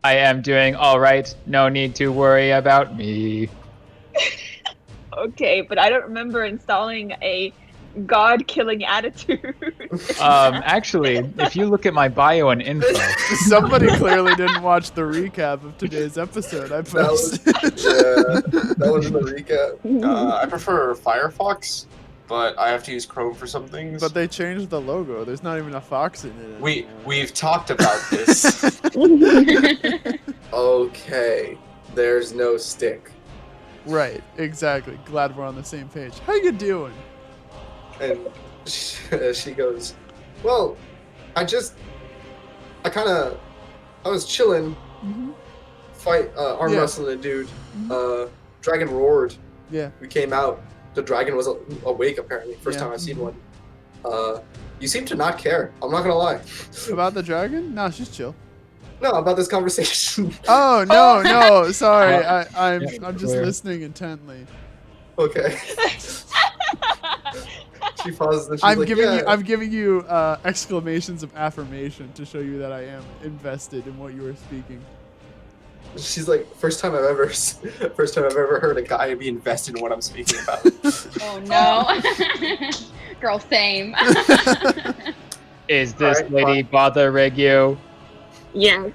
I am doing all right. No need to worry about me. Okay, but I don't remember installing a god-killing attitude. Actually, if you look at my bio and info, Somebody clearly didn't watch the recap of today's episode I posted. That was in the recap. I prefer Firefox, but I have to use Chrome for some things. But they changed the logo. There's not even a fox in it anymore. We've talked about this. Okay, there's no stick. Right, exactly. Glad we're on the same page. How you doing? And she goes, well, I was chilling, arm wrestling a dude. Dragon roared. Yeah. We came out. The dragon was awake, apparently. First time I've seen one. You seem to not care. I'm not gonna lie. About the dragon? No, she's chill. No, about this conversation. Oh no, sorry. I'm just listening intently. Okay. She pauses and she's I'm giving you exclamations of affirmation to show you that I am invested in what you are speaking. She's like, first time I've ever heard a guy be invested in what I'm speaking about. Oh no. Girl, same. is this lady bothering you? Yeah.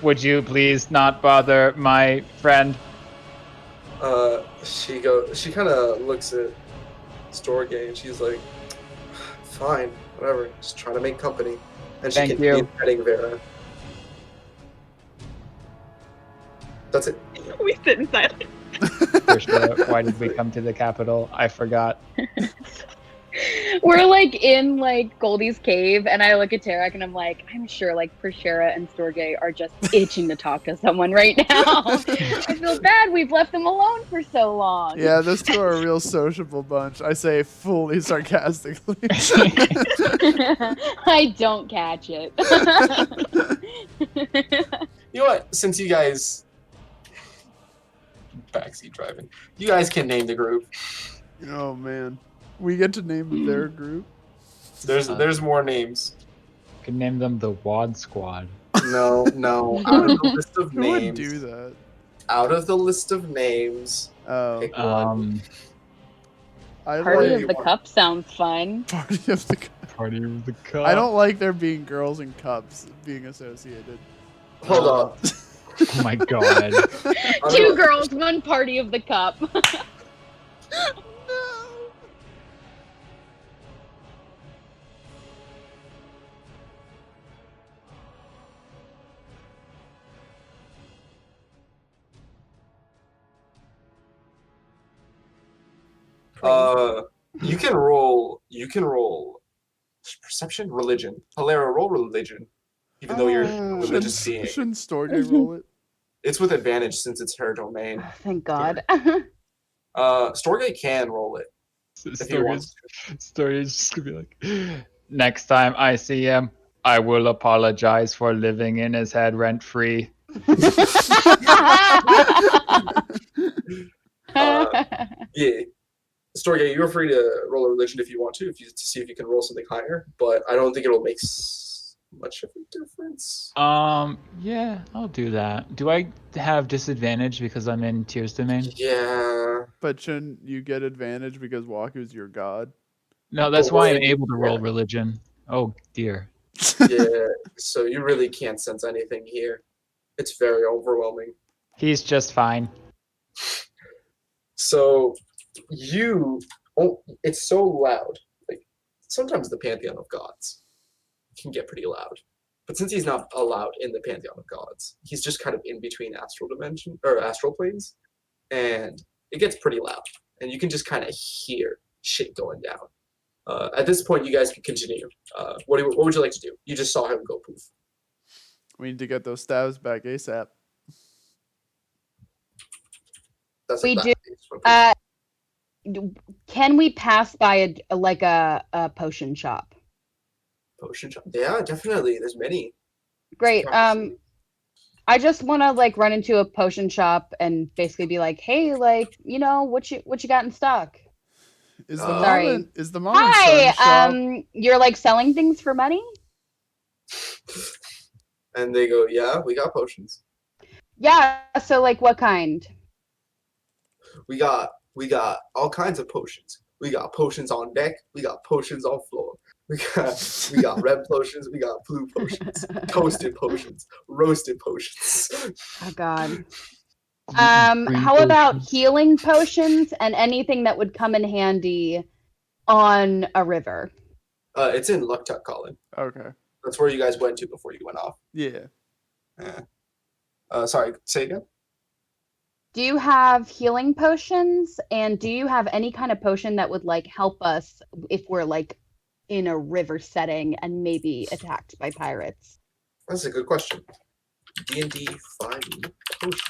Would you please not bother my friend? She kind of looks at Storgé and she's like, fine, whatever, just trying to make company. And she continues petting Vera. That's it. We sit in silence. Why did we come to the capital? I forgot. We're like in like Goldie's cave, and I look at Terrac and I'm like, I'm sure like Prisera and Storgé are just itching to talk to someone right now. I feel bad we've left them alone for so long. Yeah, those two are a real sociable bunch. I say fully sarcastically. I don't catch it. You know what? Since you guys backseat driving, you guys can name the group. Oh man. We get to name their group. There's more names. You can name them the WAD Squad. No. Out of the list of Who names. would do that? Out of the list of names. Pick one. Party of the Cup sounds fun. Party of the Cup. Party of the Cup. I don't like there being girls in cups being associated. Hold on. Oh my god. 2 girls, 1 Party of the Cup. You can roll perception, religion. Helera, roll religion. Even though you're a religious being. Shouldn't Storgé roll it? It's with advantage since it's her domain. Thank God. Storgé can roll it. If he wants to. Storgé's just gonna be like, next time I see him, I will apologize for living in his head rent free. Yeah. Storgé, you're free to roll a religion if you want to see if you can roll something higher, but I don't think it'll make much of a difference. Yeah, I'll do that. Do I have disadvantage because I'm in Tyr's domain? Yeah. But shouldn't you get advantage because Waku's your god? No, that's why I'm able to roll religion. Oh dear. Yeah, so you really can't sense anything here. It's very overwhelming. He's just fine. So it's so loud. Like sometimes the pantheon of gods can get pretty loud, but since he's not allowed in the pantheon of gods, he's just kind of in between astral dimension or astral planes, and it gets pretty loud, and you can just kind of hear shit going down. At this point, you guys can continue. What would you like to do? You just saw him go poof. We need to get those staves back ASAP. We do. Can we pass by a potion shop? Potion shop? Yeah, definitely. There's many. Great. I just want to like run into a potion shop and basically be like, hey, like, you know, what you got in stock? Is the mom Hi, shop? you're like selling things for money? And they go, yeah, we got potions. Yeah, so like what kind? We got all kinds of potions. We got potions on deck. We got potions on floor. We got red potions. We got blue potions. Toasted potions. Roasted potions. Oh god. Green How about potions. healing potions and anything that would come in handy on a river? It's in Lucktuck, Colin. Okay. That's where you guys went to before you went off. Yeah. Sorry, say again. Do you have healing potions, and do you have any kind of potion that would like help us if we're like in a river setting and maybe attacked by pirates? That's a good question. D&D 5e potions.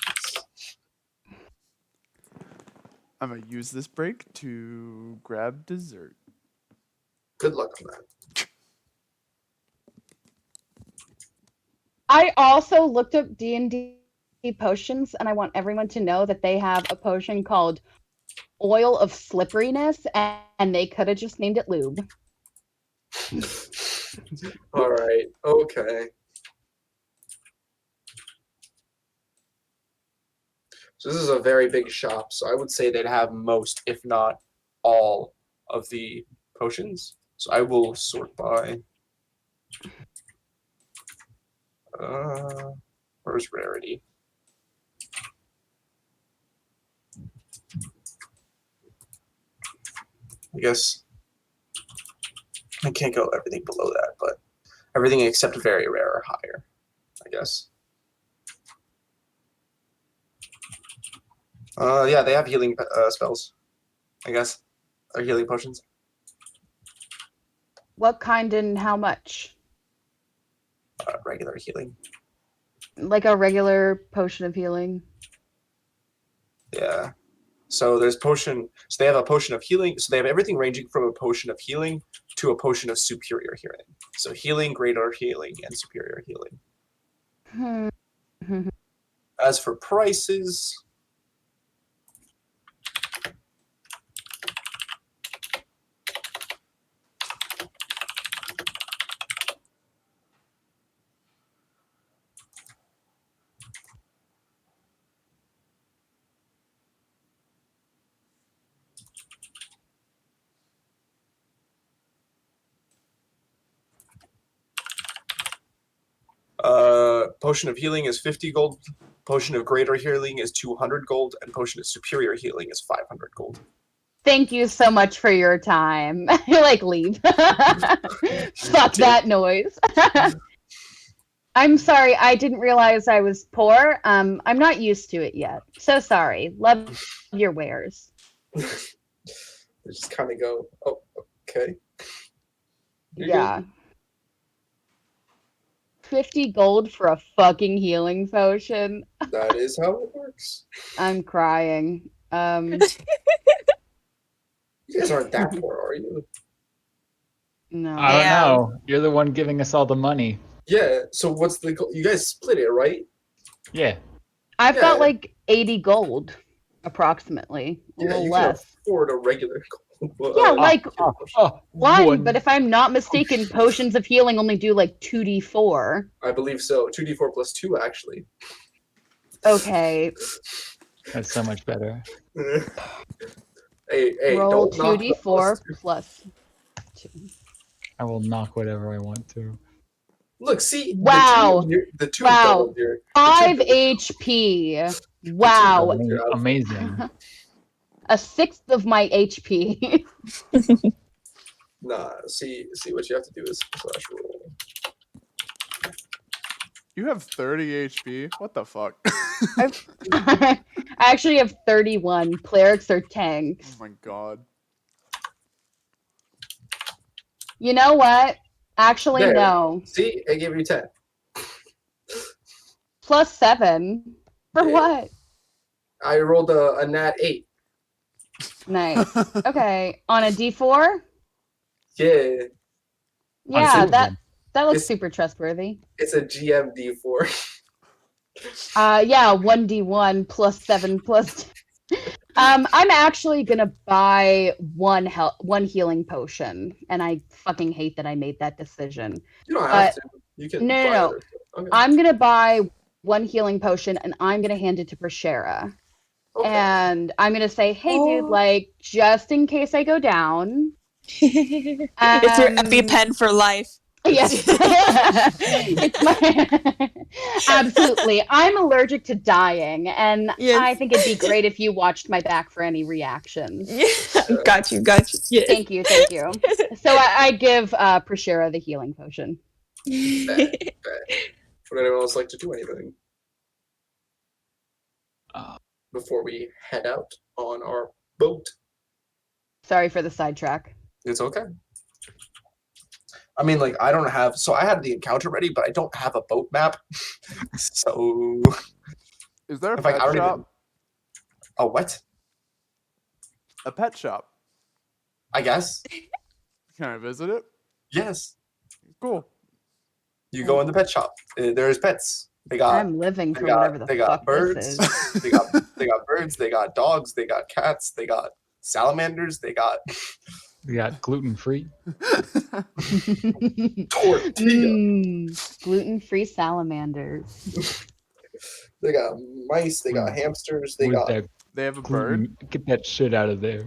I'm gonna use this break to grab dessert. Good luck on that. I also looked up D&D potions, and I want everyone to know that they have a potion called Oil of Slipperiness, and they could have just named it Lube. All right. Okay. So this is a very big shop, so I would say they'd have most, if not all, of the potions. So I will sort by. Where's rarity? I guess I can't go everything below that, but everything except very rare or higher, I guess. Yeah, they have healing spells, I guess, or healing potions. What kind and how much? Regular healing. Like a regular potion of healing? Yeah. So there's potion. So they have a potion of healing. So they have everything ranging from a potion of healing to a potion of superior healing. So healing, greater healing, and superior healing. As for prices, potion of healing is 50 gold, potion of greater healing is 200 gold, and potion of superior healing is 500 gold. Thank you so much for your time. Like, leave. Fuck that noise. I'm sorry, I didn't realize I was poor. I'm not used to it yet. So sorry. Love your wares. They just kind of go, oh, okay. You're Yeah. good. 50 gold for a fucking healing potion. That is how it works. I'm crying. You guys aren't that poor, are you? No. I don't know. You're the one giving us all the money. Yeah. So what's the goal? You guys split it, right? Yeah. I've Yeah. got like 80 gold, approximately. A Yeah, little you less. can afford a regular gold. Yeah, like one, one. but if I'm not mistaken, potions of healing only do like 2d4. I believe so. 2d4 plus 2, actually. Okay, That's so much better. Hey, roll don't knock the 2d4 plus 2. plus 2. I will knock whatever I want to. Look, see. Wow. The two Wow. doubled here. 5 HP. Wow, Amazing. a sixth of my HP. Nah, see what you have to do is slash roll. You have 30 HP? What the fuck? I actually have 31. Clerics are Oh tanks. my god. You know what? Actually, There. no. See, I gave you 10. Plus 7. For Yeah. what? I rolled a nat 8. Nice. Okay, on a D4? Yeah, Yeah, super that looks It's- super trustworthy. it's a GM D4. Yeah, 1d1 plus 7 plus. I'm actually gonna buy one healing potion, and I fucking hate that I made that decision. You don't have to. You can No, no, buy no. other stuff. Okay. I'm gonna buy 1 healing potion and I'm gonna hand it to Prisera. Okay. And I'm gonna say, hey dude, Oh. like, just in case I go down. It's your EpiPen for life. Yes. It's my absolutely. I'm allergic to dying, and Yes. I think it'd be great if you watched my back for any reactions. Yeah. Got you. Yes. Thank you. So I give Prisera the healing potion. Okay. Would anyone else like to do anything Uh, before we head out on our boat? Sorry for the sidetrack. It's okay. I mean, like, I don't have. So I had the encounter ready, but I don't have a boat map. So. Is there a In fact, pet I don't shop? even. Oh, what? A pet shop. I guess. Can I visit it? Yes. Cool. You go in the pet shop. There's pets. They got. I'm living They for got. whatever the They fuck got birds. this is. They got birds. They got dogs. They got cats. They got salamanders. They got we got gluten free. tortilla. Gluten-free salamanders. They got mice. They got hamsters. They got. They have a bird. Get that shit out of there.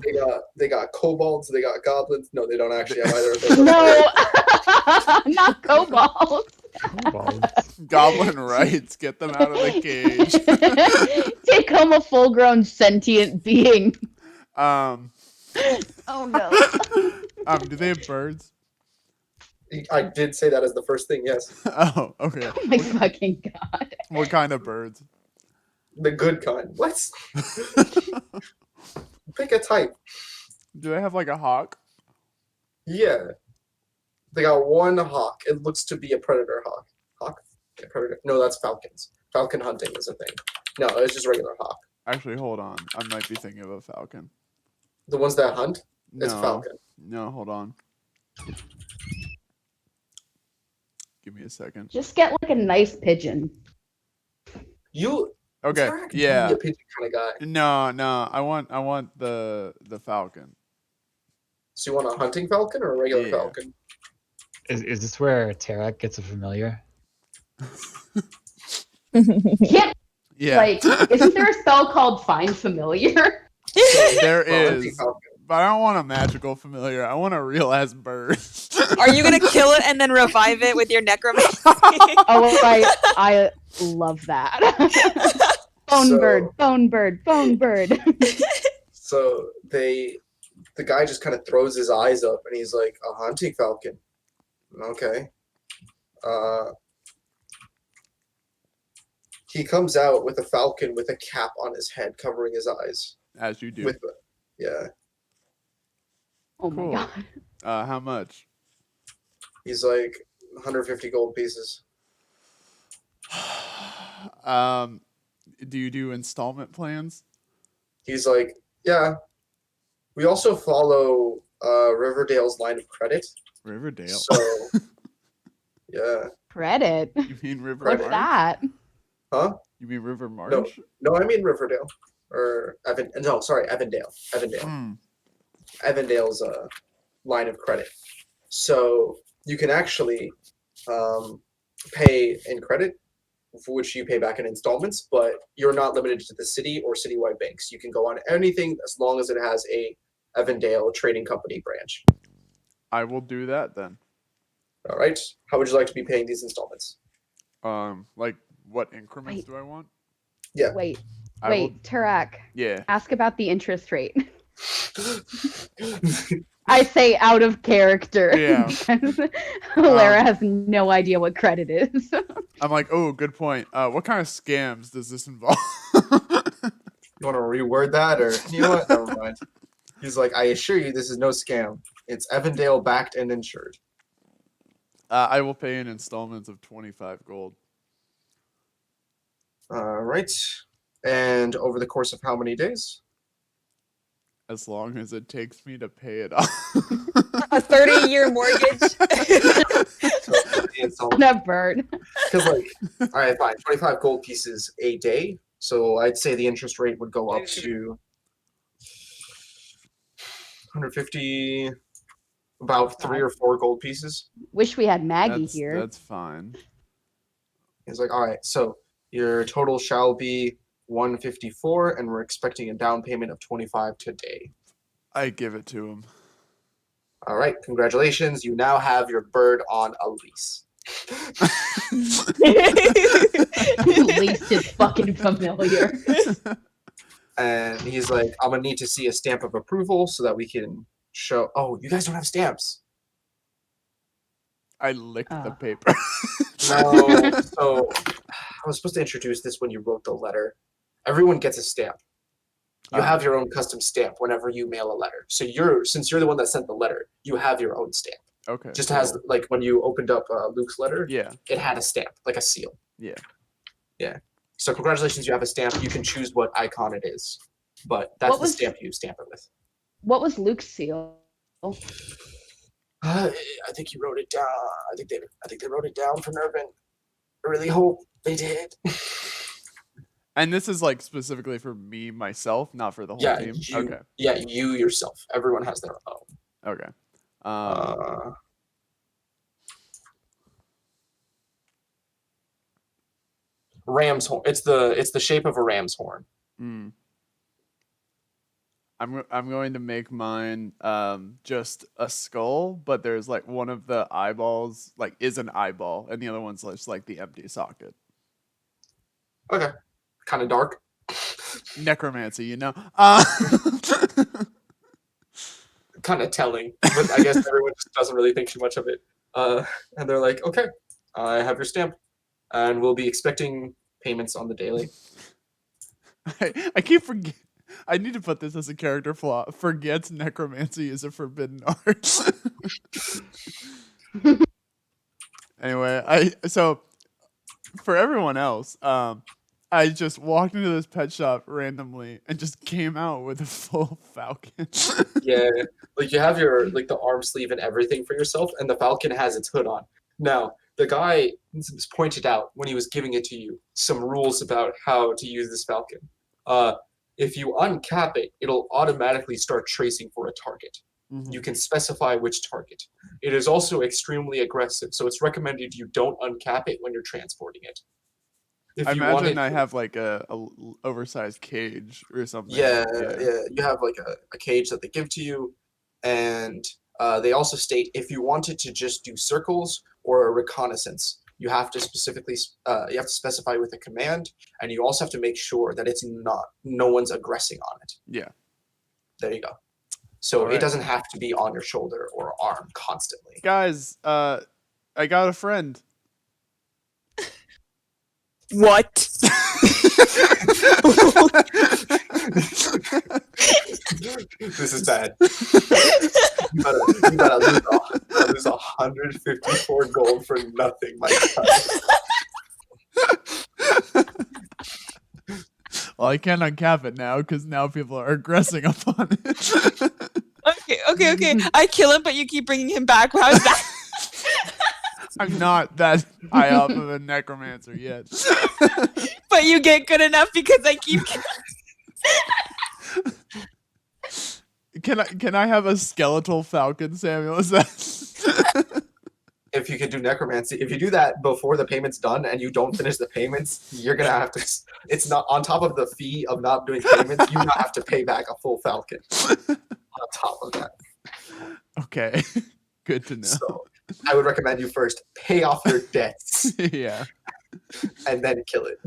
They got kobolds. They got goblins. No, they don't actually have either of those. No, not kobolds. Goblin rights. Get them out of the cage. Take home a full-grown sentient being. Oh no. Do they have birds? I did say that as the first thing. Yes, Oh, okay. Oh my fucking god. What kind of birds? the good kind. What? Pick a type. Do they have like a hawk? Yeah, they got one hawk. It looks to be a predator hawk. Hawk? Yeah, predator. No, that's falcons. Falcon hunting is a thing. No, it's just regular hawk. Actually, hold on. I might be thinking of a falcon. The ones that hunt, No, it's falcon. no, hold on. Give me a second. Just get like a nice pigeon. You. Okay, Terrac, yeah. you a pigeon kind of guy. No. I want the falcon. So you want a hunting falcon or a regular Yeah. falcon? Is this where Terrac gets a familiar? Yeah, Yeah, like, isn't there a spell called Find Familiar? there Well, hunting is. falcon. But I don't want a magical familiar. I want a real ass bird. Are you gonna kill it and then revive it with your necromancy? Oh, I love that. So- Bone bird. So the guy just kind of throws his eyes up and he's like, a hunting falcon. Okay. He comes out with a falcon with a cap on his head covering his eyes. As you do. Yeah. Oh my Cool. god. How much? He's like 150 gold pieces. Do you do installment plans? He's like, yeah. We also follow Riverdale's line of credit. Riverdale. So, yeah. Credit. You mean River What's Marsh? that? Huh? You mean River Marsh? No, I mean Riverdale. Or Avondale. Hmm. Avondale's line of credit. So you can actually pay in credit, for which you pay back in installments, but you're not limited to the city or citywide banks. You can go on anything as long as it has a Avondale trading company branch. I will do that then. All right. How would you like to be paying these installments? Like what increments Wait. do I want? Yeah. Wait, I will- Terrac. Yeah. Ask about the interest rate. I say out of character. Yeah. because Helera has no idea what credit is. I'm like, oh, good point. What kind of scams does this involve? You want to reword that, or you know what? Never mind. He's like, I assure you, this is no scam. It's Avondale backed and insured. I will pay in installments of 25 gold. All right. And over the course of how many days? As long as it takes me to pay it off. A 30-year mortgage. That bird. Because, like, all right, fine. 25 gold pieces a day. So I'd say the interest rate would go up to 150, about 3 or 4 gold pieces. Wish we had Maggie That's here. That's fine. He's like, all right, so your total shall be 154, and we're expecting a down payment of 25 today. I give it to him. All right, congratulations. You now have your bird on a lease. Least is fucking familiar. And he's like, I'm gonna need to see a stamp of approval so that we can show. Oh, you guys don't have stamps. I licked the paper. No. So I was supposed to introduce this when you wrote the letter. Everyone gets a stamp. You have your own custom stamp whenever you mail a letter. So since you're the one that sent the letter, you have your own stamp. Okay. Just has like when you opened up Luke's letter, Yeah. it had a stamp, like a seal. Yeah. Yeah. So congratulations, you have a stamp. You can choose what icon it is, but that's the stamp you stamp it with. What was Luke's seal? I think he wrote it down. I think they wrote it down for Nervin. I really hope they did. And this is like specifically for me myself, not for the whole team. Okay. Yeah, you yourself. Everyone has their own. Okay. Ram's horn. It's the shape of a ram's horn. I'm going to make mine just a skull, but there's like one of the eyeballs like is an eyeball, and the other one's just like the empty socket. Okay. Kind of dark. Necromancy, you know. Kind of telling, but I guess everyone just doesn't really think too much of it. And they're like, okay, I have your stamp, and we'll be expecting payments on the daily. I keep forgetting. I need to put this as a character flaw. Forgets necromancy is a forbidden art. Anyway, so for everyone else, I just walked into this pet shop randomly and just came out with a full falcon. Yeah, like you have your like the arm sleeve and everything for yourself, and the falcon has its hood on. Now, the guy pointed out when he was giving it to you some rules about how to use this falcon. If you uncap it, it'll automatically start tracing for a target. You can specify which target. It is also extremely aggressive, so it's recommended you don't uncap it when you're transporting it. If I you imagine I have like a oversized cage or something. Yeah. You have like a cage that they give to you, and they also state if you wanted to just do circles or a reconnaissance, you have to specifically specify with a command, and you also have to make sure that no one's aggressing on it. Yeah. There you go. So right. It doesn't have to be on your shoulder or arm constantly. Guys, I got a friend. What? This is bad. You gotta lose 154 gold for nothing, my God. Well, I can't uncap it now because now people are aggressing upon it. Okay. I kill him, but you keep bringing him back. How's that? I'm not that high up of a necromancer yet. But you get good enough because I keep. Can I have a skeletal falcon, Samuel? Is that? If you could do necromancy, if you do that before the payment's done and you don't finish the payments, you're gonna have to. It's not on top of the fee of not doing payments. You now have to pay back a full falcon on top of that. Okay, good to know. So I would recommend you first pay off your debts. Yeah, and then kill it.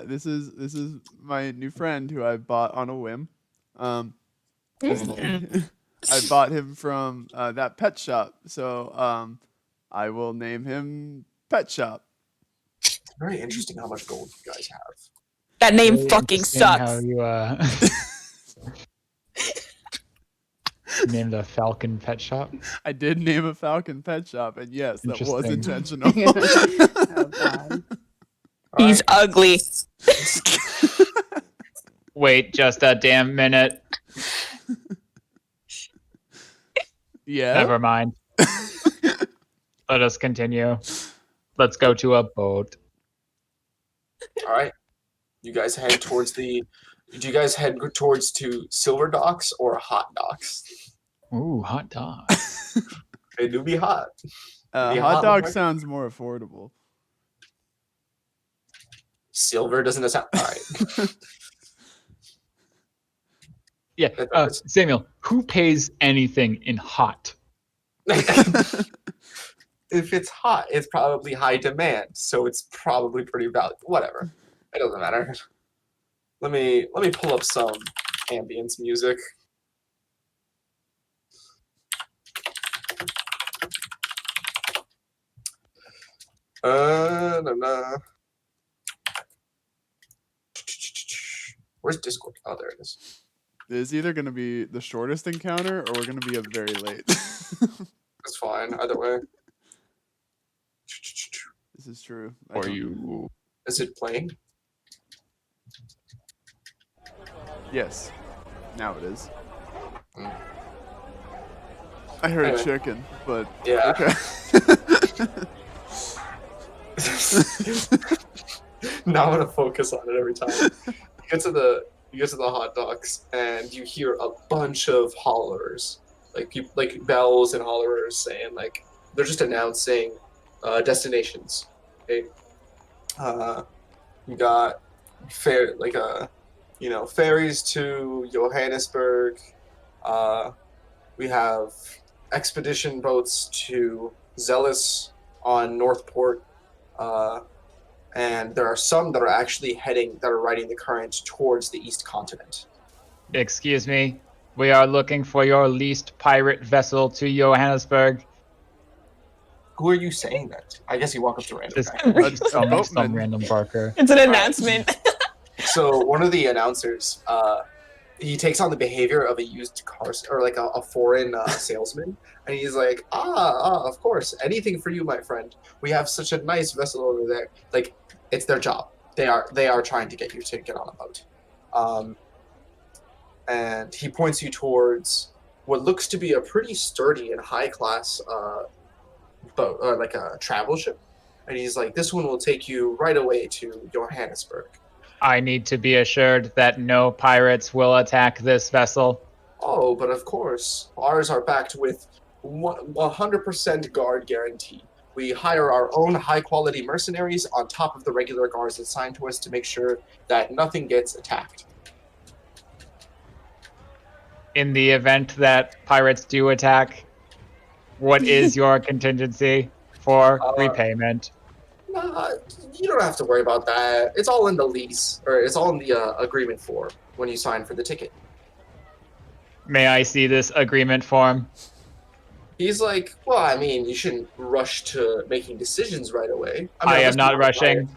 This is my new friend who I bought on a whim. I bought him from that pet shop, so I will name him Pet Shop. It's very interesting how much gold you guys have. That name Very fucking interesting sucks. How you named a falcon pet shop. I did name a falcon pet shop, and yes, that was Interesting. intentional. Oh, God. He's ugly. Wait just a damn minute. Yeah. Never mind. Let us continue. Let's go to a boat. All right. You guys head towards Do you guys head towards to Silver Docks or Hot Docks? Ooh, hot dog. They do be hot. Hot dog sounds more affordable. Silver doesn't sound alright. Yeah, Samuel, who pays anything in hot? If it's hot, it's probably high demand, so it's probably pretty valuable. Whatever. It doesn't matter. Let me pull up some ambience music. Nah. Where's Discord? Oh, there it is. It's either going to be the shortest encounter or we're going to be up very late. That's fine. Either way. This is true. Or you? Is it playing? Yes. Now it is. Mm. I heard Anyway. a chicken, but Yeah. okay. Now I'm gonna focus on it every time. You get to the hot dogs and you hear a bunch of hollers, like bells and hollers saying like they're just announcing destinations. Okay, you got ferries to Johannesburg. We have expedition boats to Zealous on Northport. And there are some that are actually riding the current towards the east continent. Excuse me. We are looking for your least pirate vessel to Johannesburg. Who are you saying that? I guess you walk up to random Just guy. some boatman. random barker. It's an announcement. So one of the announcers, he takes on the behavior of a used car or like a foreign salesman, and he's like, of course, anything for you, my friend. We have such a nice vessel over there. Like, it's their job. They are trying to get you to get on a boat. And he points you towards what looks to be a pretty sturdy and high class boat, or like a travel ship. And he's like, this one will take you right away to Johannesburg. I need to be assured that no pirates will attack this vessel. Oh, but of course, ours are backed with 100% guard guarantee. We hire our own high-quality mercenaries on top of the regular guards assigned to us to make sure that nothing gets attacked. In the event that pirates do attack, what is your contingency for repayment? Nah, you don't have to worry about that. It's all in the lease, or it's all in the agreement form when you sign for the ticket. May I see this agreement form? He's like, well, I mean, you shouldn't rush to making decisions right away. I am just not want to rushing.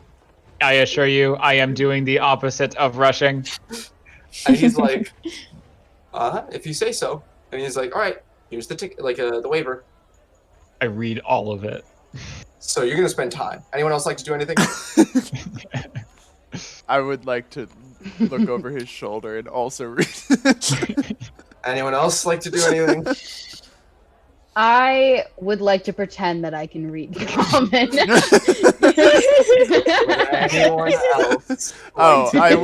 I assure you, I am doing the opposite of rushing. And he's like, if you say so. And he's like, all right, here's the ticket, like the waiver. I read all of it. So you're gonna spend time. Anyone else like to do anything? I would like to look over his shoulder and also read it. Anyone else like to do anything? I would like to pretend that I can read the comment. Anyone else? Oh, I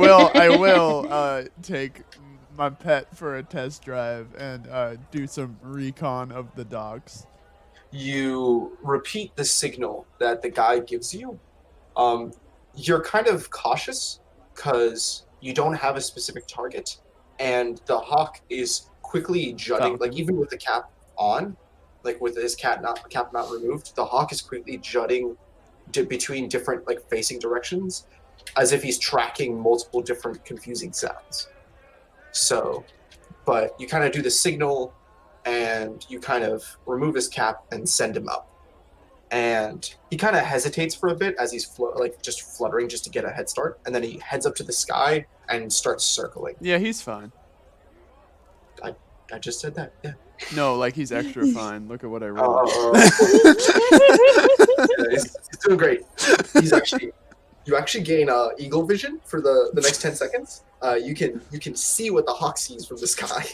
will take my pet for a test drive and do some recon of the docks. You repeat the signal that the guy gives you. You're kind of cautious because you don't have a specific target, and the hawk is quickly jutting. Like even with the cap on, like with his cap not removed, the hawk is quickly jutting between different like facing directions, as if he's tracking multiple different confusing sounds. So, but you kind of do the signal, and you kind of remove his cap and send him up. And he kind of hesitates for a bit as he's just fluttering just to get a head start, and then he heads up to the sky and starts circling. Yeah, he's fine. I just said that. Yeah. No, like he's extra fine. Look at what I wrote. Yeah, he's doing great. You actually gain eagle vision for the next 10 seconds. You can see what the hawk sees from the sky.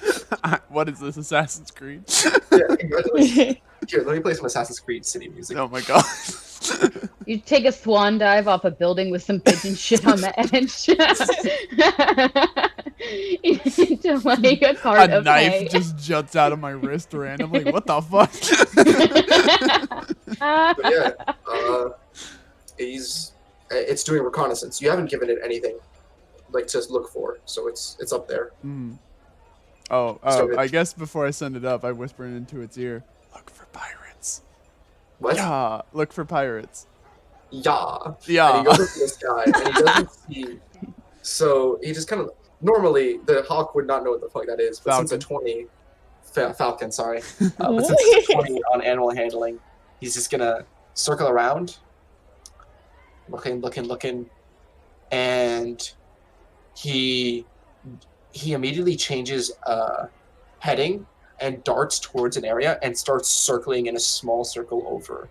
What is this, Assassin's Creed? Yeah, congratulations. Here, let me play some Assassin's Creed City music. Oh my god. You take a swan dive off a building with some pigeon shit on the edge. Into like a cart A of knife hay. just juts out of my wrist randomly. What the fuck? But yeah, it's doing reconnaissance. You haven't given it anything like to look for, so it's up there. Mm. Oh, So I guess before I send it up, I whisper into its ear, "Look for pirates." What? Yeah, look for pirates. Yeah. Yeah. And he goes up to this guy, and he doesn't see. So he just kind of. Normally, the hawk would not know what the fuck that is, but since a 20. Falcon, sorry. But since it's a 20 on animal handling, he's just gonna circle around, looking, and he immediately changes heading and darts towards an area and starts circling in a small circle over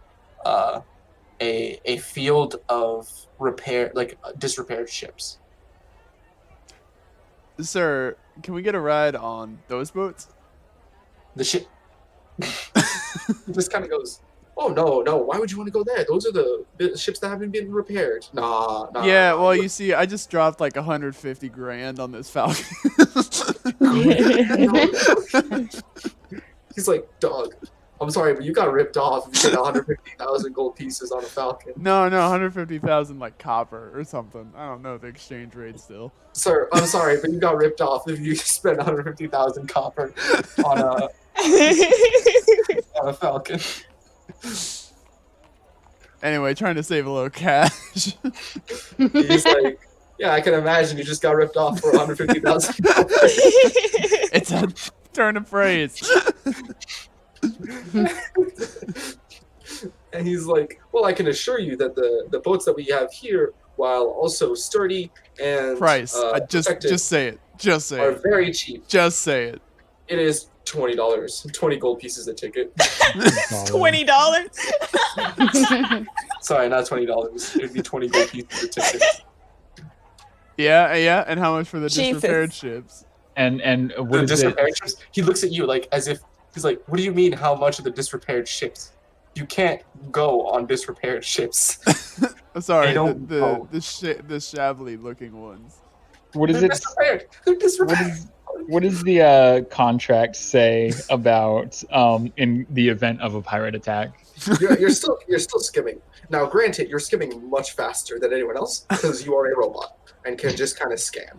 a field of disrepaired ships. Sir, can we get a ride on those boats? The ship he just kind of goes, "Oh no! Why would you want to go there? Those are the ships that haven't been repaired." Nah. Yeah, well, you see, I just dropped like 150 grand on this Falcon. He's like, "Dog, I'm sorry, but you got ripped off if you spent 150,000 gold pieces on a Falcon." No, 150,000 like copper or something. I don't know the exchange rate still. Sir, I'm sorry, but you got ripped off if you spent 150,000 copper on a Falcon. Anyway, trying to save a little cash. He's like, "Yeah, I can imagine you just got ripped off for 150,000 copper." It's a turn of phrase. And he's like, "Well, I can assure you that the boats that we have here, while also sturdy and Price. Just say it. Just say are it. very cheap. Just say it. It is $20, 20 gold pieces a ticket." $20. Sorry, not $20. It'd be 20 gold pieces a ticket. Yeah. And how much for the Jesus. disrepaired ships? And The what is it? disrepaired ships. He looks at you like as if he's like, "What do you mean? How much of the disrepaired ships? You can't go on disrepaired ships." Sorry, They don't go. the shabbily looking ones. What is They're it? disrepaired. They're disrepaired. What does the contract say about in the event of a pirate attack? You're still skimming. Now, granted, you're skimming much faster than anyone else because you are a robot and can just kind of scan.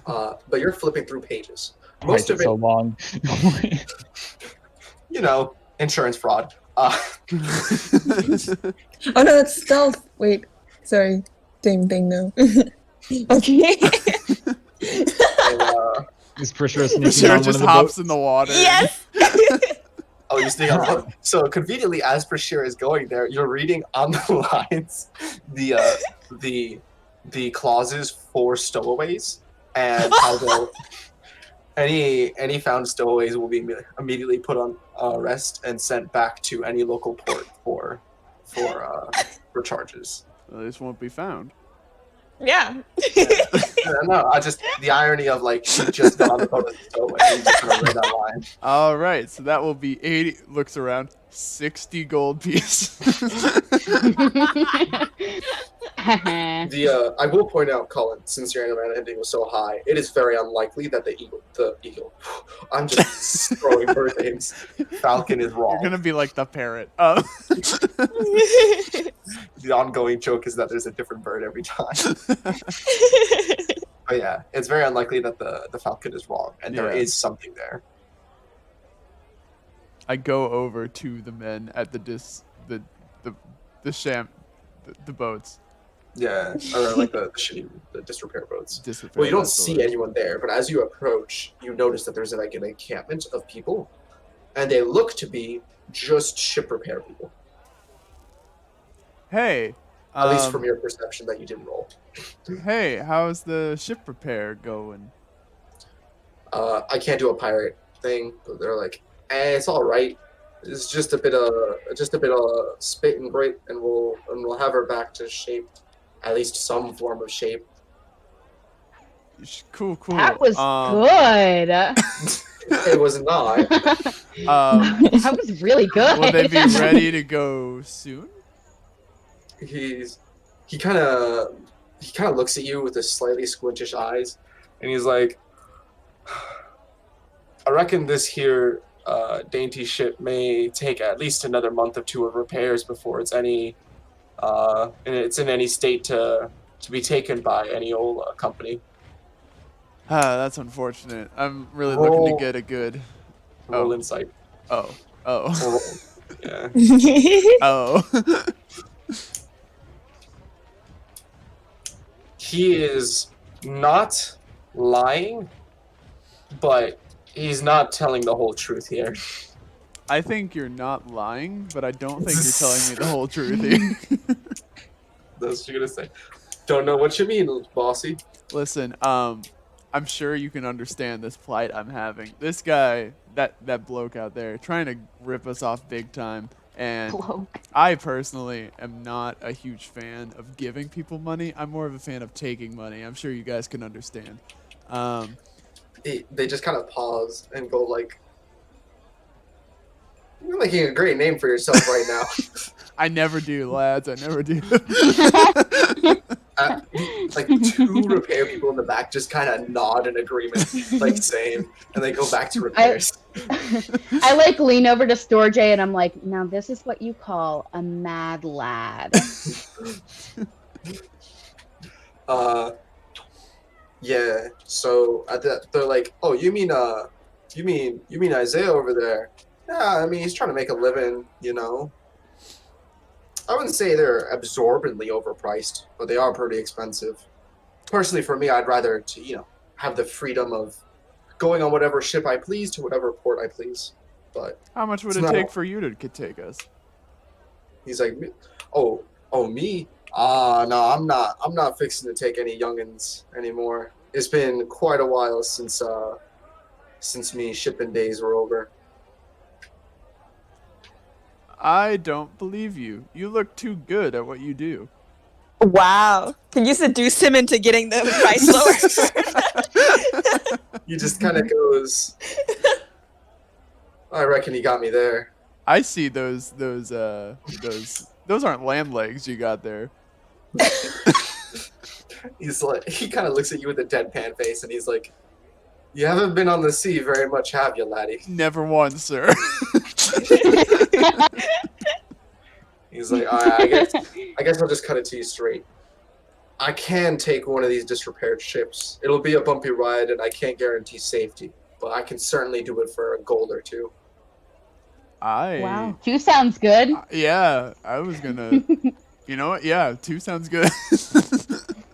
But you're flipping through pages. Why is Most of it it, so long? insurance fraud. Oh no, that's stealth. Wait, sorry. Same thing though. Okay. And, Is Prisera sneaking Prisera on one just of the hops boats? in the water. Yes. you sneak on the boat. So conveniently, as Prisera is going there, you're reading on the lines the clauses for stowaways and how they'll any found stowaways will be immediately put on arrest and sent back to any local port for charges. Well, this won't be found. Yeah. No, the irony of like she just got on the boat as a stowaway. You just kind of read that line. All right, so that will be 80. Looks around, 60 gold pieces. I will point out, Colin, since your animal ending was so high, it is very unlikely that the eagle. I'm just throwing bird names. Falcon is wrong. You're gonna be like the parrot. The ongoing joke is that there's a different bird every time. But yeah, it's very unlikely that the falcon is wrong, and there Yeah. is something there. I go over to the men at the boats. Yeah, or like the disrepair boats. Disrepair, Well, you don't that's the see word. anyone there, but as you approach, you notice that there's like an encampment of people, and they look to be just ship repair people. Hey. At least from your perception that you didn't roll. Hey, how's the ship repair going? I can't do a pirate thing, but they're like, it's all right. It's just a bit of spit and grit, and we'll have her back to shape, at least some form of shape. Cool. That was good. It was not. That was really good. Will they be ready to go soon? He kind of looks at you with his slightly squintish eyes, and he's like, "I reckon this here dainty ship may take at least another month or two of repairs before it's any and it's in any state to be taken by any old company. That's unfortunate. I'm really looking to get a good. Roll insight. Oh. Or roll. Yeah. Oh. He is not lying, but he's not telling the whole truth here. I think you're not lying, but I don't think you're telling me the whole truth here. That's what you're gonna say. Don't know what you mean, bossy. Listen, I'm sure you can understand this plight I'm having. This guy, that bloke out there, trying to rip us off big time. And I personally am not a huge fan of giving people money. I'm more of a fan of taking money. I'm sure you guys can understand. They just kind of pause and go like, "You're making a great name for yourself right now." I never do, lads. I never do. Like 2 repair people in the back just kind of nod in agreement, like same, and they go back to repairs. I like lean over to Storgé and I'm like, now this is what you call a mad lad. Yeah. So they're like, "Oh, you mean Isaiah over there?" Yeah, I mean he's trying to make a living, you know. I wouldn't say they're absorbently overpriced, but they are pretty expensive. Personally, for me, I'd rather to have the freedom of going on whatever ship I please to whatever port I please. But How much would it take for you to take us? he's like, "Oh, me? No, I'm not fixing to take any youngins anymore. It's been quite a while since me shipping days were over." I don't believe you. You look too good at what you do. Wow. Can you seduce him into getting the price lower? He just kind of goes, "I reckon he got me there." I see those aren't lamb legs you got there. He's like, he kind of looks at you with a deadpan face, and he's like, "You haven't been on the sea very much, have you, laddie?" Never once, sir. He's like, "All right, I guess I'll just cut it to you straight. I can take one of these disrepaired ships. It'll be a bumpy ride, and I can't guarantee safety, but I can certainly do it for a gold or 2. Wow. 2 sounds good. Yeah, I was gonna. You know what? Yeah, 2 sounds good.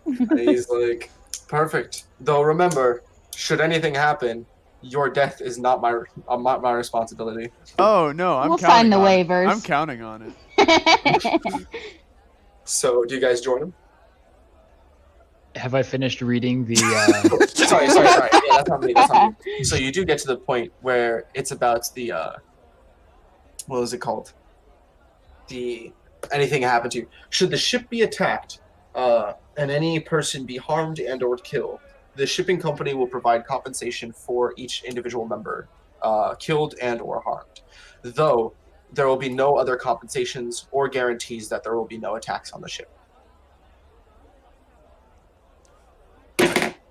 And he's like, "Perfect. Though remember, should anything happen, your death is not my responsibility." Oh no, We'll sign the waivers. I'm counting on it. So, do you guys join him? Have I finished reading the? Sorry. Yeah, that's not me. So you do get to the point where it's about the what was it called? The anything happen to you. Should the ship be attacked, and any person be harmed and/or killed, the shipping company will provide compensation for each individual member killed and/or harmed. Though there will be no other compensations or guarantees that there will be no attacks on the ship.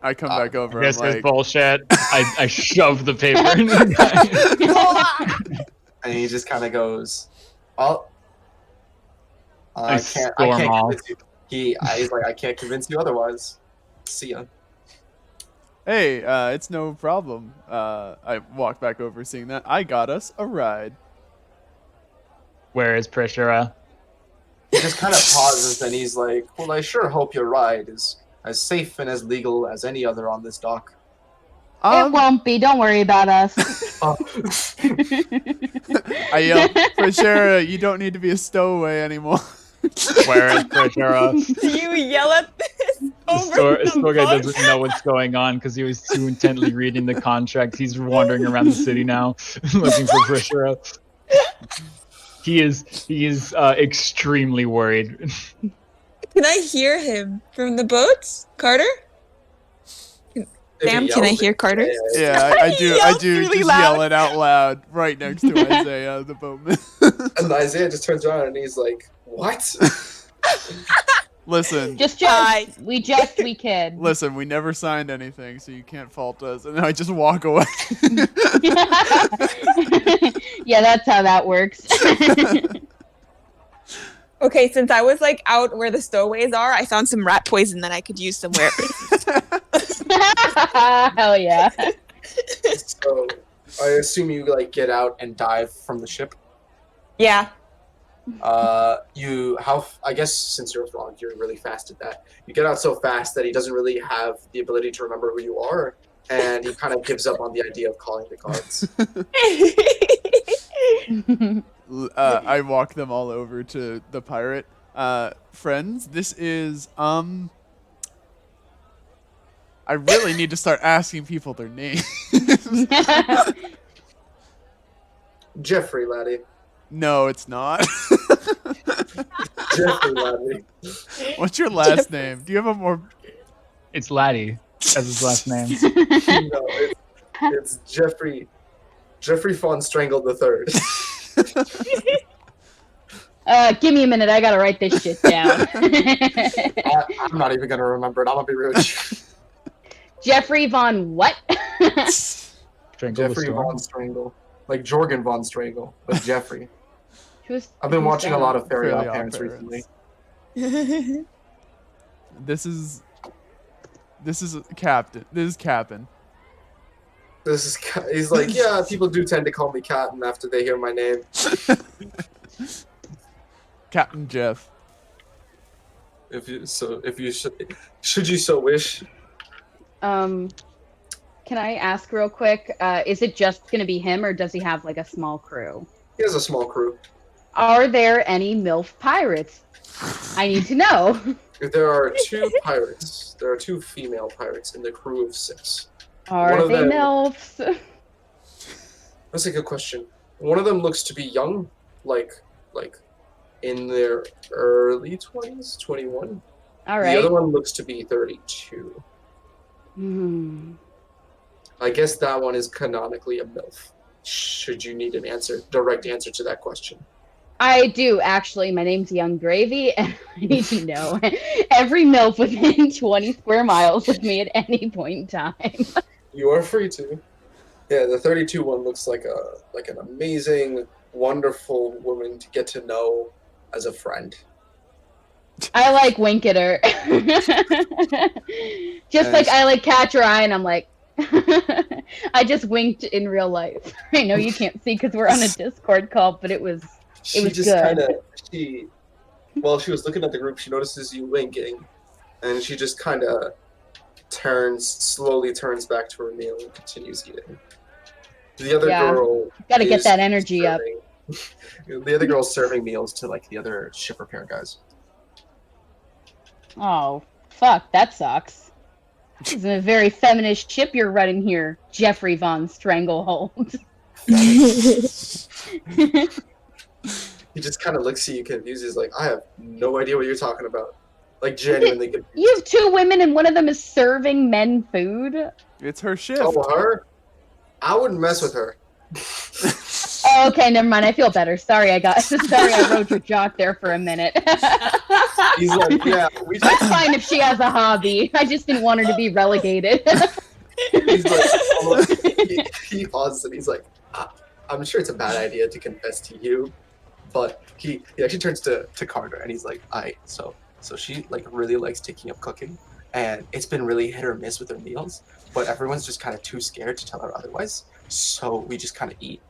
I come back over. This I'm is like, bullshit. I shove the paper in the guy. And he just kind of goes, "Oh, I I can't off. convince you." He's like, "I can't convince you otherwise. See ya." hey, it's no problem. I walk back over, seeing that I got us a ride. Where is Prisera? He just kind of pauses, and he's like, "Well, I sure hope your ride is as safe and as legal as any other on this dock." It won't be. Don't worry about us. I yell, Prisera, you don't need to be a stowaway anymore. Where is Prisera? You yell at this over the Storgé phone? doesn't know what's going on because he was too intently reading the contract. He's wandering around the city now, looking for Prisera. He is extremely worried. Can I hear him from the boats, Carter? Sam, can I hear Carter? Yeah, I do. I Yells do. really Just loud. yell it out loud right next to Isaiah, the boatman. And Isaiah just turns around and he's like, "What?" Listen, we kid. listen. We never signed anything, so you can't fault us. And then I just walk away. Yeah, that's how that works. Okay, since I was like out where the stowaways are, I found some rat poison that I could use somewhere. Hell yeah. So I assume you like get out and dive from the ship. Yeah. I guess since you're a frog, you're really fast at that. You get out so fast that he doesn't really have the ability to remember who you are, and he kind of gives up on the idea of calling the guards. I walk them all over to the pirate. Friends, this is I really need to start asking people their names. Jeffrey, laddie. No, it's not. Jeffrey, laddie. What's your last name? Do you have a more? It's Laddie as his last name. No, it's Jeffrey. Jeffrey Von Strangled III. Give me a minute. I gotta write this shit down. I'm not even gonna remember it. I'm gonna be real with you. Jeffrey Von what? Jeffrey Von Strangle. Like Jorgen Von Strangle, but Jeffrey. I've been who's watching a that? lot of Fairy Fairly Odd Odd Parents Parents. recently. This is Captain. This is Captain. He's like, yeah, people do tend to call me Captain after they hear my name. Captain Jeff. If you should you so wish. Can I ask real quick? Is it just gonna be him, or does he have like a small crew? He has a small crew. Are there any MILF pirates? I need to know. There are 2 pirates. There are 2 female pirates in the crew of 6. One Are of they them- MILFs? That's a good question. One of them looks to be young, like in their early 20s, 21. All The right. other one looks to be 32. I guess that one is canonically a MILF. Should you need an answer, direct answer to that question? I do actually. My name's Young Gravy, and I need to know every MILF within 20 square miles of me at any point in time. You are free to. Yeah, the 32 one looks like an amazing, wonderful woman to get to know as a friend. I like wink at her. Just like I like catch her eye, and I'm like, I just winked in real life. I know you can't see because we're on a Discord call, but it was She just good. kind of while she was looking at the group, she notices you winking, and she just kind of slowly turns back to her meal and continues eating. The other Yeah, girl gotta get is that energy up. The other girl's serving meals to like the other ship repair guys. Oh, fuck, that sucks. This is a very feminist ship you're running here, Jeffrey Von Stranglehold. He just kind of looks at you confused. He's like, I have no idea what you're talking about. Like, genuinely confused. You have 2 women and one of them is serving men food? It's her shift. Oh, her? I wouldn't mess with her. Oh, okay, never mind. I feel better. Sorry, I rode your jock there for a minute. He's like, yeah, we That's just... fine if she has a hobby. I just didn't want her to be relegated. He's like, he pauses and he's like, I'm sure it's a bad idea to confess to you, but he actually turns to Carter and he's like, so she like really likes taking up cooking, and it's been really hit or miss with her meals, but everyone's just kind of too scared to tell her otherwise, so we just kind of eat.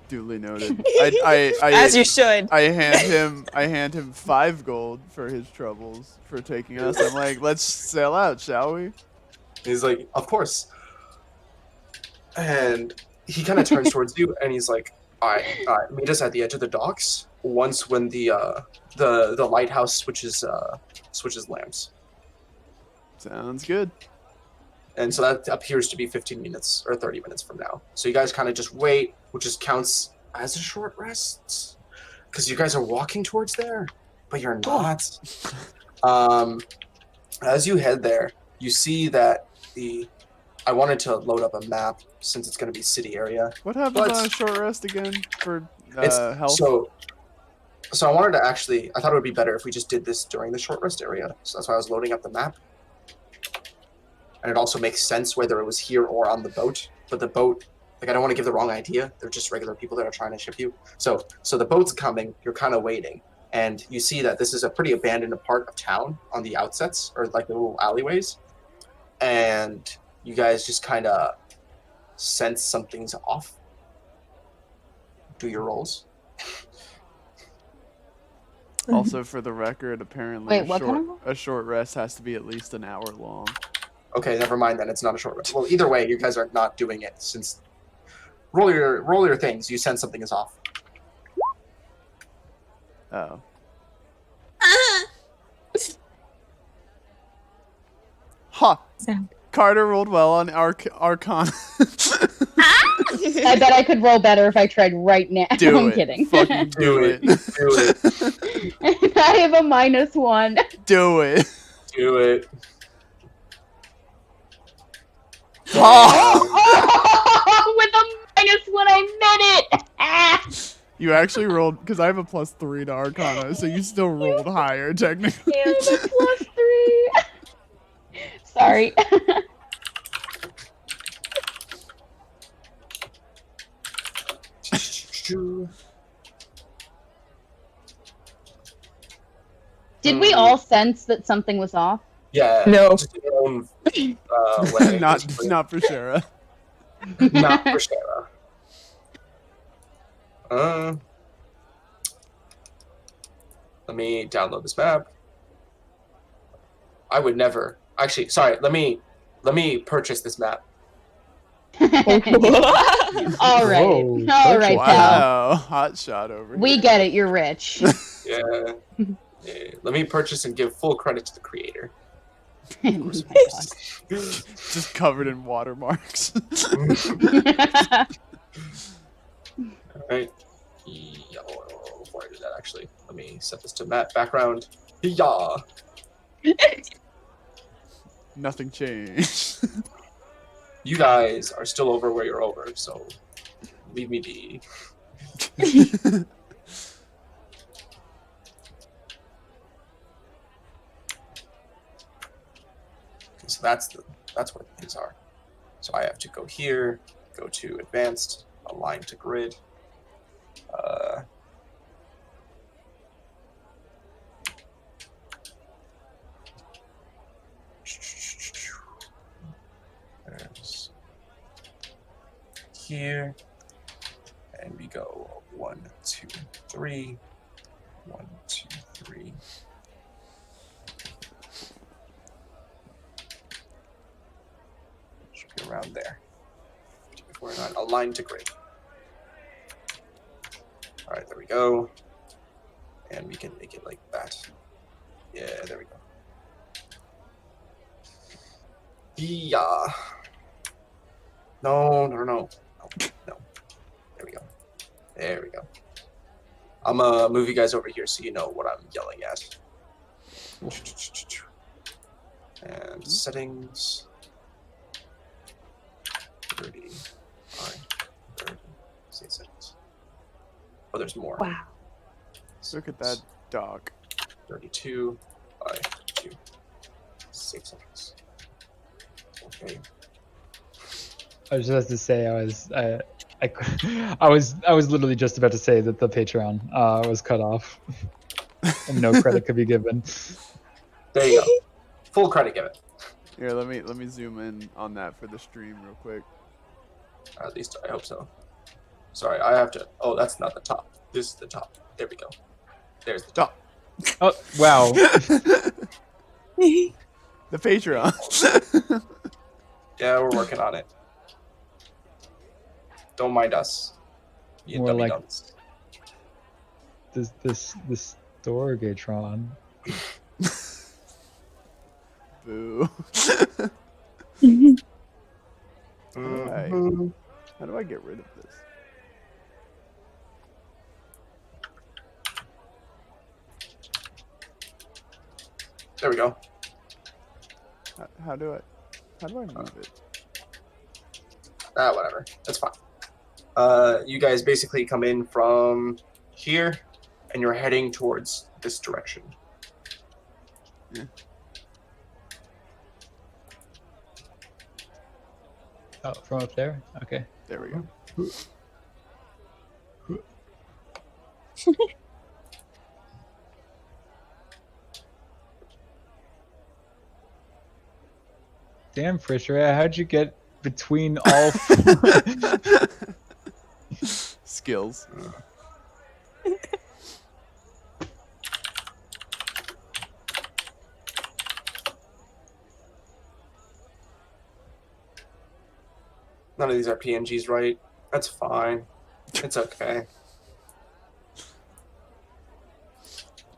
Duly noted. I As you should. I hand him 5 gold for his troubles for taking us. I'm like, let's sail out, shall we? He's like, of course. And he kind of turns towards you and he's like, all right, meet us at the edge of the docks once when the lighthouse switches lamps. Sounds good. And so that appears to be 15 minutes or 30 minutes from now. So you guys kind of just wait, which just counts as a short rest, because you guys are walking towards there, but you're not. As you head there, you see that I wanted to load up a map since it's going to be city area. What happens on a short rest again for health? So I wanted to actually, I thought it would be better if we just did this during the short rest area. So that's why I was loading up the map. And it also makes sense whether it was here or on the boat. But the boat, like, I don't want to give the wrong idea. They're just regular people that are trying to ship you. So the boat's coming. You're kind of waiting. and you see that this is a pretty abandoned part of town on the outsets, or like the little alleyways. And you guys just kind of sense something's off. Do your rolls. Also, for the record, apparently Wait, what kind of a short rest has to be at least an hour long. Okay, never mind then. It's not a short rest. Well, either way, you guys are not doing it since. Roll your things. You sense something is off. Oh. Ha! Carter rolled well on Arcana. I bet I could roll better if I tried right now. Do I'm it. kidding. Fucking do it. Do it. I have a -1. Do it. Do it. Ha! With a -1, I meant it. You actually rolled, because I have a +3 to Arcana, so you still rolled higher, technically. I have a +3. Sorry. Did we all sense that something was off? Yeah. No. Just in your own way. not for Sarah. Not for Sarah. Let me download this map. I would never. Actually, sorry. Let me purchase this map. All right. Whoa, All right, pal. Wow. Hot shot over We here. get it. You're rich. Yeah. Yeah. Let me purchase and give full credit to the creator. Oh my God. Just covered in watermarks. Alright. Yeah, before I do that, actually, let me set this to map background. Yeah. Nothing changed. You guys are still over where you're over, so leave me be. Okay, so that's where things are. So I have to go here, go to advanced, align to grid. There's here, and we go 1, 2, 3, 1, 2, 3. Should be around there. If we're not aligned to grid. All right, there we go, and we can make it like that. Yeah, there we go. Yeah. No. No. There we go. There we go. I'm gonna move you guys over here so you know what I'm yelling at. And settings. 30. 30. Say settings. Oh, there's more. Wow. Look at that dog. 32 by 2. 6 seconds. Okay. I was just about to say I was literally just about to say that the Patreon was cut off and no credit could be given. There you go. Full credit given. Here, let me zoom in on that for the stream real quick. At least I hope so. Sorry, I have to. Oh, that's not the top. This is the top. There we go. There's the top. Oh wow! The Patreon. Yeah, we're working on it. Don't mind us. You More dummy like- dumps. This Storgatron. Boo. Mhm. How do I get rid of this? There we go. How do I move it? Whatever. That's fine. You guys basically come in from here, and you're heading towards this direction. Yeah. Oh, from up there? Okay. There we go. Damn, Prisera, how'd you get between all four? Skills. None of these are PNGs, right? That's fine. It's okay.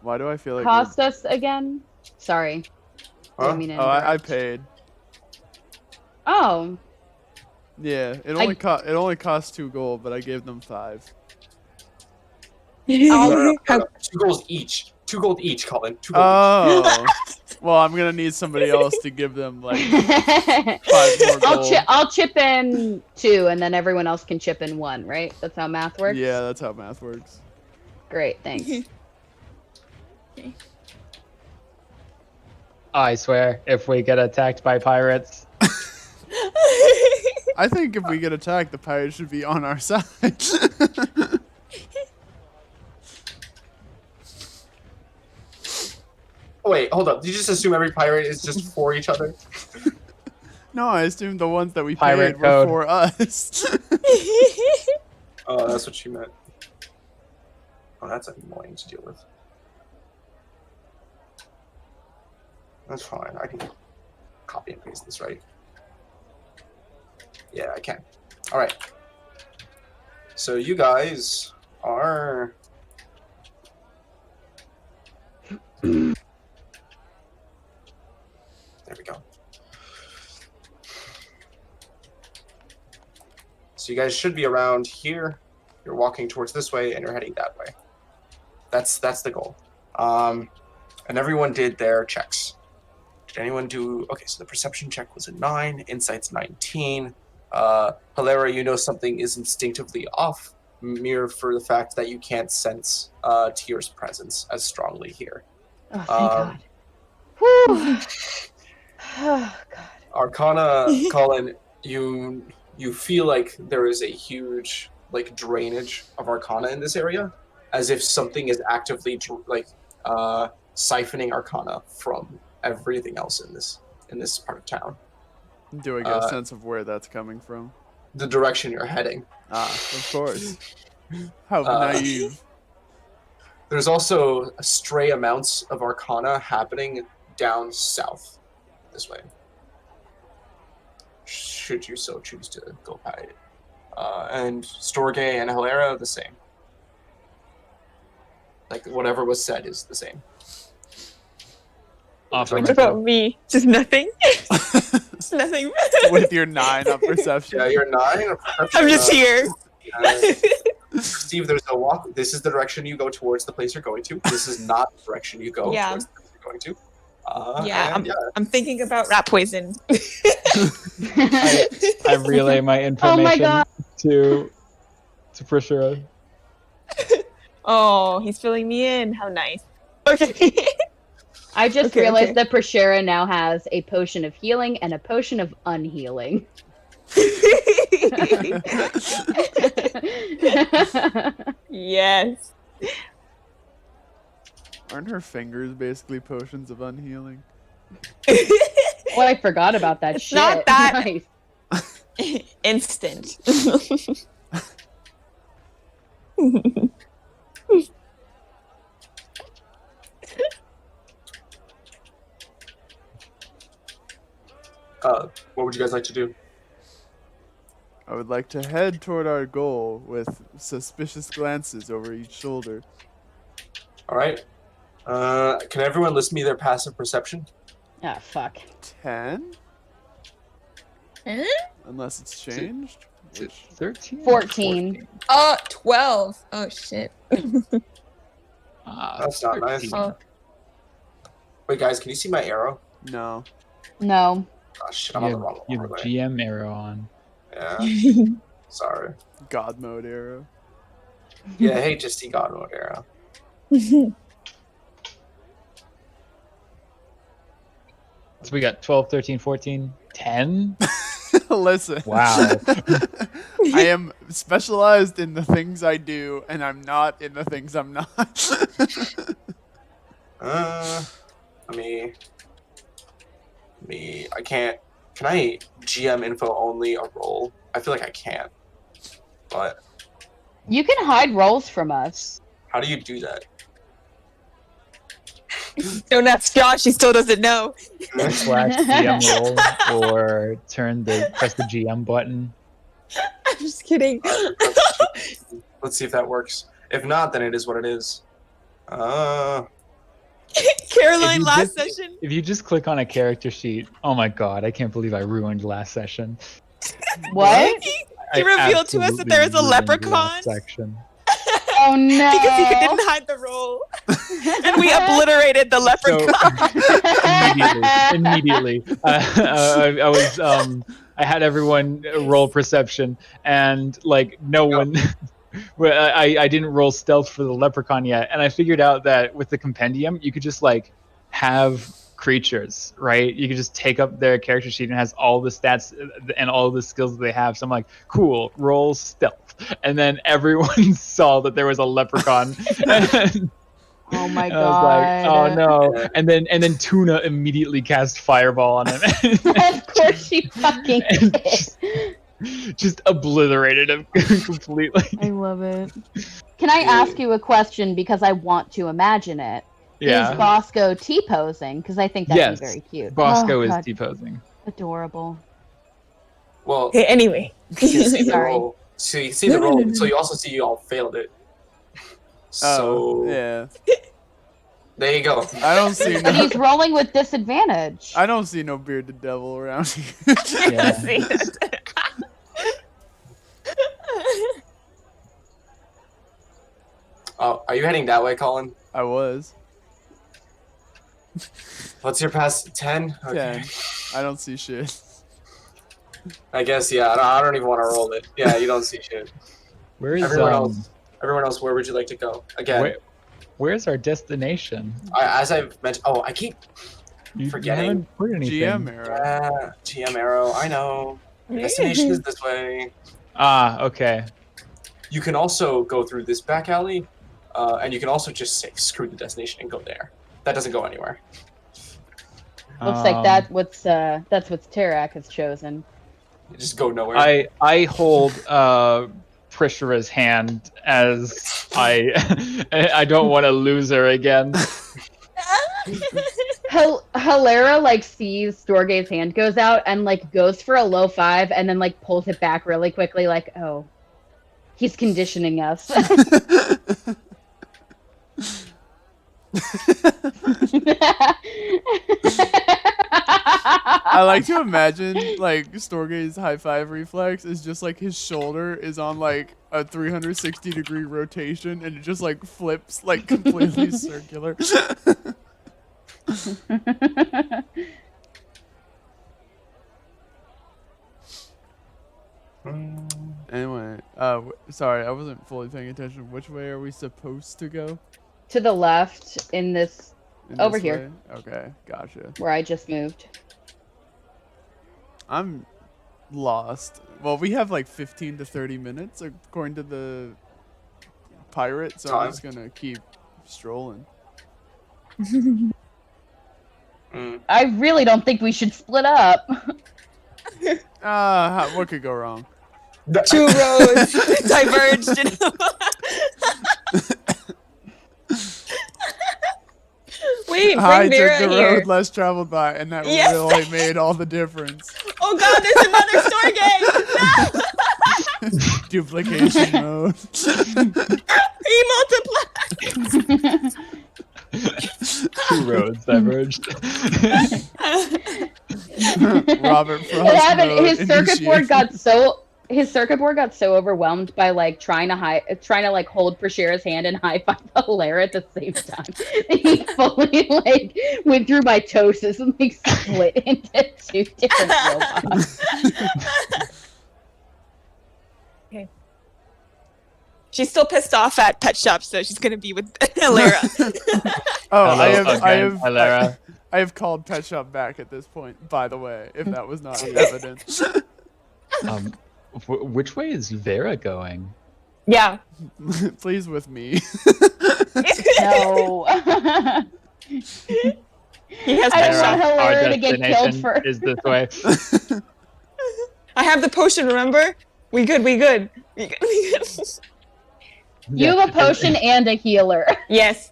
Why do I feel like Cost us again? Sorry. Huh? Didn't mean to I interrupt. paid. Oh, Yeah, it only cost 2 gold, but I gave them 5. No, 2 gold each. 2 gold each, Colin. 2 gold Oh. Well, I'm gonna need somebody else to give them like 5 more gold. I'll chip in 2, and then everyone else can chip in 1, right? That's how math works? Yeah, that's how math works. Great, thanks. I swear, if we get attacked by pirates, I think if we get attacked, the pirates should be on our side. Oh, wait, hold up. Did you just assume every pirate is just for each other? No, I assumed the ones that we Pirate paid code. were for us. Oh, that's what you meant. Oh, that's annoying to deal with. That's fine. I can copy and paste this, right? Yeah, I can. All right. So you guys are... There we go. So you guys should be around here. You're walking towards this way, and you're heading that way. That's the goal. And everyone did their checks. Did anyone do... Okay, so the perception check was a 9. Insight's 19. Helera, you know something is instinctively off, mere for the fact that you can't sense Tyr's presence as strongly here. Oh, thank God. Whew. Oh, God. Arcana, Colin, you feel like there is a huge like drainage of Arcana in this area, as if something is actively siphoning Arcana from everything else in this part of town. Do I get a sense of where that's coming from? The direction you're heading. Ah, of course. How naive. There's also stray amounts of Arcana happening down south this way. Should you so choose to go by it. And Storgé and Helera, the same. Like, whatever was said is the same. What about me? Just nothing? Just nothing. With your 9 on perception. Yeah, you're 9. I'm just here. Steve, there's no walk. This is the direction you go towards the place you're going to. This is not the direction you go Yeah. towards the place you're going to. I'm thinking about rat poison. I relay my information to Prisera. Oh, he's filling me in. How nice. Okay. I just realized that Prisera now has a potion of healing and a potion of unhealing. Yes. Aren't her fingers basically potions of unhealing? Well, I forgot about that shit. Not that Nice. instant. What would you guys like to do? I would like to head toward our goal with suspicious glances over each shoulder. All right. Can everyone list me their passive perception? Ah, fuck. 10? Huh? Unless it's changed. Which... 13? 14. 12. Oh, shit. That's not nice. 13. Oh. Wait, guys, can you see my arrow? No. No. Oh, shit, I'm on the wrong You have overlay. GM arrow on. Yeah. Sorry. God mode arrow. Yeah, I hate to see God mode arrow. So we got 12, 13, 14, 10? Listen. Wow. I am specialized in the things I do, and I'm not in the things I'm not. I can't Can I GM info only a roll? I feel like I can. But You can hide rolls from us. how do you do that? Don't ask Josh, he still doesn't know. Slash GM roll or press the GM button. I'm just kidding. Let's see if that works. If not, then it is what it is. Caroline, last session. If you just click on a character sheet, oh my god, I can't believe I ruined last session. What? He revealed to us that there is a leprechaun. Section. Oh no! Because he didn't hide the roll, and we obliterated the leprechaun. Immediately, I had everyone roll perception, and like no one. I didn't roll stealth for the leprechaun yet, and I figured out that with the compendium, you could just like have creatures, right? You could just take up their character sheet and it has all the stats and all the skills that they have. So I'm like, cool, roll stealth, and then everyone saw that there was a leprechaun. Oh my god! I was like, oh no! Yeah. And then Tuna immediately cast fireball on him. Of course she fucking did. Just obliterated him completely. I love it. Can I ask you a question because I want to imagine it? Yeah. Is Bosco T-posing? Because I think that'd be very cute. Bosco is T-posing. Adorable. Well, okay, anyway. You can see the roll. So you see the roll, so you also see you all failed it. So yeah. There you go. I don't see But he's rolling with disadvantage. I don't see no bearded devil around here. Yeah. Oh, are you heading that way, Colin? I was. What's your past 10? Okay. 10. I don't see shit. I guess, yeah. I don't even want to roll it. Yeah, you don't see shit. Where is everyone else, where would you like to go? Again. Where's our destination? As I've mentioned, I keep forgetting. GM arrow. Yeah, GM arrow. I know. The destination is this way. Ah, okay. You can also go through this back alley, and you can also just say screw the destination and go there. That doesn't go anywhere. Looks like that's what Terrac has chosen. You just go nowhere. I hold Prisera's hand as I don't want to lose her again. Helera like sees Storgé's hand goes out and like goes for a low 5 and then like pulls it back really quickly, like, oh, he's conditioning us. I like to imagine like Storgé's high five reflex is just like his shoulder is on like a 360-degree rotation and it just like flips like completely circular. Anyway, sorry, I wasn't fully paying attention. Which way are we supposed to go? To the left in this over here. Way? Okay, gotcha. Where I just moved. I'm lost. Well, we have like 15 to 30 minutes according to the pirate, so I'm just gonna keep strolling. I really don't think we should split up. What could go wrong? 2 roads diverged. You know? Wait, I bring Vera took the here. road less traveled by, and that really made all the difference. Oh god, there's another Storgé! Duplication mode. He multiplied! 2 roads diverged. Robert Frost It happened. mode His circuit board initiated. got so overwhelmed by like trying to like hold Prisera's hand and high five Helera at the same time. He fully like went through mitosis and like split into 2 different robots. Okay. She's still pissed off at Pet Shop, so she's gonna be with Helera. Helera. I have called Pet Shop back at this point, by the way, if that was not evident. Which way is Vera going? Yeah. Please with me. No. He has I pet don't want shop. Our Helera to get killed destination first. is this way. I have the potion, remember? We good. We good. We good. You have a potion and a healer. Yes.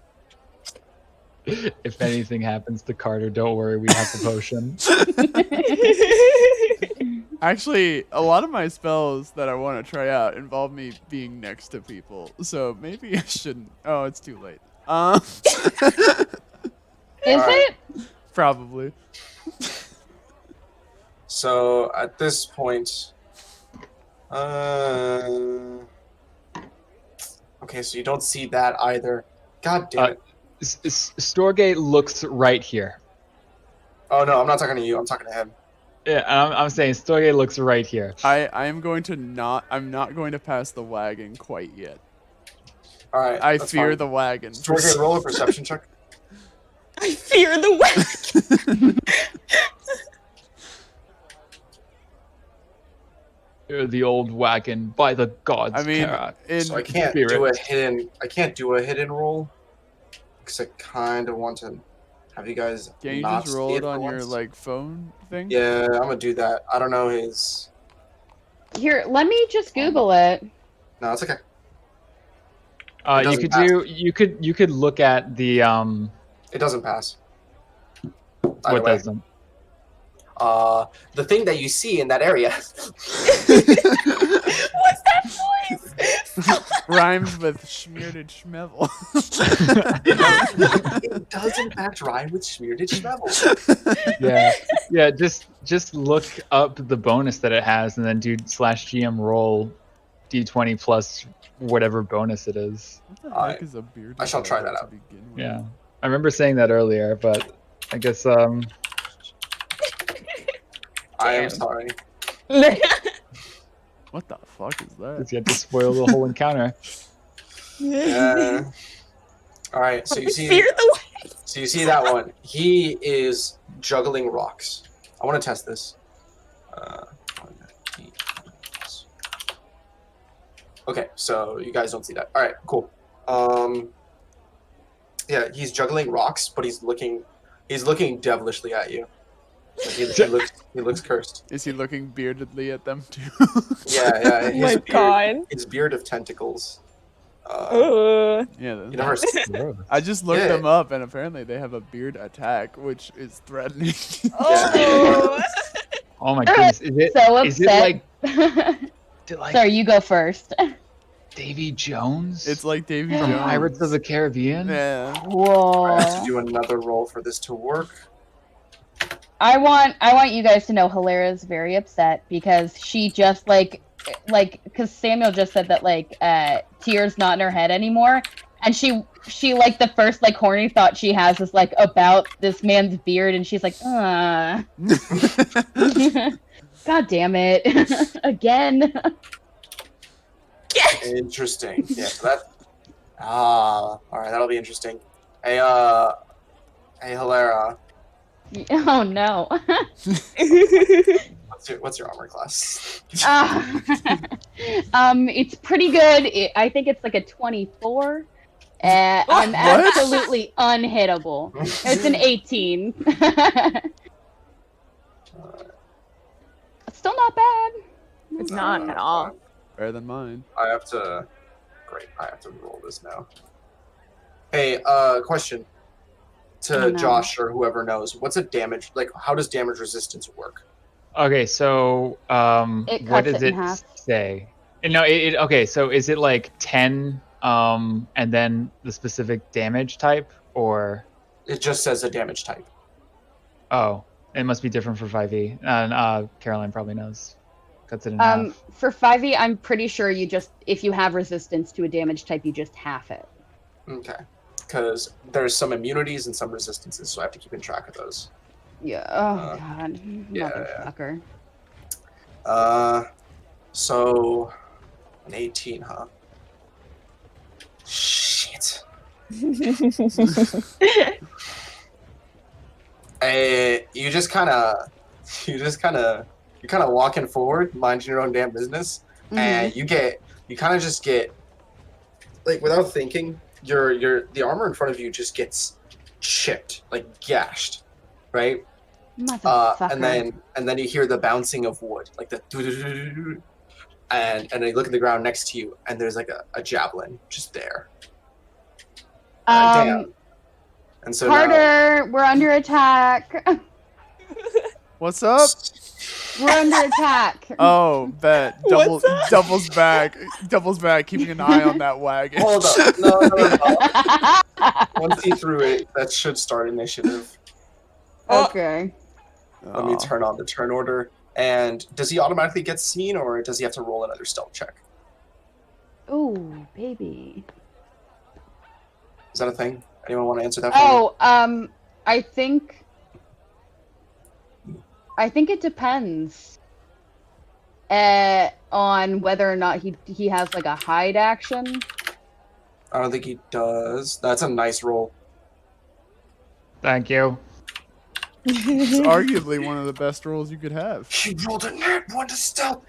If anything happens to Carter, don't worry, we have the potion. Actually, a lot of my spells that I want to try out involve me being next to people, so maybe I shouldn't. Oh, it's too late. Is it? Probably. So at this point, okay, so you don't see that either. God damn it. Storgé looks right here. Oh no, I'm not talking to you. I'm talking to him. Yeah, I'm saying Storgé looks right here. I am going to not. I'm not going to pass the wagon quite yet. All right. I that's fear fine. the wagon. Storgé, roll a perception check. I fear the wagon. The old wagon by the gods. I mean, Terrac. So I can't Spirit. do a hidden. I can't do a hidden roll because I kind of want to have you guys. Can you not just roll see it on for your once. like phone thing? Yeah, I'm gonna do that. I don't know his. Here, let me just Google it. No, it's okay. You doesn't could pass. do. You could look at the It doesn't pass. Either what way. doesn't. The thing that you see in that area What's that voice? Rhymes with schmeared schmevel. it does in fact rhyme with smeared schmevel. Yeah. Just look up the bonus that it has, and then do /GM roll d20 plus whatever bonus it is. What the Alright. heck is a beard? I shall try that to out. begin with? Yeah, I remember saying that earlier, but I guess I am sorry. What the fuck is that? you had to spoil the whole encounter. Yeah. All right. So you see. Fear the wagon. So you see that one. He is juggling rocks. I want to test this. Okay, so you guys don't see that. All right, cool. Yeah, he's juggling rocks, but he's looking devilishly at you. Like he looks cursed. Is he looking beardedly at them too? Yeah. Oh my god. His beard of tentacles. Oh. Yeah. You never. I just looked Yeah. them up, and apparently they have a beard attack, which is threatening. Oh. Oh my goodness! Is it? So Is it upset. like Sorry, you go first. Davy Jones? It's like Davy from Jones. Pirates of the Caribbean. Yeah. Whoa. I have to do another roll for this to work. I want you guys to know Helera is very upset because she just because Samuel just said that Tear's not in her head anymore, and she like the first horny thought she has is about this man's beard, and she's like, God damn it, again. Interesting. Yeah. So that. All right. That'll be interesting. Hey, Helera. Oh no. What's your armor class? It's pretty good. I think it's like a 24. I'm absolutely unhittable. It's an 18. It's still not bad. It's not at all. Better than mine. I have to. Great. I have to roll this now. Hey, question to Oh, no. Josh or whoever knows. What's a damage? How does damage resistance work? Okay, so It what cuts does it it in half. say? No, okay. So is it 10, and then the specific damage type, or? It just says a damage type. Oh, it must be different for 5e. And Caroline probably knows. Cuts it in half. For 5e, I'm pretty sure you just, if you have resistance to a damage type, you just half it. Okay. Because there's some immunities and some resistances, so I have to keep in track of those. Yeah. Oh god. yeah. Motherfucker. So an 18, huh? Shit. You just kind of walking forward, minding your own damn business, and you kind of just get without thinking, the armor in front of you just gets chipped, gashed, right? Motherfucker. And then you hear the bouncing of wood, like the and then you look at the ground next to you, and there's like a javelin just there. Damn. And so Carter, we're under attack. What's up? We're under attack. Oh, bet. Doubles back, keeping an eye on that wagon. Hold up. No. Once he threw it, that should start initiative. Okay. Let me turn on the turn order. And does he automatically get seen, or does he have to roll another stealth check? Ooh, baby. Is that a thing? Anyone want to answer that for me? I think it depends on whether or not he has like a hide action. I don't think he does. That's a nice roll. Thank you. It's arguably one of the best rolls you could have. He rolled a nat 1 to stealth.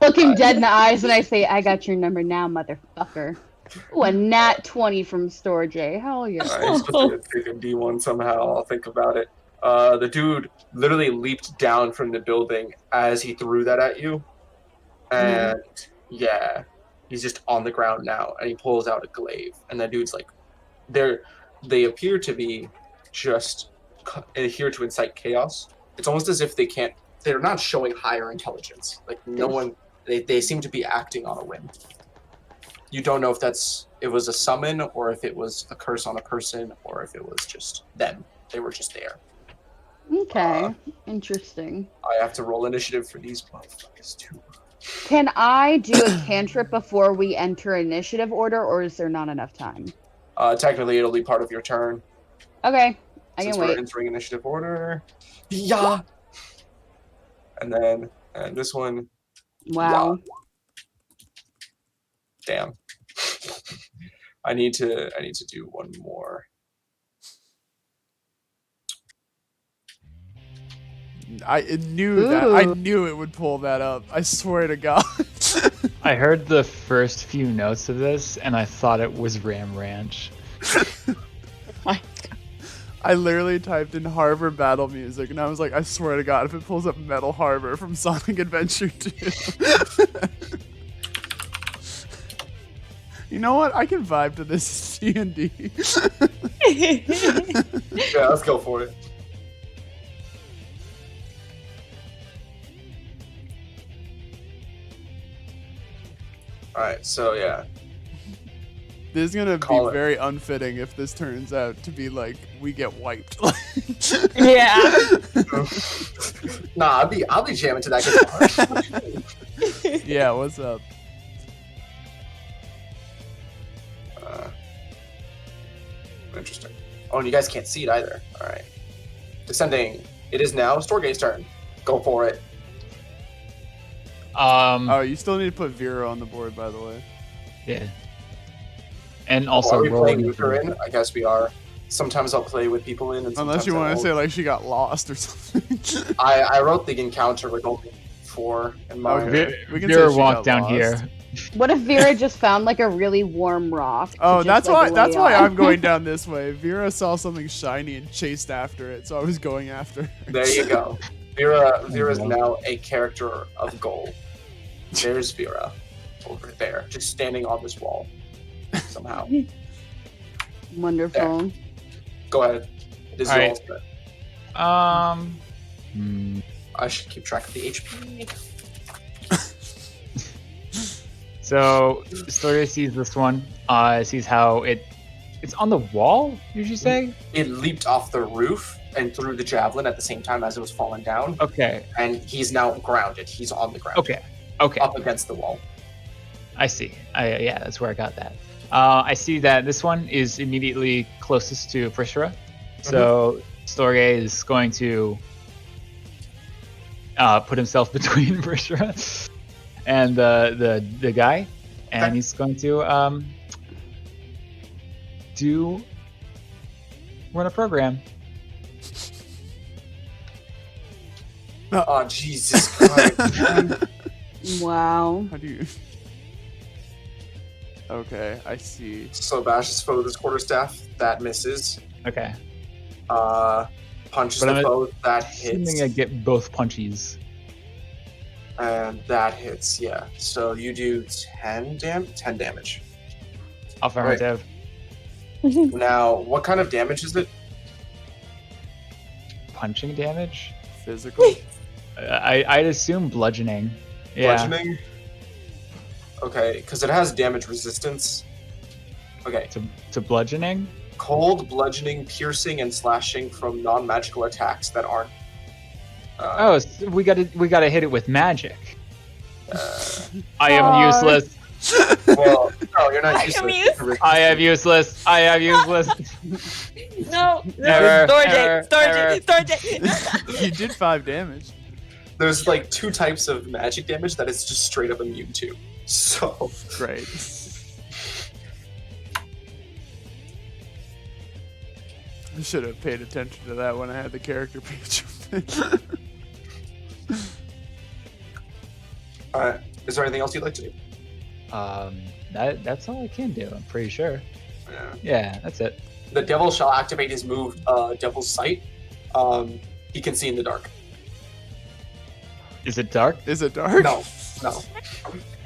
Look him dead in the eyes and I say, I got your number now, motherfucker. Ooh, a nat 20 from Storgé. Hell yeah. Alright, supposed to take a D1 somehow. I'll think about it. The dude literally leaped down from the building as he threw that at you. And yeah, he's just on the ground now. And he pulls out a glaive. And that dude's like, they appear to be just here to incite chaos. It's almost as if they're not showing higher intelligence. Like no one, they seem to be acting on a whim. You don't know if it was a summon, or if it was a curse on a person, or if it was just them. They were just there. Okay, interesting. I have to roll initiative for these motherfuckers too. Can I do a cantrip before we enter initiative order, or is there not enough time? Technically, it'll be part of your turn. Okay, I Since can we're wait. entering initiative order. Yeah. And this one. Wow. Yeah. Damn. I need to do one more. I knew it would pull that up. I swear to God. I heard the first few notes of this, and I thought it was Ram Ranch. I literally typed in Harbor Battle Music, and I was like, I swear to God, if it pulls up Metal Harbor from Sonic Adventure 2. You know what? I can vibe to this D&D. Yeah, let's go for it. Alright, so yeah. This is gonna Colin. be very unfitting if this turns out to be like we get wiped. Yeah. Nah, I'll be jamming to that guitar. Yeah, what's up? Interesting. Oh, and you guys can't see it either. Alright. Descending. It is now Storgé's turn. Go for it. Oh, you still need to put Vera on the board, by the way. Yeah. And also are we rolling playing with her in? I guess we are. Sometimes I'll play with people in, and Unless you want to say like she got lost or something. I wrote the encounter with only 4 in mind. Okay. We can Vera say she walked got down lost. here. What if Vera just found like a really warm rock? Oh, that's why lay I'm on? going down this way. Vera saw something shiny and chased after it, so I was going after her. There you go. Vera's now a character of gold. There's Vera over there, just standing on this wall somehow. Wonderful. There. Go ahead. It is All your right. ultimate. I should keep track of the HP. So Storgé sees this one. Sees how it's on the wall. Did you say? It leaped off the roof and threw the javelin at the same time as it was falling down. Okay. And he's now grounded. He's on the ground. Okay. Okay. Up against the wall. I see. Yeah, that's where I got that. I see that this one is immediately closest to Prisera. So Storgé is going to put himself between Prisera and the guy, and he's going to run a program. Oh, Jesus Christ. Wow. How do you? Okay, I see. So bashes foe with his quarterstaff. That misses. Okay. Punches But the I'm foe. That assuming hits. I get both punchies. And that hits, yeah. So you do 10 damage. Affirmative. Now, what kind of damage is it? Punching damage? Physical. I'd assume bludgeoning. Yeah. Bludgeoning? Okay, because it has damage resistance. Okay. To bludgeoning? Cold, bludgeoning, piercing, and slashing from non-magical attacks that aren't. So we gotta hit it with magic. I Aw. am useless. Well, no, you're not I am useless. I am useless. I am useless. No, Error, Storgé, error. Storgé. You did 5 damage. There's like 2 types of magic damage that it's just straight up immune to. So Great. I should have paid attention to that when I had the character page open. Alright. Is there anything else you'd like to do? That's all I can do. I'm pretty sure. Yeah. Yeah, that's it. The devil shall activate his move, Devil's Sight. He can see in the dark. Is it dark? Is it dark? No.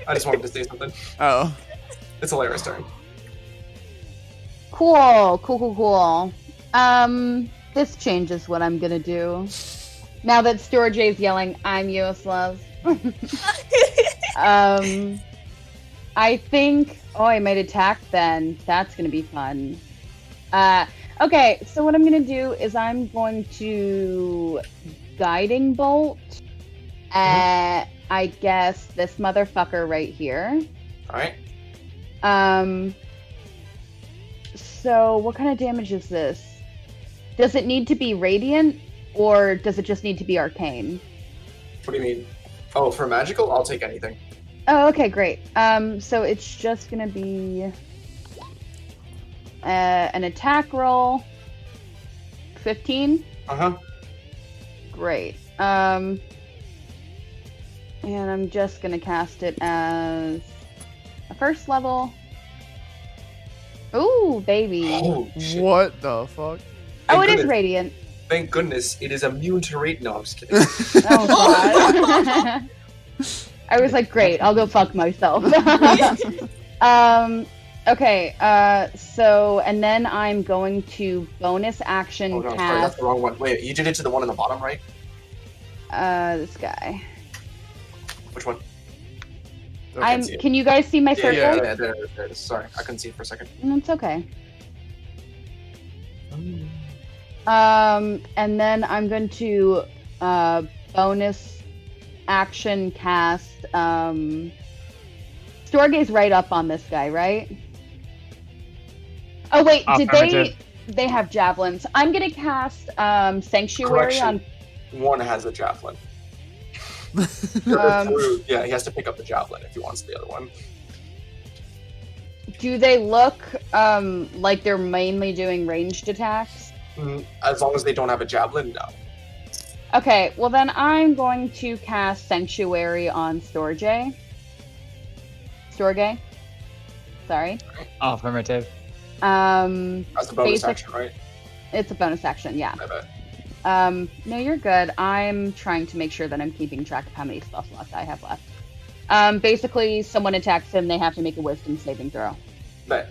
I just wanted to say something. Oh. It's Helera's turn. Cool. This changes what I'm gonna do. Now that Storgé's yelling, I'm useless. I think, I might attack then. That's gonna be fun. Okay, so what I'm gonna do is I'm going to Guiding Bolt at, I guess, this motherfucker right here. Alright. So what kind of damage is this? Does it need to be radiant, or does it just need to be arcane? What do you mean? Oh, for magical? I'll take anything. Oh, okay, great. So it's just gonna be an attack roll. 15? Uh-huh. Great. And I'm just gonna cast it as a first level. Ooh, baby. Oh, shit. What the fuck? Oh, Thank it is goodness. radiant. Thank goodness it is immune to rate. No, I'm just kidding. Oh, God. I was like, great, I'll go fuck myself. Okay, so, and then I'm going to bonus action Oh, no, sorry, cast that's the wrong one. Wait, you did it to the one on the bottom, right? this guy. Which one? I I'm. can't see it. Can you guys see my circle? Yeah, there it is. Sorry, I couldn't see it for a second. It's okay. And then I'm going to bonus action cast. Storgé's right up on this guy, right? Oh wait, did they have javelins? I'm gonna cast Sanctuary Correction. on. One has a javelin. Yeah, he has to pick up the javelin if he wants the other one. Do they look like they're mainly doing ranged attacks? As long as they don't have a javelin, no. Okay, well then I'm going to cast Sanctuary on Storgé. Storgé? Sorry. Affirmative. That's a bonus action, right? It's a bonus action, yeah. I bet. No, you're good. I'm trying to make sure that I'm keeping track of how many spell slots I have left. Basically, someone attacks him, they have to make a wisdom saving throw. Bet.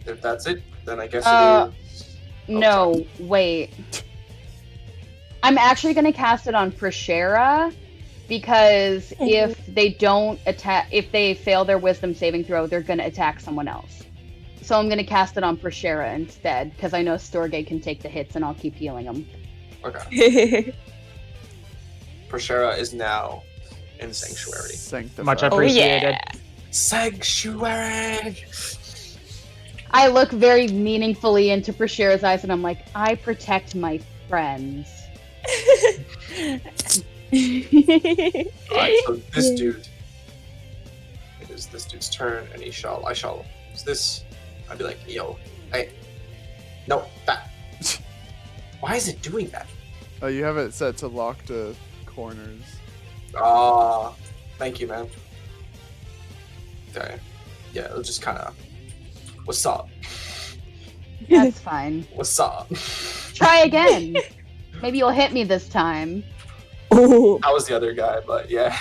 If that's it, then I guess it is. No, wait. I'm actually going to cast it on Prisera because if they don't attack, if they fail their wisdom saving throw, they're going to attack someone else. So I'm going to cast it on Prisera instead because I know Storgé can take the hits and I'll keep healing him. Okay. Prisera is now in Sanctuary. Sanctified. Much appreciated. Sanctuary! I look very meaningfully into Prisera's eyes and I'm like, I protect my friends. Alright, so this dude. It is this dude's turn, and I shall use this. I'd be like, yo, hey. No, that. Why is it doing that? Oh, you have it set to lock to corners. Thank you, man. Okay. Yeah, it'll just kind of. What's up? That's fine. What's up? Try again. Maybe you'll hit me this time. Oh. I was the other guy, but yeah.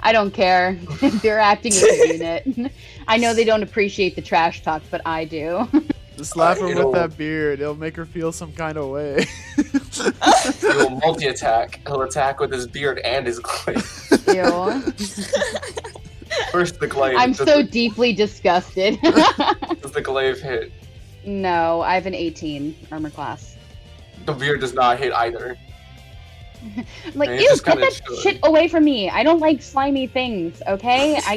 I don't care. They're acting as a unit. I know they don't appreciate the trash talk, but I do. Just slap her it'll- with that beard. It'll make her feel some kind of way. He will multi-attack. He'll attack with his beard and his glaive. Ew. First the glaive. I'm does so the, deeply disgusted. does the glaive hit? No, I have an 18 armor class. The beard does not hit either. I'm like, And it ew, just get kinda that should. shit away from me. I don't like slimy things, okay? It's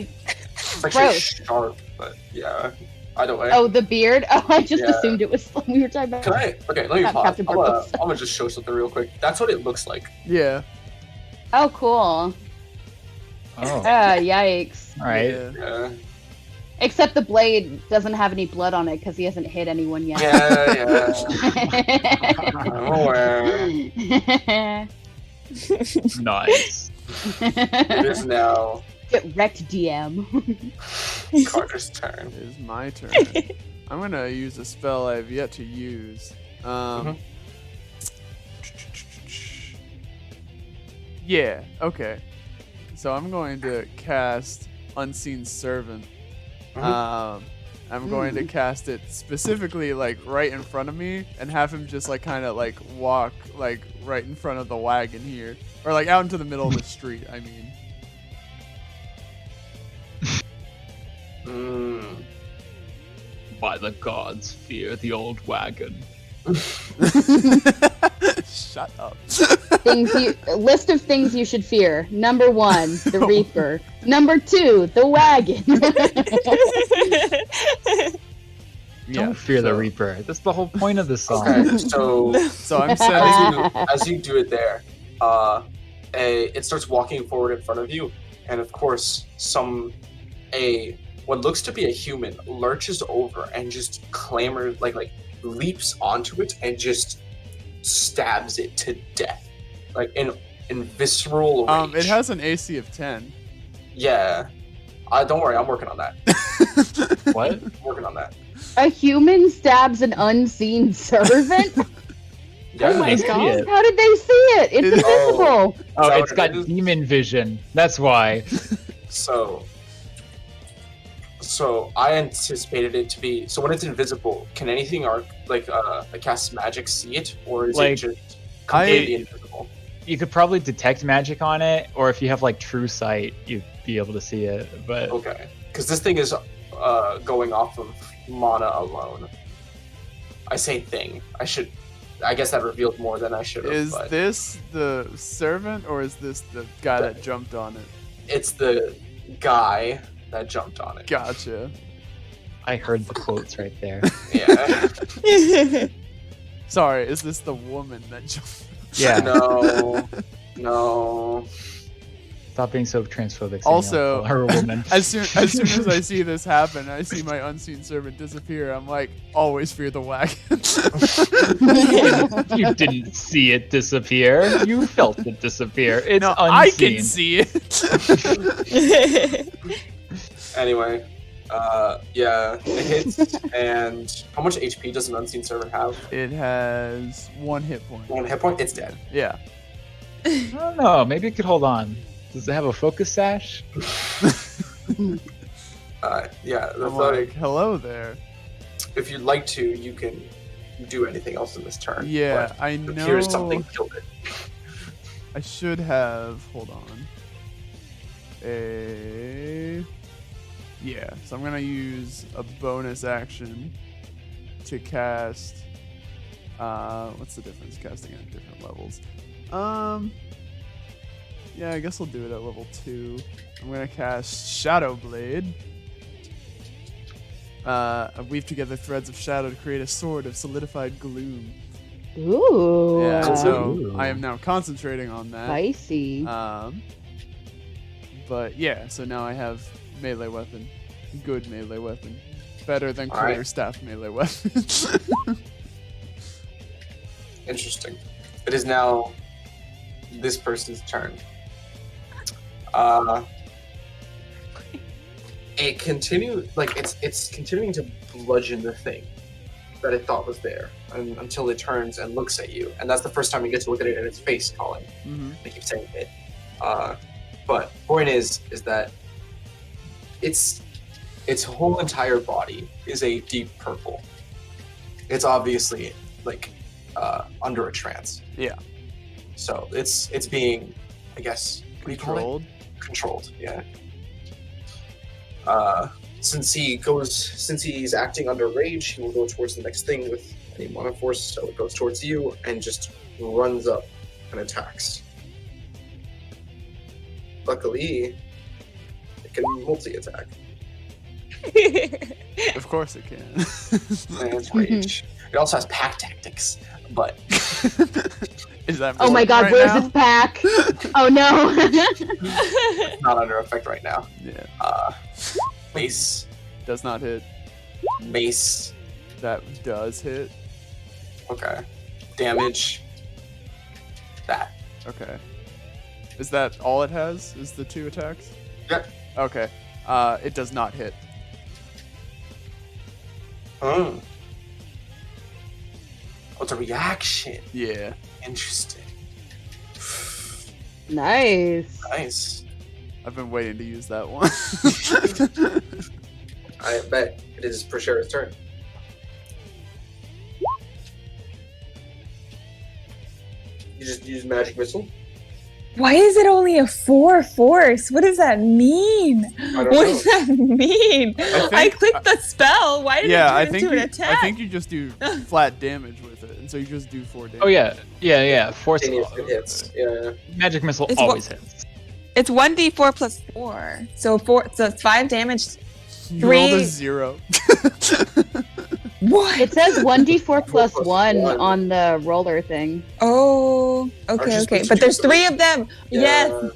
actually Gross. sharp, but yeah. Either way. Oh, the beard? Oh, I just Yeah. assumed it was we were talking about. Can I? Okay, let me Not pause. Captain I'm Purpose. gonna just show something real quick. That's what it looks like. Yeah. Oh, cool. Oh, Yikes. all right. Yeah. Yeah. Except the blade doesn't have any blood on it because he hasn't hit anyone yet. Yeah, I'm aware. Nice. It is now Get wrecked, DM. Carter's turn. It is my turn. I'm gonna use a spell I've yet to use. Yeah, okay. So I'm going to cast Unseen Servant. I'm going to cast it specifically like right in front of me and have him just like kind of like walk like right in front of the wagon here. Or like out into the middle of the street, I mean. By the gods, fear the old wagon. Shut up. List of things you should fear. Number 1, the Reaper. Number 2, the wagon. Don't fear the Reaper. That's the whole point of this song. Okay, so So I'm setting as you do it there, it starts walking forward in front of you, and of course, what looks to be a human lurches over and just clambers, like leaps onto it and just stabs it to death, like in visceral rage. it has an AC of 10. Yeah. Don't worry, I'm working on that. What? I'm working on that. A human stabs an unseen servant? Yeah. Oh my I see god, it. how did they see it? It's It- invisible. Oh, that it's what got it is? demon vision. That's why. So I anticipated it to be. So when it's invisible, can anything that casts magic see it, or is it Like, just completely invisible? You could probably detect magic on it, or if you have like true sight, you'd be able to see it. But Okay, because this thing is going off of mana alone. I say thing. I guess that revealed more than I should have. Is But this the servant or is this the guy that jumped on it? it's the guy that jumped on it. Gotcha. I heard the quotes right there. Yeah. Sorry, is this the woman that jumped? Yeah. No. Stop being so transphobic. Also- Samuel. Her a woman. As soon as I see this happen, I see my unseen servant disappear. I'm like, always fear the wagon. You didn't see it disappear. You felt it disappear. It's No, unseen. I can see it. Anyway, yeah, it hits. And how much HP does an unseen servant have? It has 1 hit point. 1 hit point. It's dead. Yeah. I don't know. Maybe it could hold on. Does it have a focus sash? Yeah. That's I'm like, like, hello there. if you'd like to, you can do anything else in this turn. Yeah, but I it know. appears something killed it. I should have. Hold on. Yeah, so I'm gonna use a bonus action to cast. What's the difference casting at different levels? Yeah, I guess I'll do it at level 2. I'm gonna cast Shadow Blade. Weave together threads of shadow to create a sword of solidified gloom. Ooh. Yeah, and so Ooh. I am now concentrating on that. Spicy. But yeah, so now I have melee weapon. Good melee weapon. Better than Alright. quarterstaff melee weapon. Interesting. It is now this person's turn. It it's continuing to bludgeon the thing that it thought was there until it turns and looks at you, and that's the first time you get to look at it in its face, Colin. I keep saying it, but point is that its whole entire body is a deep purple. It's obviously like under a trance. Yeah. So it's being, I guess, what do you call it? Controlled. Yeah. Since he's acting under rage, he will go towards the next thing with a mana force. So it goes towards you and just runs up and attacks. Luckily, it can multi-attack. Of course it can. And it's rage. It also has pack tactics, but Is that Oh my god, right where's now? its pack? Oh no. it's not under effect right now. Yeah. Mace. Does not hit. Mace. That does hit. Okay. Damage. That. Okay. Is that all it has? Is the 2 attacks? Yep. Okay. It does not hit. Oh, it's a reaction. Yeah. Interesting. Nice. Nice. I've been waiting to use that one. I bet it is Prisera's turn. You just use magic missile. Why is it only a 4 force? What does that mean? I don't What know. does that mean? I clicked the spell. Why did Yeah, I it turn think into an you, attack? I think you just do flat damage with it, and so you just do 4 damage. Oh yeah. Force It hits. Yeah. magic missile It's always hits. It's 1d4 plus 4. So it's 5 damage. You rolled a 3. 0. What? It says 1d4 plus plus 1 1. on the roller thing. Oh, Or okay, just okay. put But two there's of them. 3 of them. Yes. Yeah.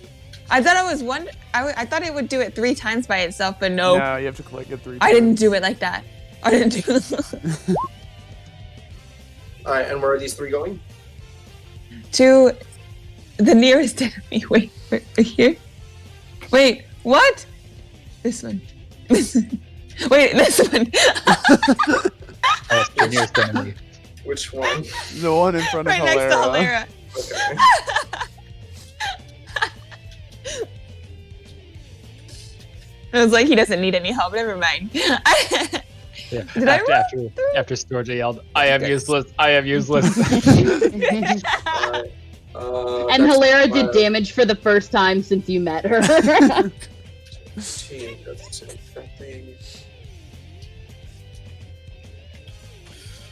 I thought it was one. I thought it would do it 3 times by itself, but no. No, you have to click it 3 times. I didn't do it like that. I didn't do it. All right, and where are these 3 going? To the nearest enemy. Wait, here? Wait, what? This one. Wait, this one. That's the nearest enemy. Which one? The one in front Right of next to Helera. Helera. Okay. I was like, he doesn't need any help. Never mind. Yeah. Did I after Storgé yelled, "I am useless. I am useless." All right. And That's Helera did 12. damage for the first time since you met her. 15, that's infecting.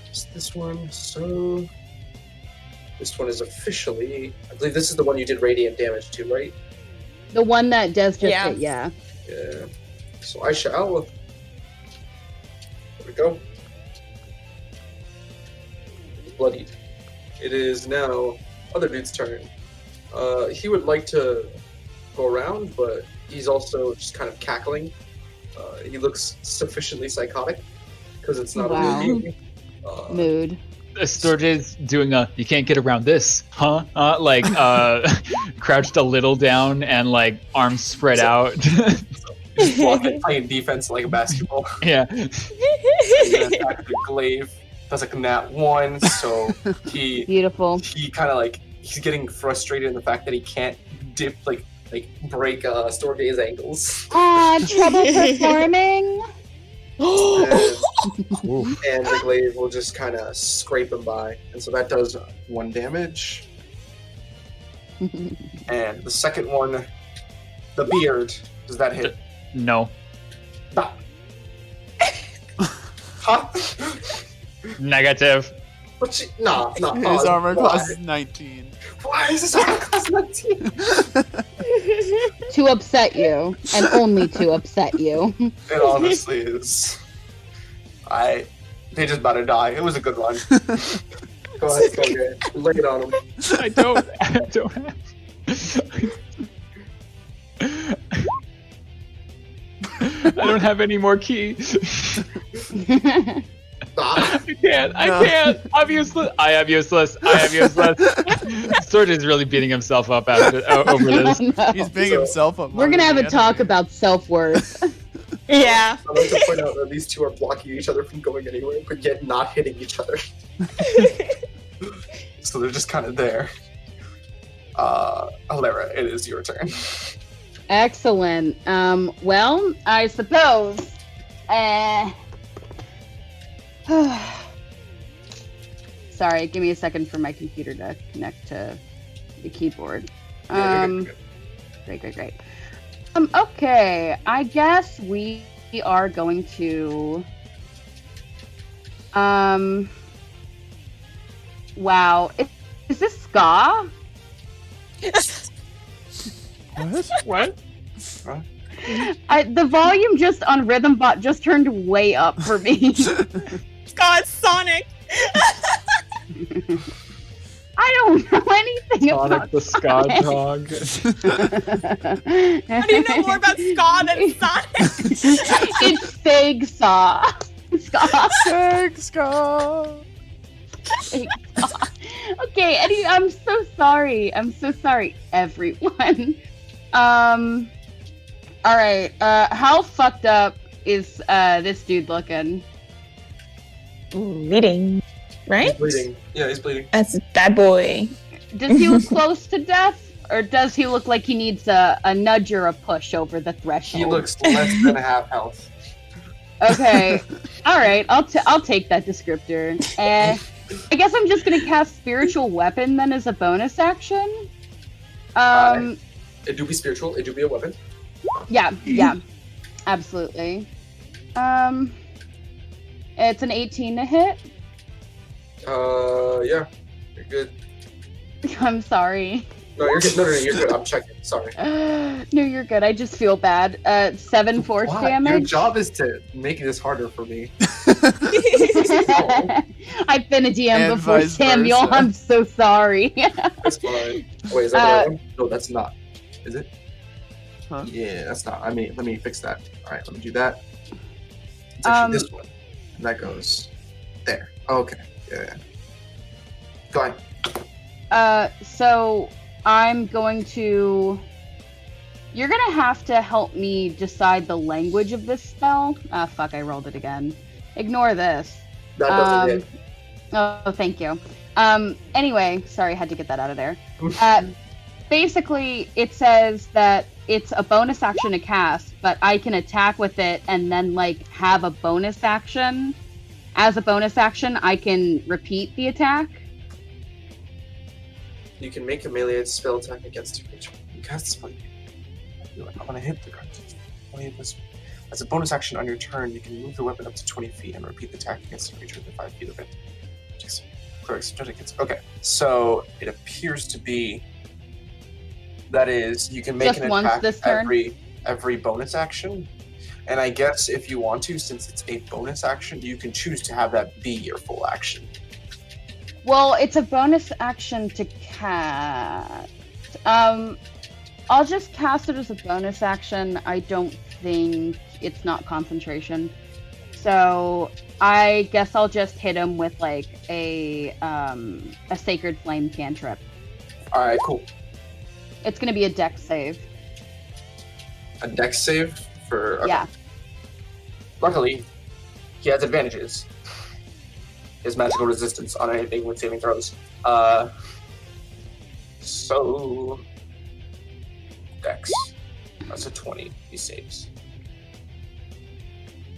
It's this one. So this one is officially. I believe this is the one you did radiant damage to, right? The one that Des just Yeah. hit, yeah. Yeah. So I shall. There we go. Bloodied. It is now other dude's turn. He would like to go around, but he's also just kind of cackling. He looks sufficiently psychotic because it's not Wow. a movie. Mood. Storgé's doing you can't get around this, huh? Like crouched a little down and like arms spread out. Just walking, playing defense like a basketball. Yeah. And then attack the glaive. That's like a nat 1, so Beautiful. he kind of like he's getting frustrated in the fact that he can't break Storgé's ankles. Trouble performing. And the glaive will just kind of scrape him by, and so that does 1 damage. And the second one, the beard, does that hit? No. Bah. Huh? Negative. But nah. His armor why? class is 19. Why is his armor class 19? To upset you, and only to upset you. It honestly is. They just about to die. It was a good run. Go ahead, Storgé. Lay it on him. I don't I don't have any more key. Ah, I can't. No. I can't. I'm useless. I am useless. I am useless. Storgé's really beating himself up over this. No. He's beating So, himself up. We're more gonna have than a the talk enemy. about self-worth. Yeah. I'd like to point out that these two are blocking each other from going anywhere, but yet not hitting each other. So they're just kind of there. Helera, it is your turn. Excellent. Well, I suppose. Sorry, give me a second for my computer to connect to the keyboard. Yeah, you're good, Great. Okay, I guess we are going to. Wow, is this ska? What? The volume just on Rhythm Bot just turned way up for me. God, Sonic. I don't know anything Sonic about the Ska Sonic. dog. How do you know more about ska than Sonic? It's fake saw. Ska. Thanks, God. Okay, Eddie, I'm so sorry. I'm so sorry, everyone. All right. How fucked up is this dude looking? Bleeding, He's right? bleeding. Yeah, he's bleeding. That's a bad boy. Does he look close to death, or does he look like he needs a nudge or a push over the threshold? He looks less than half health. Okay. All right. I'll take that descriptor. I guess I'm just gonna cast Spiritual Weapon then as a bonus action. It do be spiritual. It do be a weapon. Yeah. Absolutely. It's an 18 to hit. Yeah. You're good. I'm sorry. No, you're good. No, you're good. I'm checking. Sorry. No, you're good. I just feel bad. 7 force Why? Your damage. job is to make this harder for me. I've been a DM And before, vice Samuel. versa. I'm so sorry. That's fine. Wait, is that the right one? No, that's not. Is it? Huh? Yeah, that's not. Let me fix that. All right, let me do that. It's actually this one. And that goes there. Okay. Yeah. Go ahead. So I'm going to. You're gonna have to help me decide the language of this spell. Fuck! I rolled it again. Ignore this. That doesn't hit. Oh, thank you. Anyway, sorry, I had to get that out of there. Basically, it says that it's a bonus action to cast, but I can attack with it and then like have a bonus action. As a bonus action, I can repeat the attack. You can make a melee spell attack against a creature. You cast a spell. You're like, I'm gonna hit the creature. I'm gonna hit this. As a bonus action on your turn, you can move the weapon up to 20 feet and repeat the attack against a creature within 5 feet of it. Clerics, predicates. Okay, so it appears to be that is you can make Just an once attack this turn? every bonus action, and I guess if you want to, since it's a bonus action, you can choose to have that be your full action. Well, it's a bonus action to cast. I'll just cast it as a bonus action. I don't think it's not concentration. So I guess I'll just hit him with like a Sacred Flame cantrip. All right, cool. It's gonna be a dex save. A dex save for okay. Yeah. Luckily, he has advantages. His magical resistance on anything with saving throws. So dex. That's a 20. He saves.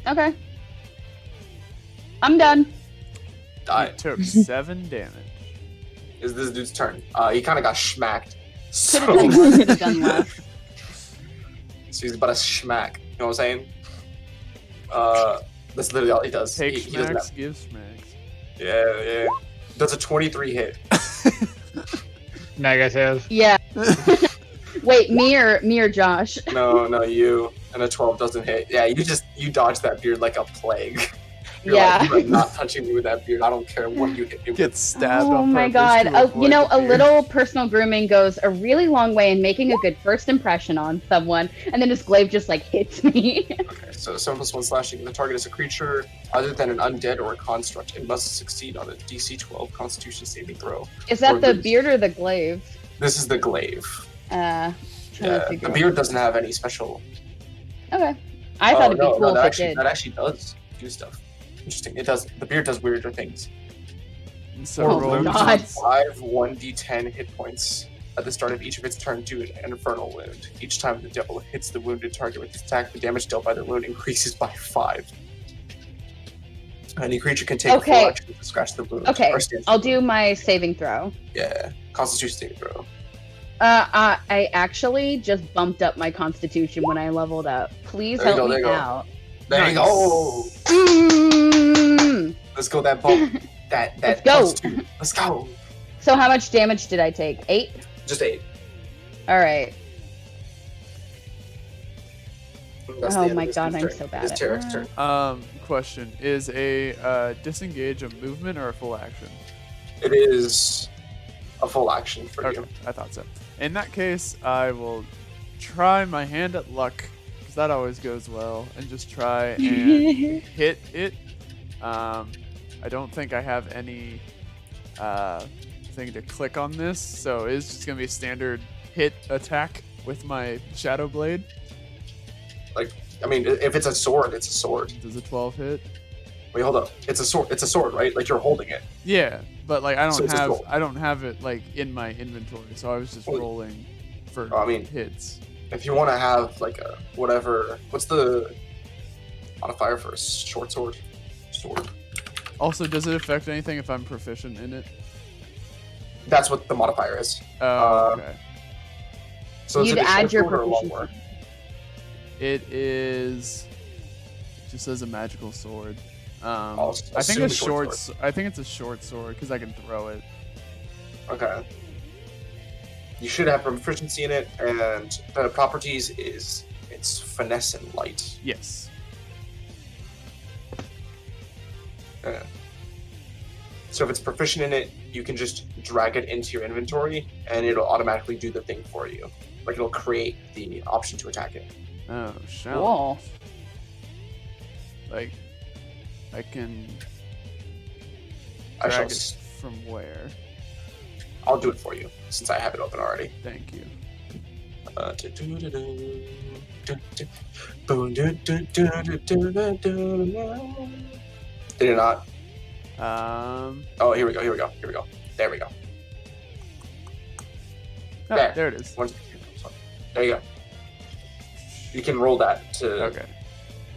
Okay. I'm done. Die. You took 7 damage. Is this dude's turn? He kind of got schmacked. Could have done more. Could have done less. So he's about to schmack. You know what I'm saying? That's literally all he does. Take He doesn't smacks, have- give smacks. Yeah. That's a 23 hit. Negative. Yeah. Wait, me or Josh? No, you. And a 12 doesn't hit. Yeah, you dodge that beard like a plague. You're Yeah. like, you are not touching me with that beard. I don't care what you hit me with. Get stabbed Oh on my purpose god. to avoid the A beard. little personal grooming goes a really long way in making a good first impression on someone, and then this glaive just like hits me. Okay, so 7+1 slashing. The target is a creature other than an undead or a construct. It must succeed on a DC 12 Constitution saving throw. Is that Or the this. beard or the glaive? This is the glaive. Trying to Yeah, figure the out. beard doesn't have any special. Okay. I thought it'd be cool that if it did. actually does do stuff. Interesting. It does. The beard does weirder things. So Oh roll my me- God. 5 1d10 hit points at the start of each of its turn to an infernal wound. Each time the devil hits the wounded target with its attack, the damage dealt by the wound increases by 5. Any creature can take a full Okay. action to scratch the wound. Okay, or stand I'll the do wound. my saving throw. Yeah, Constitution saving throw. I actually just bumped up my constitution when I leveled up. Please There you help go, me there you go. out. There you go. Mm. Let's go that bump. That Let's go. constitution. Let's go. So how much damage did I take? 8? Just 8. All right. That's the Oh end of my this god, dude's I'm turn. so bad It's at Terrac's that. turn. Question: is a disengage a movement or a full action? It is a full action for Okay, you. I thought so. In that case, I will try my hand at luck, because that always goes well, and just try and hit it. I don't think I have any thing to click on this, so it's just gonna be a standard hit attack with my shadow blade. I mean, if it's a sword, it's a sword. Does a 12 hit? Wait, hold up. It's a sword. It's a sword, right? Like you're holding it. Yeah, but like I So don't it's just roll. I don't have it like in my inventory, so I was just Well, rolling for I mean- hits. If you want to have like a whatever, what's the modifier for a short sword? Sword. Also, does it affect anything if I'm proficient in it? That's what the modifier is. Oh, Uh, okay. So is You'd it a add short your sword or a long proficiency. sword? It is. It just says a magical sword. I'll I think assume a a short short. I think it's a short sword because I can throw it. Okay. You should have proficiency in it, and the properties is it's finesse and light. Yes. So if it's proficient in it, you can just drag it into your inventory, and it'll automatically do the thing for you. Like it'll create the option to attack it. Oh, shit. Cool. Like, I can I shall drag it s- from where? I'll do it for you since I have it open already. Thank you. Did it not? Oh, Here we go. There we go. there. There. It is. There you go. You can roll that to Okay.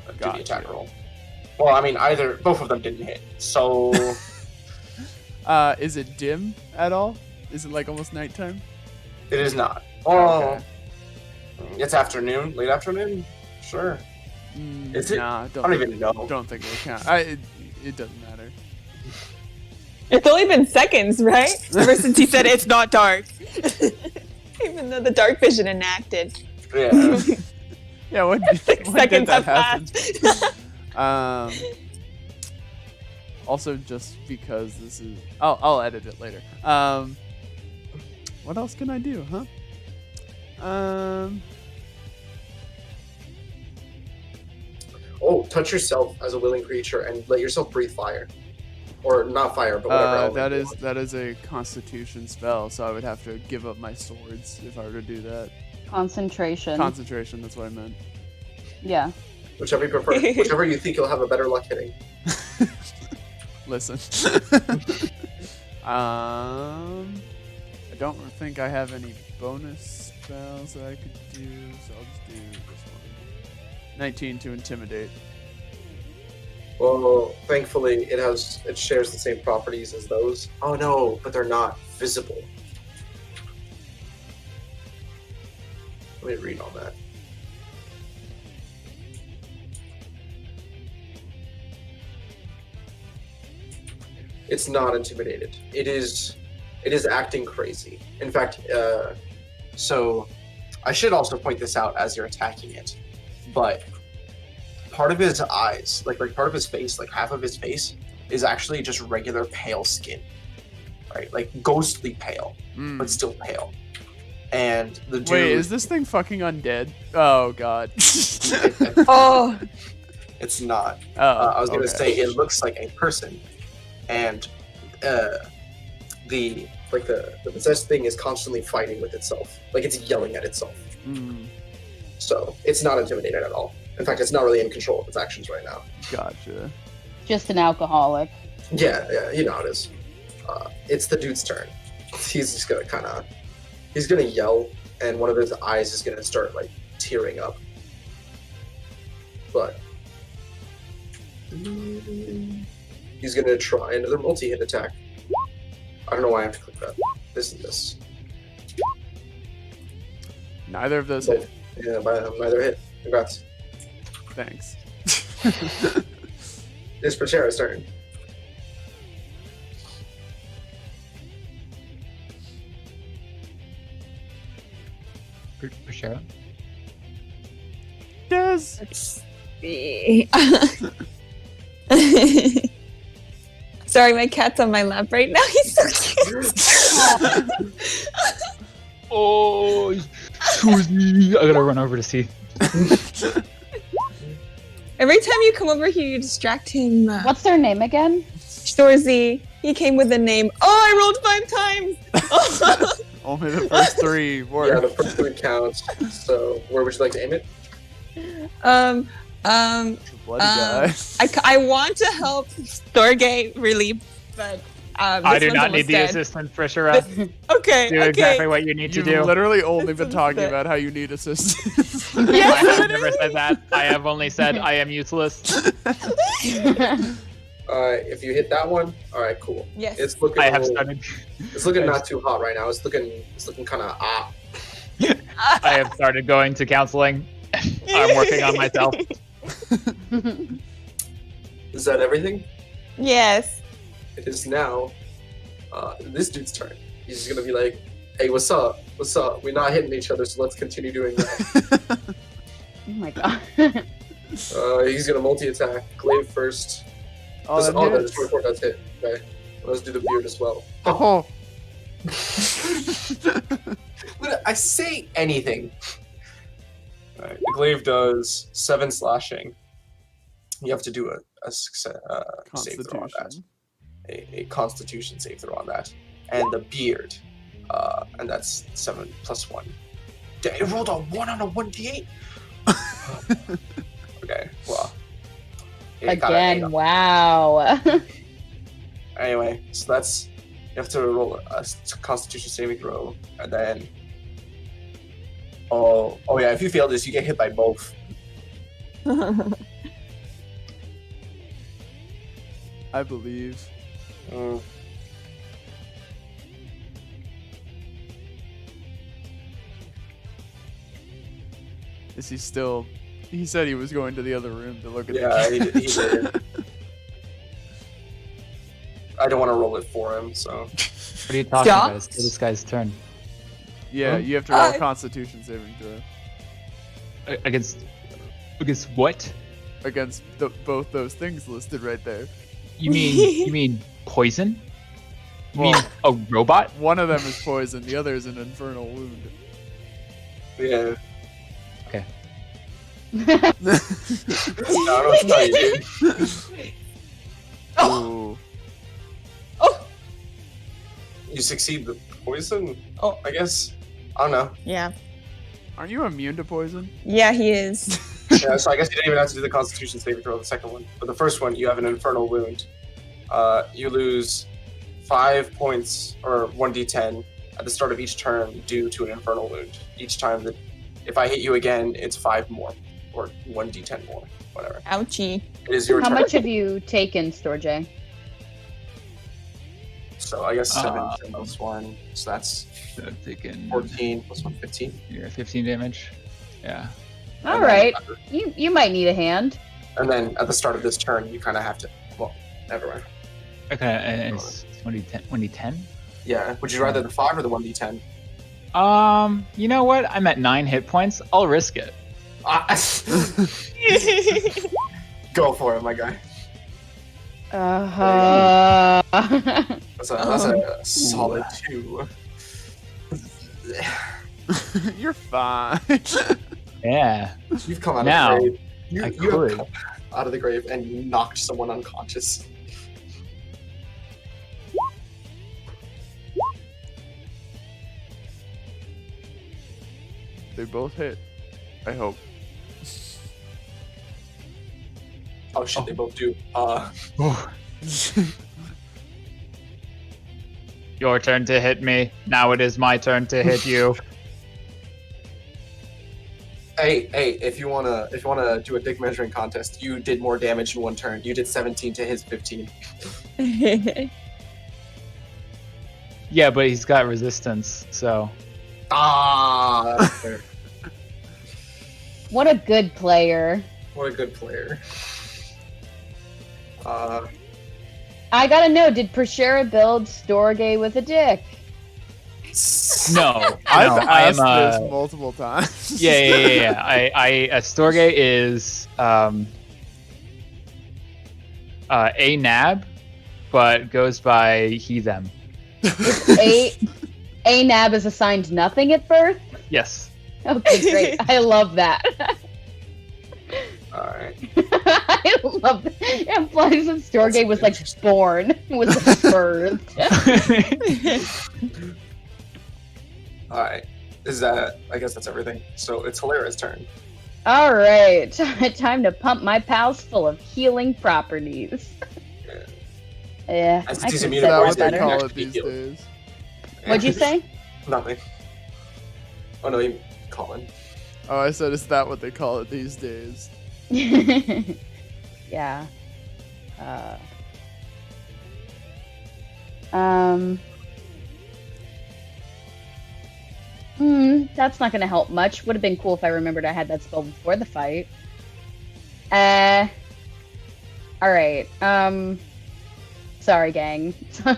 do Gotcha. the attack roll. Well, I mean, both of them didn't hit. So Is it dim at all? Is it like almost nighttime? it is not. Oh, Okay. it's afternoon, late afternoon. Sure. Is it? Nah, I don't even know. Don't think it'll count. It doesn't matter. It's only been seconds, right? Ever since he said it's not dark. Even though the dark vision enacted. Yeah. Yeah, when Six did seconds that have happen? Also, just because this is, I'll edit it later. What else can I do, huh? Oh, touch yourself as a willing creature and let yourself breathe fire, or not fire, but whatever. element that is a Constitution spell, so I would have to give up my swords if I were to do that. Concentration. Concentration, that's what I meant. Yeah. whichever you prefer, whichever you think you'll have a better luck hitting. Listen. I don't think I have any bonus spells that I could do, so I'll just do this one. 19 to intimidate. Well, thankfully, it shares the same properties as those. Oh no, but they're not visible. Let me read on that. It's not intimidated. It is acting crazy. In fact, so I should also point this out as you're attacking it, but part of his eyes, like part of his face, like half of his face, is actually just regular pale skin, right? Like ghostly pale, but still pale. And the dude. Wait, is this thing fucking undead? Oh god. Oh. It's not. Oh, I was gonna okay. say it looks like a person, and the possessed thing is constantly fighting with itself, like it's yelling at itself. So it's not intimidated at all. In fact, it's not really in control of its actions right now. Gotcha. Just an alcoholic. Yeah, you know how it is. It's the dude's turn. He's just gonna he's gonna yell, and one of his eyes is gonna start like tearing up. But he's gonna try another multi-hit attack. I don't know why I have to click that. This and this. Neither of those hit. Yeah, but neither hit. Congrats. Thanks. It's Prisera's turn. Prisera? Yes. Let's see. Sorry, my cat's on my lap right now. He's so cute. Oh, Susie. I gotta run over to see. Every time you come over here, you distract him. What's their name again? Shorzy. He came with a name. Oh, I rolled 5 times. Only the first 3 work. Yeah, the first one counts. So, where would you like to aim it? Bloody guy. I want to help Storgé really, but I do not need the assistance, Prisera. Okay. Do exactly what you need to You've do. literally only This been one's talking good. about how you need assistance. I have never said that. I have only said I am useless. If you hit that one, all right, cool. Yes. It's looking. I have started. It's looking not too hot right now. It's looking kind of I have started going to counseling. I'm working on myself. Is that everything? Yes. It is now this dude's turn. He's just gonna be like, "Hey, what's up? What's up? We're not hitting each other, so let's continue doing that." Oh my god. He's gonna multi-attack. Glaive first. Oh, that that's hits. 24. That's hit. Okay. Let's do the beard as well. Oh. Look, I say anything. All right. The glaive does 7 slashing. You have to do a success, save throw on that. Constitution. A Constitution save throw on that. And the beard, and that's 7 plus 1. It rolled a 1 on a 1d8. Okay, well. it got an 8 Again, on- wow. Anyway, so that's you have to roll a Constitution saving throw, and then oh yeah, if you fail this, you get hit by both. I believe. Is he still? He said he was going to the other room to look at Yeah, the he did. I don't want to roll it for him, so What are you talking Stop. about? It's this guy's turn. Yeah, you have to roll a Constitution saving throw Against what? against both those things listed right there. You mean poison? You mean Well- a robot? One of them is poison, the other is an infernal wound. yeah. Okay. I don't know what to tell you, dude. Ooh. You succeed the poison? Oh. I guess. I don't know. Yeah. Aren't you immune to poison? Yeah, he is. Yeah, so I guess you didn't even have to do the Constitution saving throw the second one. But the first one, you have an infernal wound. You lose 5 points or 1d10 at the start of each turn due to an infernal wound. Each time that, if I hit you again, it's 5 more or 1d10 more, whatever. Ouchie. It is your How turn. much have you taken, Storgé? So I guess 7 plus 1. So that's So I'm taking 14 plus 1, 15. 15 damage. Yeah. All And right. then- You might need a hand. And then at the start of this turn, you kind of have to. Well, never mind. Okay, and it's 1d10? Yeah. Would you rather the 5 or the 1d10? You know what? I'm at 9 hit points. I'll risk it. Go for it, my guy. That's a solid 2. You're fine. Yeah. You've come out Now, of the grave. You have could. come out of the grave and knocked someone unconscious. They both hit. I hope. Oh shit, they both do. Your turn to hit me. Now it is my turn to hit you. Hey, if you wanna do a dick measuring contest, you did more damage in one turn. You did 17 to his 15. Yeah, but he's got resistance, so. That's fair. What a good player. What a good player. I gotta know, did Prisera build Storgé with a dick? No. I've I am, asked this multiple times. Yeah. Storgé is a nab, but goes by he them. A nab is assigned nothing at birth? Yes. Okay, great. I love that. Alright. I love that. It implies that Storgé was like born. Was birthed. Alright. I guess that's everything. So it's Helera's turn. Alright. Time to pump my pals full of healing properties. Yeah. As I he's could immune say to Is that that what they poison, better. call actually it these healed. days? What'd you say? Nothing. Oh no, you Colin. Oh, I said, is that what they call it these days? Yeah. That's not gonna help much. Would have been cool if I remembered I had that spell before the fight. Alright. Sorry, gang.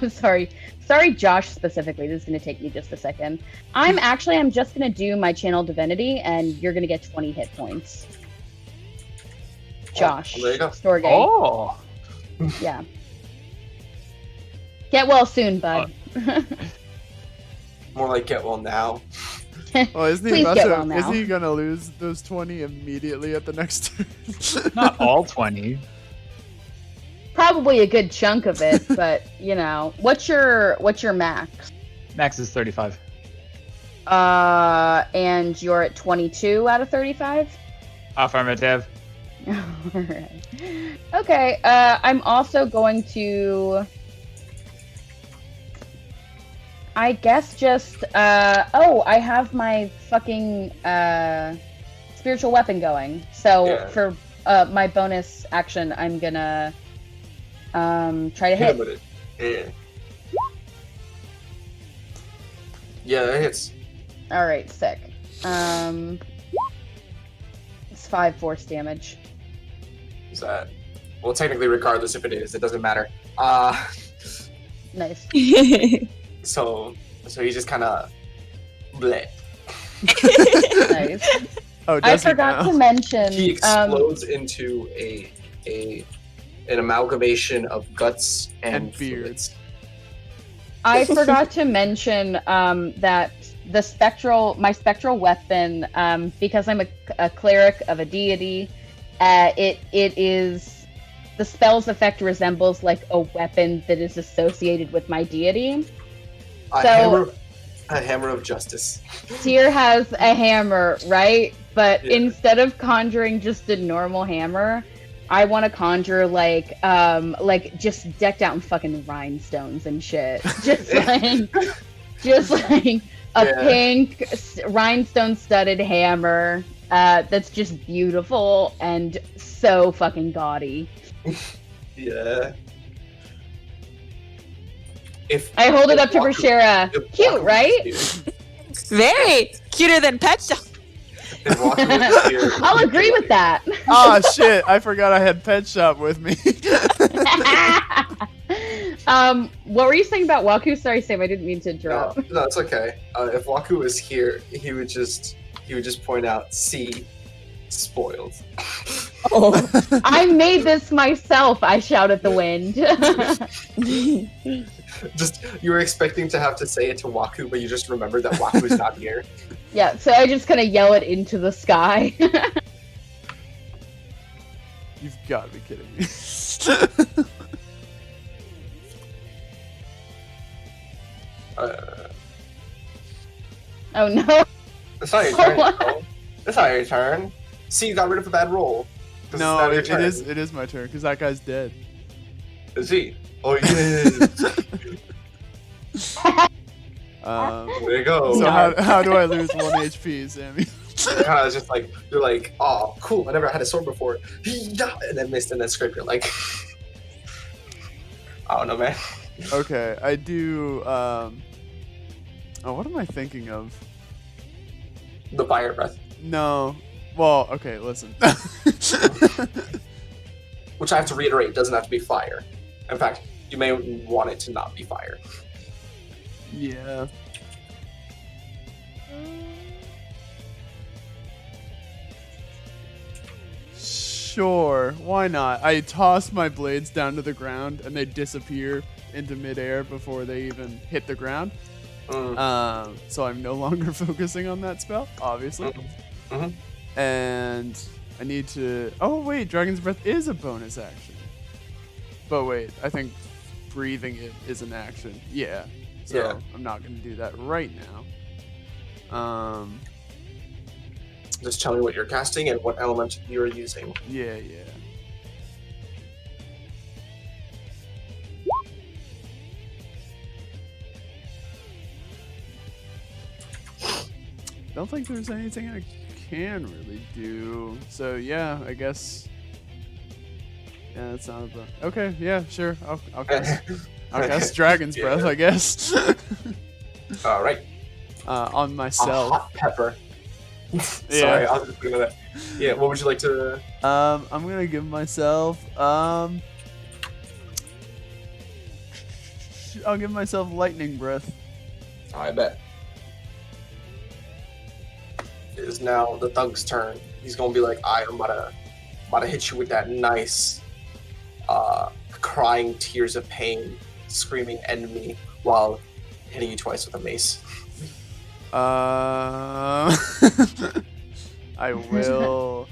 Sorry, Josh specifically. This is gonna take me just a second. I'm just gonna do my channel divinity, and you're gonna get 20 hit points. Josh. Oh, there you go. Storgé. Oh. Yeah. Get well soon, bud. More like get well now. Oh, isn't he Please about get to? well now. Isn't he gonna lose those 20 immediately at the next turn? Not all 20. Probably a good chunk of it, but you know, what's your max? Max is 35. And you're at 22 out of 35. Affirmative. Alright. Okay. I'm also going to. I guess just. I have my fucking spiritual weapon going. So Yeah. for my bonus action, I'm gonna try to Hit him hit. with it. Yeah. Yeah, that hits. All right, sick. It's 5 force damage. Is that? Well, technically, regardless if it is, it doesn't matter. Nice. So he just kind of bleh. Nice. Oh, I does he forgot now? to mention. He explodes into an amalgamation of guts and beard. fluids. I forgot to mention that my spectral weapon, because I'm a cleric of a deity, it is the spell's effect resembles like a weapon that is associated with my deity. A hammer of justice. Tyr has a hammer, right? But Yeah. instead of conjuring just a normal hammer, I want to conjure like just decked out in fucking rhinestones and shit. Just like a Yeah. pink rhinestone studded hammer that's just beautiful and so fucking gaudy. Yeah. If I hold it up to Waku- Prisera. if Cute, Waku was right? here- Very cuter than Pet Shop. If Waku was here, I'll agree with that. Oh shit! I forgot I had Pet Shop with me. What were you saying about Waku? Sorry, Sam, I didn't mean to interrupt. No, it's okay. If Waku was here, he would just point out C, Spoiled. Oh, I made this myself, I shout at the wind. Just you were expecting to have to say it to Waku, but you just remembered that Waku's not here. Yeah, so I just kind of yell it into the sky. You've got to be kidding me. Oh no. It's not your turn. No. It's not your turn. See, you got rid of a bad roll. This No, not your it turn. is my turn because that guy's dead. Is he? Oh, yes. There you go. So how do I lose 1 HP, Sammy? Kind of just like you're like, oh, cool. I never had a sword before, and then missed, and then scraped it. Like, I don't know, man. Okay, I do. Oh, what am I thinking of? The fire breath, No. Well, okay, listen. which I have to reiterate, doesn't have to be fire. In fact, you may want it to not be fire. Yeah. Sure, why not? I toss my blades down to the ground and they disappear into midair before they even hit the ground. So I'm no longer focusing on that spell, obviously. And I need to... Oh, wait, Dragon's Breath is a bonus action. But wait, I think breathing it is an action. Yeah. So Yeah. I'm not going to do that right now. Just tell me what you're casting and what element you're using. Yeah. Don't think there's anything I can really do. So yeah, I guess. Yeah, that's not a bonus. Okay, yeah, sure. I'll cast. I'll cast Dragon's Yeah. Breath, I guess. All right. On A myself. hot pepper. Sorry, I'll just think of that. Yeah, what would you like to? I'm gonna give myself. I'll give myself Lightning Breath. I bet. It is now the thug's turn. He's gonna be like, I'm about to hit you with that nice, crying tears of pain, screaming enemy while hitting you twice with a mace. I will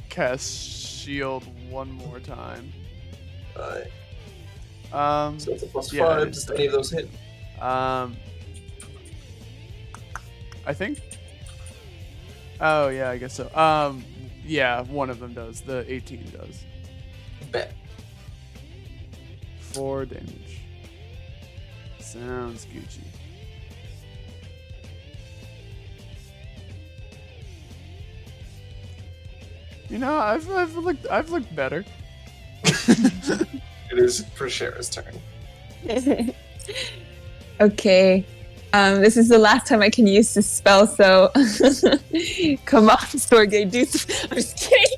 cast shield one more time. So it's a plus yeah, 5. Does any of those hit? I think. Oh yeah, I guess so. Yeah, one of them does. The 18 does. Bet. 4 damage. Sounds Gucci. You know, I've looked better. It is Prisera's turn. okay. This is the last time I can use this spell, so come on, Storgé, do I'm just kidding.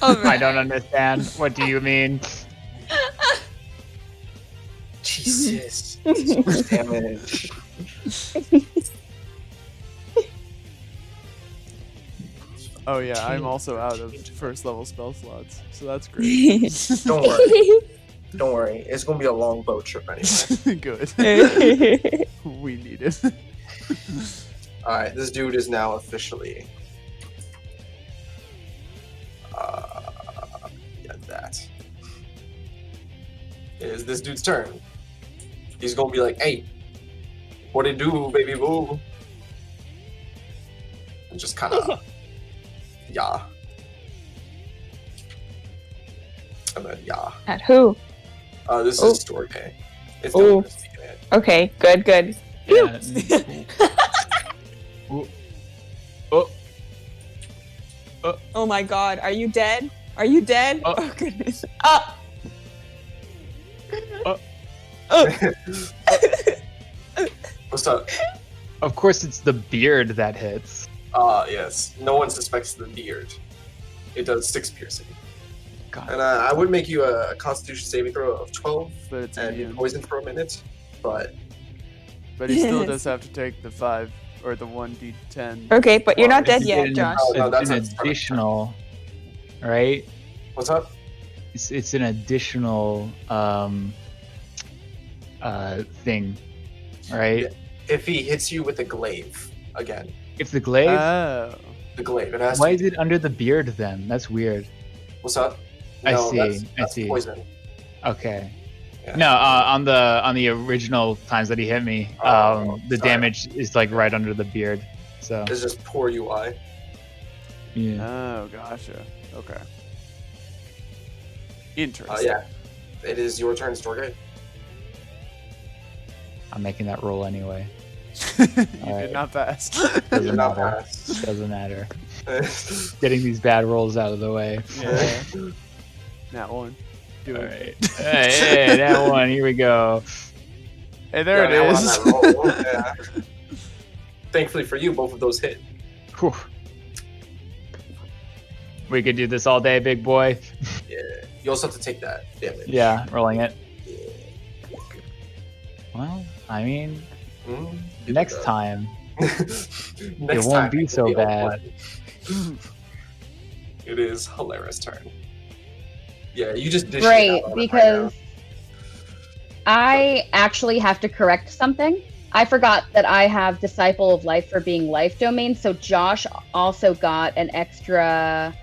I don't understand. What do you mean? Jesus. So much damage. Oh yeah, I'm also out of first level spell slots, so that's great. Don't worry. Don't worry. It's gonna be a long boat trip anyway. Good. We need it. Alright, this dude is now officially that. It is this dude's turn. He's gonna be like, hey, what it do, baby boo? And just kinda yeah. And then yeah. At who? This Oh. is Storgé. It's Oh. the speaking it. Okay, good. Yeah. Ooh. Oh, Oh my god, are you dead? Are you dead? Oh. Oh goodness. What's up? of course, it's the beard that hits. Yes. No one suspects the beard. It does 6 piercing. God. And I would make you a Constitution saving throw of 12 But it's and be immune. poisoned for a minute, but But he still does have to take the 5 or the 1d10. Okay, but you're not dead It's yet, an- Josh. Oh, no, it's that's an a start. additional, right? What's up? It's an additional thing, right? If he hits you with a glaive again, If the glaive, Oh. the glaive. It has why to is it under the beard then? That's weird. What's up? I No, see, That's, I that's see. poison. Okay. Yeah. No, on the original times that he hit me, Oh, the sorry. damage is like right under the beard. So It's just poor UI. yeah. Oh, gotcha. Okay. Interesting. Yeah. It is your turn, Storgé. I'm making that roll anyway. You Alright. did not pass. Doesn't You're not matter. pass. Doesn't matter. Getting these bad rolls out of the way. Yeah. That one. Do All it. right. Hey, that one. Here we go. Hey, there Yeah, it now is. on that roll, yeah. Thankfully for you, both of those hit. Whew. We could do this all day, big boy. Yeah. You also have to take that damage. Yeah, rolling it. Yeah. Well, I mean, Mm, next time. Next won't time be will so on bad. point. It is Helera's turn. Yeah, you just dish it Great, out on it right because now. I actually have to correct something. I forgot that I have Disciple of Life for being life domain, so Josh also got an extra.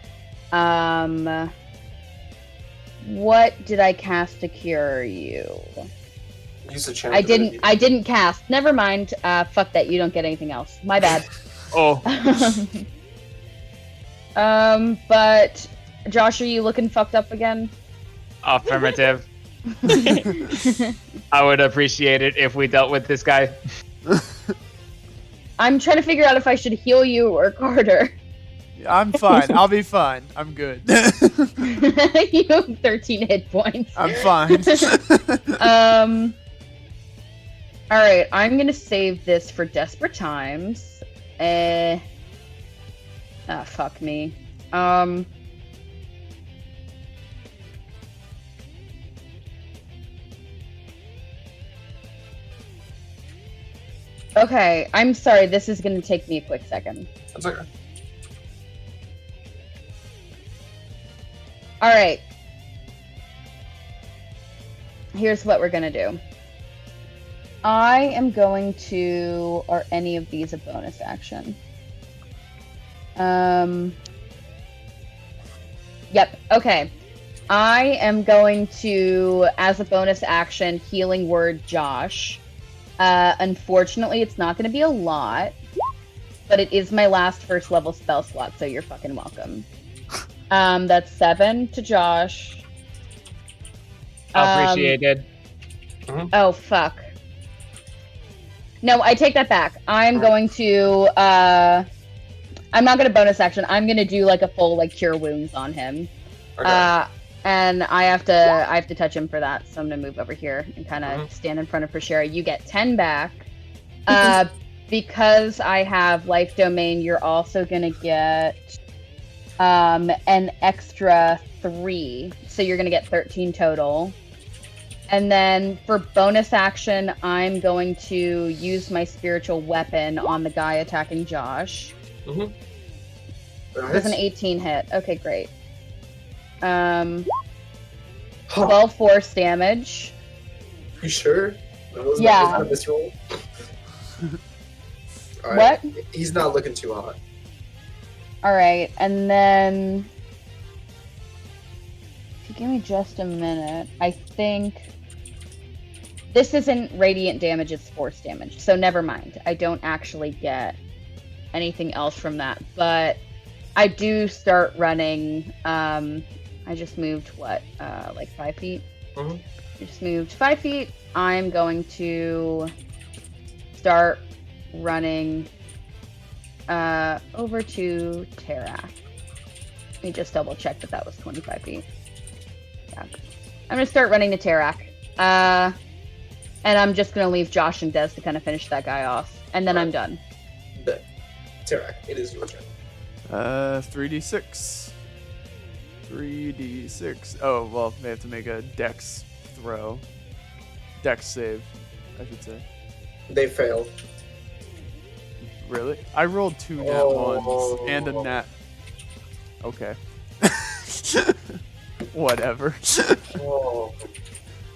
What did I cast to cure you? Use the channel. I didn't cast. Never mind. Fuck that. You don't get anything else. My bad. Oh, But Josh, are you looking fucked up again? affirmative. I would appreciate it if we dealt with this guy. I'm trying to figure out if I should heal you or Carter. I'm fine. I'll be fine. I'm good. You have 13 hit points. I'm fine. All right, I'm gonna save this for desperate times. Fuck me. Okay, I'm sorry. This is gonna take me a quick second. That's okay. All right. Here's what we're gonna do. I am going to, or any of these a bonus action. Yep. Okay. I am going to, as a bonus action, healing word Josh. Unfortunately, it's not going to be a lot, but it is my last first level spell slot, so you're fucking welcome. That's 7 to Josh. Appreciated. Oh, fuck. No, I take that back. I'm going to, I'm not going to bonus action. I'm going to do like a full like cure wounds on him. Okay. And I have to touch him for that. So I'm going to move over here and kind of stand in front of Prisera. You get 10 back. Because I have life domain, you're also going to get an extra 3. So you're going to get 13 total. And then for bonus action, I'm going to use my spiritual weapon on the guy attacking Josh. Does an 18 hit? Okay, great. 12 force damage. You sure? That wasn't Yeah. a this roll. All What? right. He's not looking too hot. All right, and then if you give me just a minute, I think this isn't radiant damage; it's force damage. So never mind. I don't actually get anything else from that, but I do start running. I just moved like 5 feet. Mhm. I just moved 5 feet. I'm going to start running over to Terrac. Let me just double check that was 25 feet. Yeah. I'm going to start running to Terrac. And I'm just going to leave Josh and Des to kind of finish that guy off. And then I'm done. Bet. Terrac, it is your turn. 3d6. 3d6. Oh, well, they have to make a dex throw. Dex save, I should say. They failed. Really? I rolled 2 nat ones and a nat. Okay. Whatever. Oh.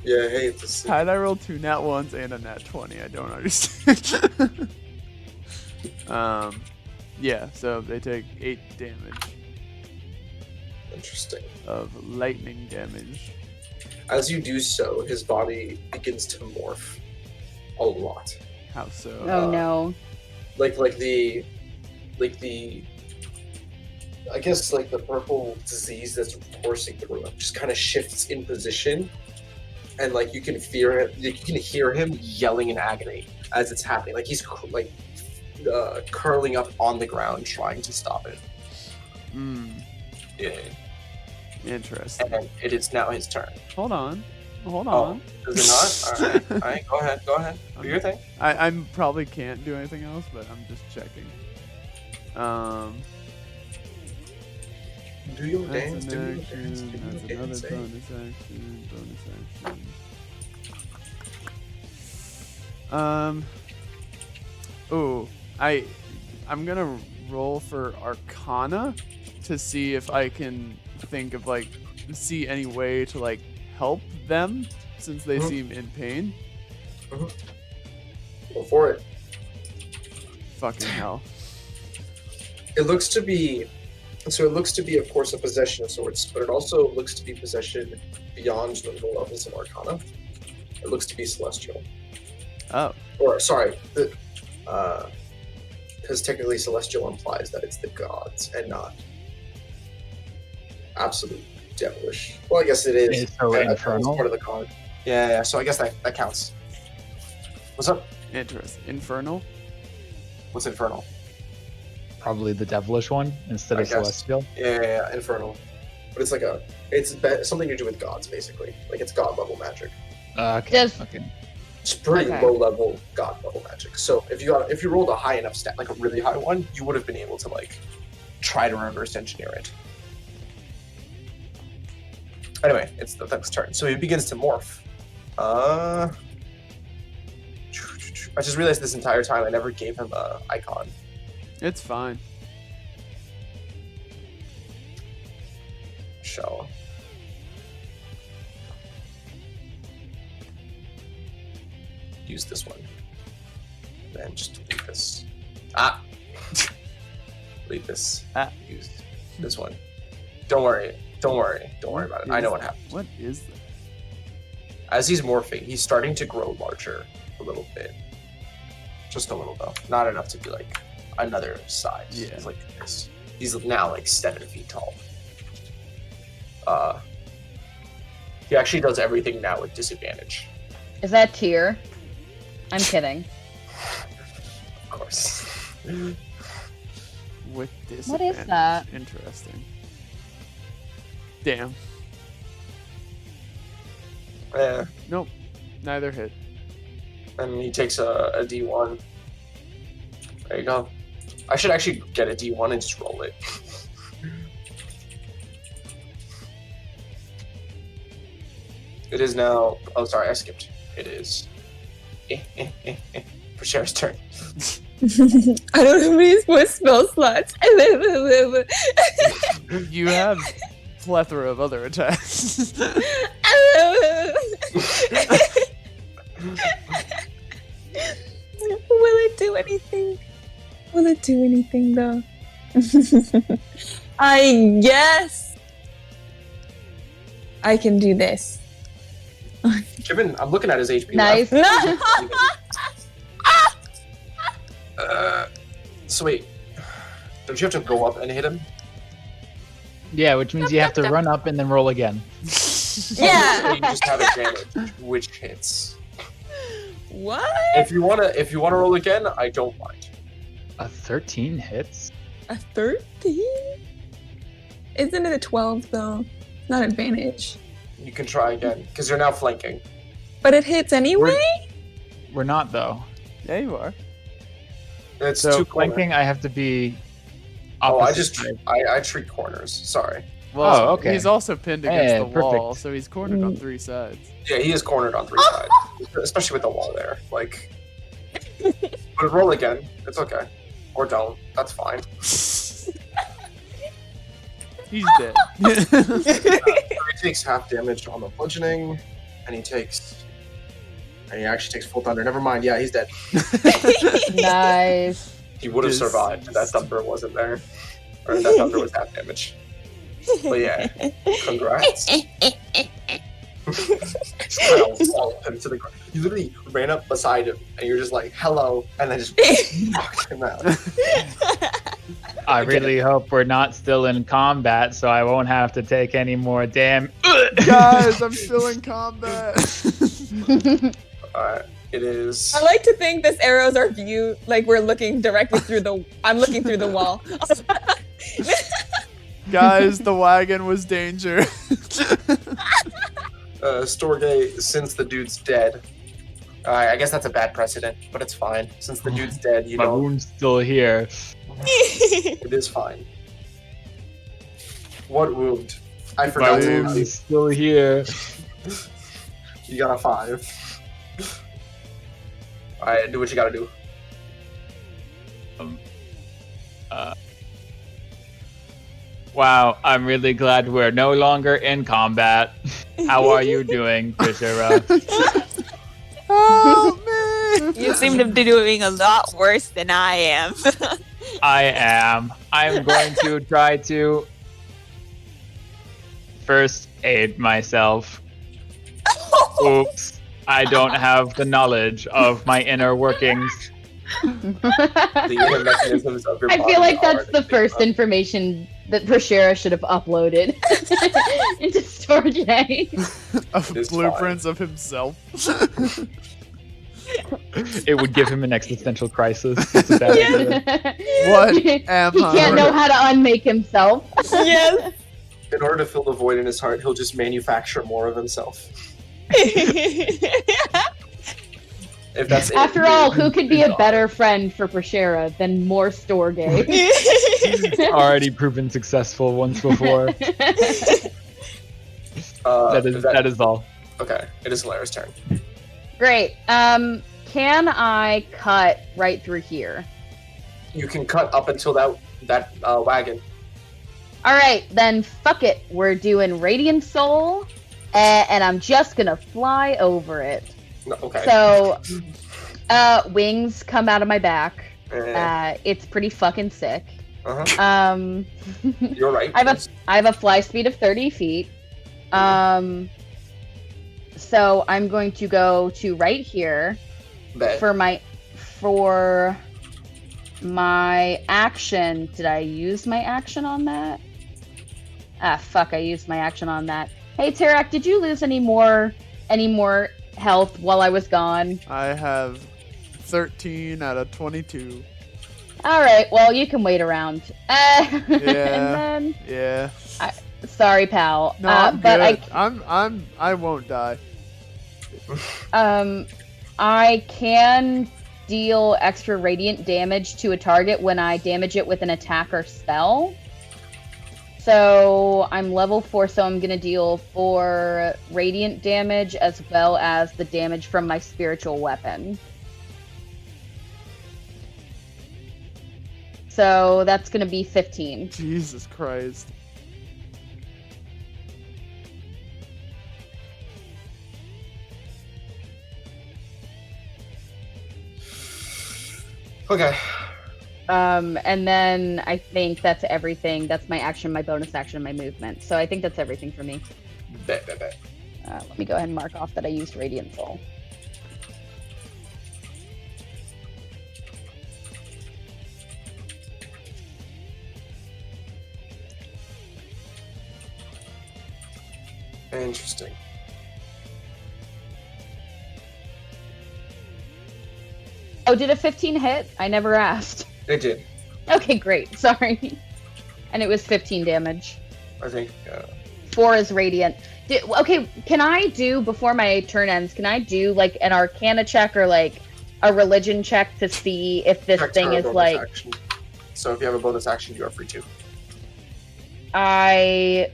Yeah, I hate to see. How'd I roll 2 nat ones and a nat 20? I don't understand. Yeah, so they take 8 damage Interesting. of lightning damage. As you do so, his body begins to morph a lot. How so? Oh no. Like the I guess like the purple disease that's coursing through him just kind of shifts in position, and like you can hear him yelling in agony as it's happening. Like he's like curling up on the ground trying to stop it. Yeah. Interesting. And it is now his turn. Hold on. Oh, is it not? All right. Go ahead. Do your thing. I probably can't do anything else, but I'm just checking. Do your That's dance. an Do your action. dance. Do That's your another dance. bonus action. Oh, I'm gonna roll for Arcana to see if I can think of like see any way to like help them since they seem in pain. Go for it. Fucking hell. It looks to be, of course, a possession of sorts, but it also looks to be possession beyond the levels of Arcana. It looks to be celestial. Oh. Or, sorry, because technically celestial implies that it's the gods and not absolute devilish. Well, I guess it is. It's so infernal. It's part of the god. Yeah, so I guess that counts. What's up? Interesting. Infernal? What's infernal? Probably the devilish one instead I of guess. celestial. Yeah, infernal. But it's like something to do with gods, basically. Like it's god level magic. Okay. Okay. It's pretty Okay. low level god level magic. So if you rolled a high enough stat, like a really high one, you would have been able to like try to reverse engineer it. Anyway, it's the thing's turn. So he begins to morph. I just realized this entire time I never gave him a icon. It's fine. Shall use this one. Then just delete this. Delete this. Use this one. Don't worry about it. I know what happened. What is that? As he's morphing, he's starting to grow larger a little bit. Just a little though. Not enough to be like another size. Yeah. He's like this. He's now like 7 feet tall. He actually does everything now with disadvantage. Is that tier? I'm kidding. Of course. With disadvantage. What is that? Interesting. Damn. Nope. Neither hit. And he takes a D1. There you go. I should actually get a D1 and just roll it. It is now. Oh, sorry, I skipped. It is. Prisera's turn. I don't have any more spell slots. You have plethora of other attacks. Will it do anything? Will it do anything though? I guess I can do this. Given, I'm looking at his HP. Nice. So wait, don't you have to go up and hit him? Yeah, which means you have to run up and then roll again. Yeah. So you just have advantage, which hits. What? If you wanna roll again, I don't mind. A 13 hits. A 13? Isn't it a 12 though? Not advantage. You can try again because you're now flanking. But it hits anyway? We're not though. Yeah, you are. It's So two corners. flanking, I have to be. Oh, Opposite side. I treat corners. Sorry. Well, Oh, okay. he's also pinned against Hey, the wall, perfect. so he's cornered on 3 sides. Yeah, he is cornered on 3 sides, especially with the wall there. Like, but roll again. It's okay. Or don't. That's fine. He's dead. He takes half damage on the bludgeoning, and he actually takes full thunder. Never mind. Yeah, he's dead. Nice. He would have survived if that thunder wasn't there, or if that thunder was half damage. But yeah, congrats. Just kind of walloped him to the ground. You literally ran up beside him, and you're just like, "Hello," and then just knocked him out. I really hope we're not still in combat, so I won't have to take any more damn. Guys, I'm still in combat. It is. I like to think this arrow's our view, like we're looking directly through the. I'm looking through the wall. Guys, the wagon was danger. Storgé, since the dude's dead, I guess that's a bad precedent, but it's fine. Since the dude's dead, you My don't. wound's still here. It is fine. What wound? I My forgot to tell wound's you. still here. You got a 5. Alright, do what you gotta do. Wow, I'm really glad we're no longer in combat. How are you doing, Prisera? Oh, man. You seem to be doing a lot worse than I am. I am. I'm going to try to first aid myself. Oops. I don't have the knowledge of my inner workings. The inner mechanisms of your I body feel like are that's the first information that Prisera should have uploaded into Storgé. Of It's blueprints of himself. It would give him an existential crisis. It's a bad idea. What He am can't I? know how to unmake himself. Yes. In order to fill the void in his heart, he'll just manufacture more of himself. If that's it. After all, who could be a better friend for Prisera than more Storgé? Already proven successful once before. That is all. Okay, it is Helera's turn. Great. Can I cut right through here? You can cut up until that wagon. All right, then fuck it. We're doing Radiant Soul, and I'm just gonna fly over it. No, okay. So, wings come out of my back. Eh, It's pretty fucking sick. uh-huh. You're right. I have a fly speed of 30 feet. So I'm going to go to right here Bet. for my action. Did I use my action on that? Ah, fuck! I used my action on that. Hey, Terrac, did you lose any more health while I was gone? I have 13 out of 22. All right. Well, you can wait around. Yeah. And then, Yeah. sorry, pal. No, I'm but good. I won't die. I can deal extra radiant damage to a target when I damage it with an attack or spell. So I'm level 4, so I'm gonna deal 4 radiant damage as well as the damage from my spiritual weapon. So that's gonna be 15. Jesus Christ. Okay. And then I think that's everything. That's my action, my bonus action, my movement. So I think that's everything for me. Bet. Let me go ahead and mark off that I used Radiant Soul. Interesting. Oh, did a 15 hit? I never asked. It did. Okay, great. Sorry. And it was 15 damage. I think. 4 is radiant. Okay, can I do, before my turn ends, can I do like an Arcana check or like a religion check to see if this Checks thing are a is bonus like... action. So if you have a bonus action, you are free to. I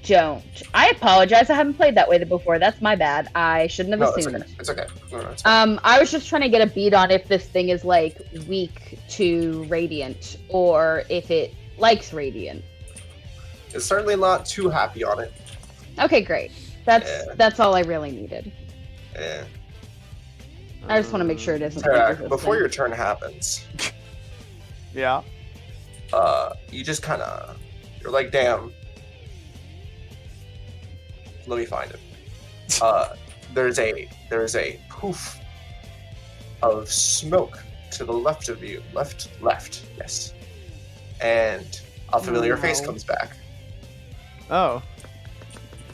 don't. I apologize. I haven't played that way before. That's my bad. I shouldn't have No, it's assumed. okay. It's okay. No, it's fine. I was just trying to get a beat on if this thing is like weak to radiant or if it likes radiant. It's certainly not too happy on it. Okay, great. That's all I really needed. Yeah. I just want to make sure it isn't. Terrac, before your turn happens, Yeah. you just kind of, you're like, damn. Let me find it. There's a poof of smoke to the left of you. Left, yes. And a familiar face comes back. Oh.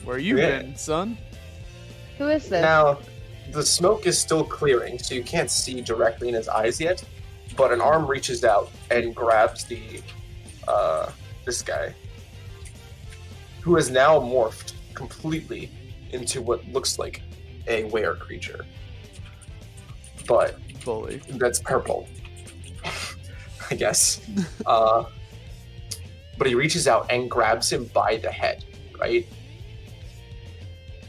Where you Yeah. been, son? Who is this? Now, the smoke is still clearing, so you can't see directly in his eyes yet. But an arm reaches out and grabs this guy, who is now morphed completely into what looks like a were creature, but Bully. that's purple, I guess. But he reaches out and grabs him by the head, right?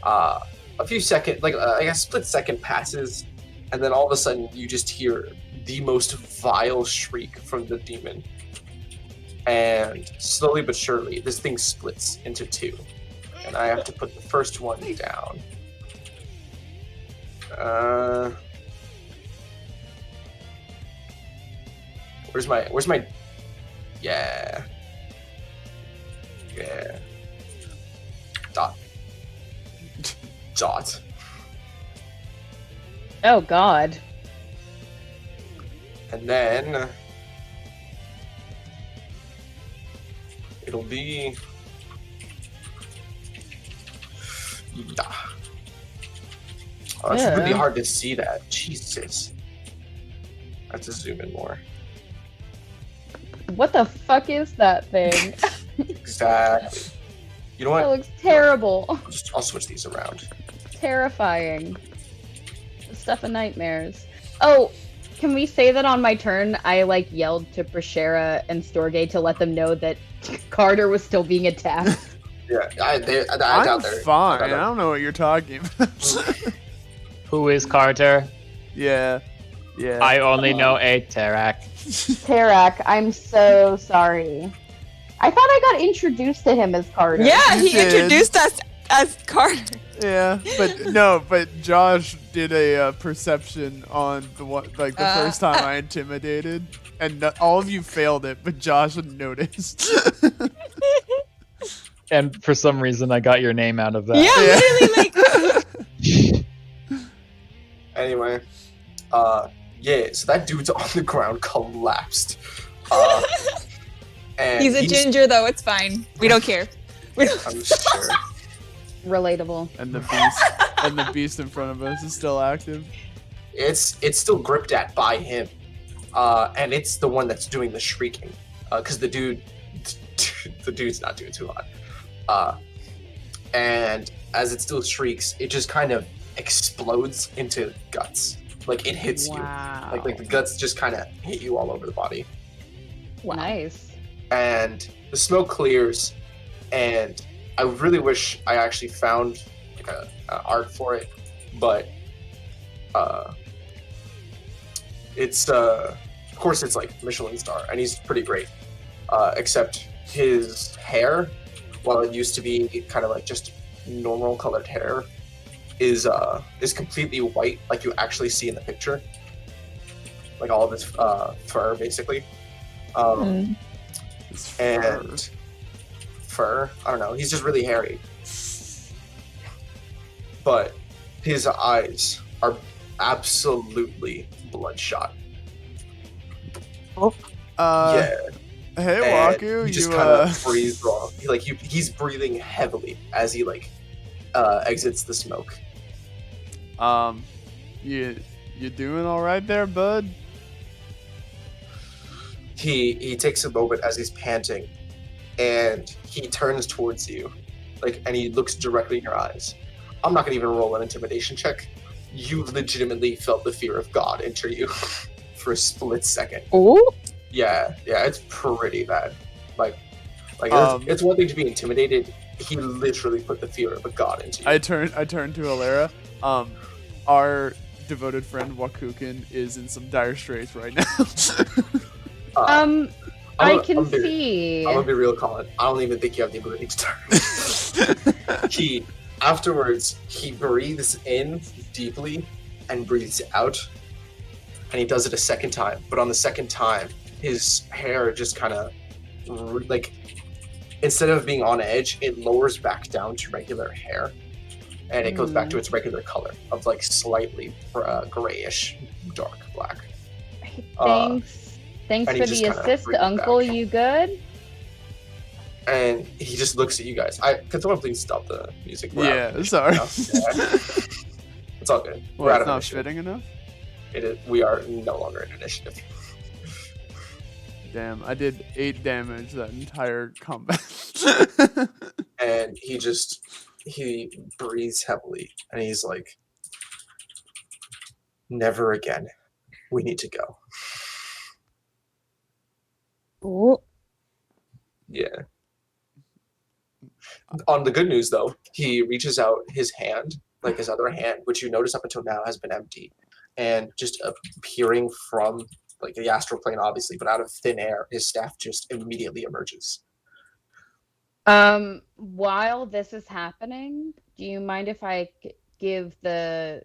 A few seconds, like a split second passes, and then all of a sudden you just hear the most vile shriek from the demon. And slowly but surely, this thing splits into two. And I have to put the first one down. Where's my yeah. Dot. Oh God. And then it'll be Oh, it's really hard to see that. Jesus. I have to zoom in more. What the fuck is that thing? Exactly. You know That what? looks terrible. I'll switch these around. Terrifying. The stuff of nightmares. Oh, can we say that on my turn I like yelled to Prisera and Storgé to let them know that Carter was still being attacked? Yeah, I I'm doubt they're fine. I doubt I don't know what you're talking about. Who is Carter? Yeah. Yeah. I only know a Terrac. Terrac, I'm so sorry. I thought I got introduced to him as Carter. Yeah, You he did. introduced us as Carter. Yeah, but Josh did a perception on the one, like the first time I intimidated, and all of you failed it, but Josh noticed. And for some reason, I got your name out of that. Yeah, literally, like. Anyway, yeah, so that dude's on the ground collapsed. And He's a ginger, though. It's fine. We don't care. We don't. I'm sure. Relatable. and the beast in front of us is still active. It's still gripped at by him. And it's the one that's doing the shrieking. Because the dude's not doing too hot. And as it still shrieks, it just kind of explodes into guts. Like it hits you. Like the guts just kind of hit you all over the body. Wow. Nice. And the smoke clears, and I really wish I actually found like a art for it, but it's of course it's like Michelin star, and he's pretty great. Except his hair, while it used to be kind of like just normal colored hair, is completely white, like you actually see in the picture, like all of his fur basically. And fur, I don't know, he's just really hairy. But his eyes are absolutely bloodshot. Yeah. Hey, And Waku, he just you kind of breathes wrong. He's breathing heavily as he exits the smoke. you doing all right there, bud? He takes a moment as he's panting, and he turns towards you, and he looks directly in your eyes. I'm not gonna even roll an intimidation check. You legitimately felt the fear of God enter you for a split second. Oh? Yeah, it's pretty bad. Like it's one thing to be intimidated. He literally put the fear of a god into you. I turn to Helera. Our devoted friend Waku is in some dire straits right now. I can see. I'm gonna be real, Colin. I don't even think you have the ability to turn. Afterwards, he breathes in deeply and breathes out, and he does it a second time. But on the second time, his hair just kind of like, instead of being on edge, it lowers back down to regular hair, and it goes back to its regular color of like slightly grayish, dark black. Thanks for the assist, Uncle. You good? And he just looks at you guys. Could someone please stop the music? Yeah, sorry. It's all good. Well, it's not fitting enough? It is. We are no longer in initiative. Damn, I did 8 damage that entire combat. And he breathes heavily, and he's like, never again. We need to go. Ooh. Yeah. On the good news, though, he reaches out his hand, like his other hand, which you notice up until now has been empty, and just appearing from like the astral plane, obviously, but out of thin air, his staff just immediately emerges. While this is happening, do you mind if I give the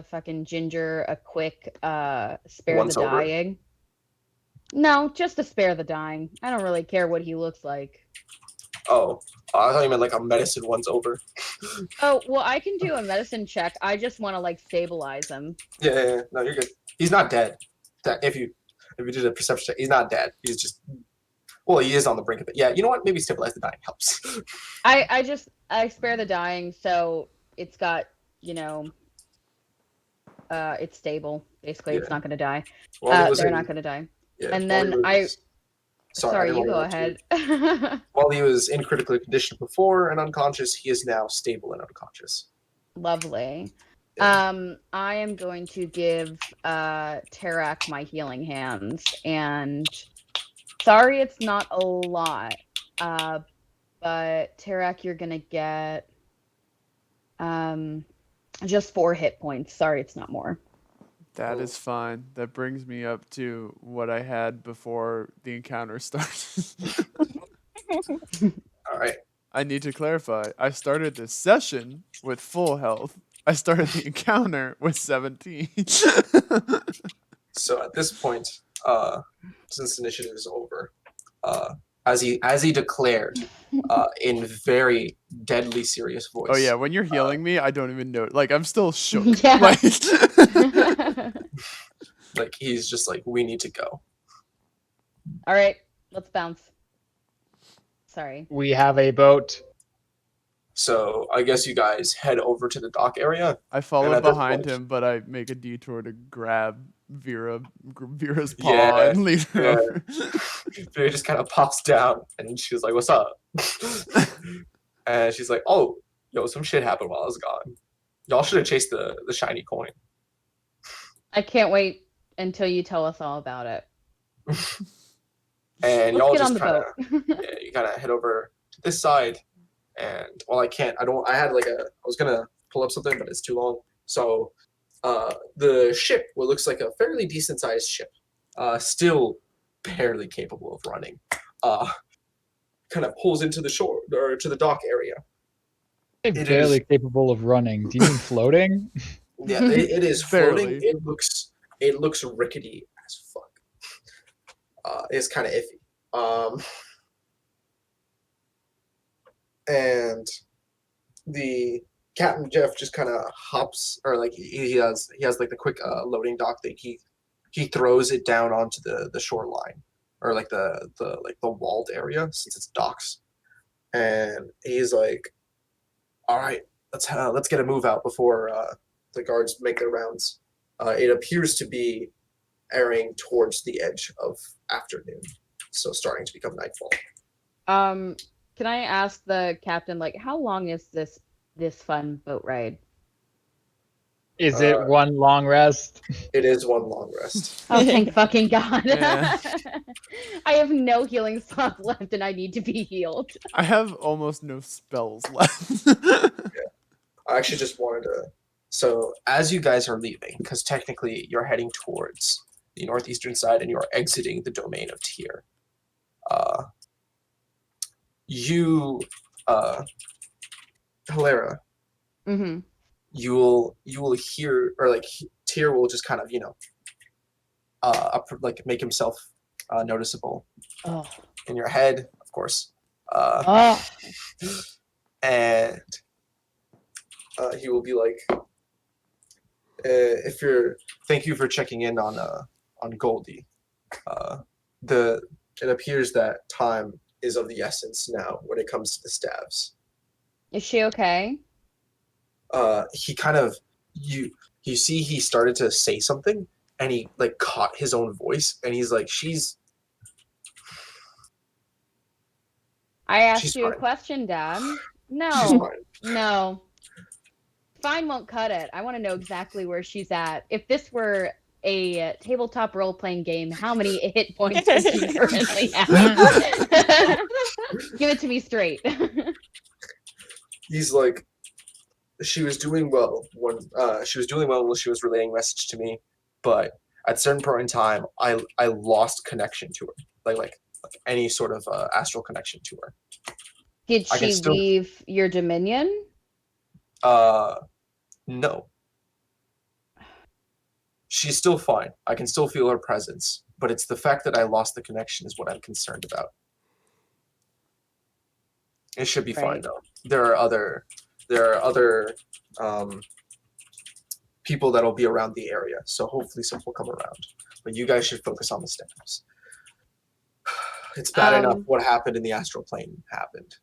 fucking ginger a quick spare Once the over? dying? No, just to spare the dying. I don't really care what he looks like. Oh, I thought you meant like a medicine once over. Oh, well, I can do a medicine check. I just want to like stabilize him. Yeah. No, you're good. He's not dead. If you did a perception check, he's not dead. He's just, well, he is on the brink of it. Yeah, you know what? Maybe stabilize the dying helps. I spare the dying, so it's got, it's stable. Basically, it's not going to die. They're not going to die. Yeah, and then Sorry, you go ahead. While he was in critical condition before and unconscious, he is now stable and unconscious. Lovely. Yeah. I am going to give Terrac my healing hands, and sorry it's not a lot, but Terrac, you're gonna get just 4 hit points. Sorry, it's not more. That is fine. That brings me up to what I had before the encounter started. All right. I need to clarify. I started this session with full health. I started the encounter with 17. So at this point, since initiative is over, as he declared in very deadly serious voice. Oh yeah, when you're healing me, I don't even know. Like I'm still shook. Yeah. Like he's just like, we need to go. All right, let's bounce. Sorry. We have a boat. So I guess you guys head over to the dock area. I follow behind him, but I make a detour to grab Vera's paw and lead her over. Vera just kind of pops down, and she's like, "What's up?" And she's like, "Oh, yo, some shit happened while I was gone. Y'all should have chased the shiny coin." I can't wait until you tell us all about it. And y'all just kind of, you kind of head over to this side. And well, I can't. I was gonna pull up something, but it's too long. So, the ship, what looks like a fairly decent sized ship, still barely capable of running, kind of pulls into the shore or to the dock area. Barely capable of running. Do you mean floating? Yeah, it is floating. It looks rickety as fuck. It's kind of iffy. And the Captain Jeff just kind of hops, or like he has like the quick loading dock thing. He throws it down onto the shoreline, or like the walled area since it's docks. And he's like, "All right, let's get a move out before the guards make their rounds." It appears to be airing towards the edge of afternoon, so starting to become nightfall. Can I ask the captain, like, how long is this fun boat ride? Is it one long rest? It is one long rest. Oh, thank fucking God. Yeah. I have no healing slots left and I need to be healed. I have almost no spells left. I actually just wanted to. So as you guys are leaving, because technically you're heading towards the northeastern side and you're exiting the domain of Tyr, you, Helera, Mm-hmm. you will hear, or like Tyr will just kind of like make himself noticeable Oh. in your head, of course, Oh. and he will be like, thank you for checking in on Goldie. It appears that time is of the essence now when it comes to the staves. Is she okay? He kind of you see he started to say something and he like caught his own voice and he's like, she's I asked She's you a fine. question, Dad. she's No. fine. No. Fine won't cut it. I want to know exactly where she's at. If this were a tabletop role-playing game, how many hit points does she currently have? Give it to me straight. He's like, she was doing well when she was relaying message to me, but at a certain point in time, I lost connection to her, like any sort of astral connection to her. Did I can she still- leave your dominion? No. She's still fine. I can still feel her presence, but it's the fact that I lost the connection is what I'm concerned about. It should be fine Right. though. There are other people that'll be around the area, so hopefully some will come around. But you guys should focus on the steps. It's bad enough what happened in the astral plane happened.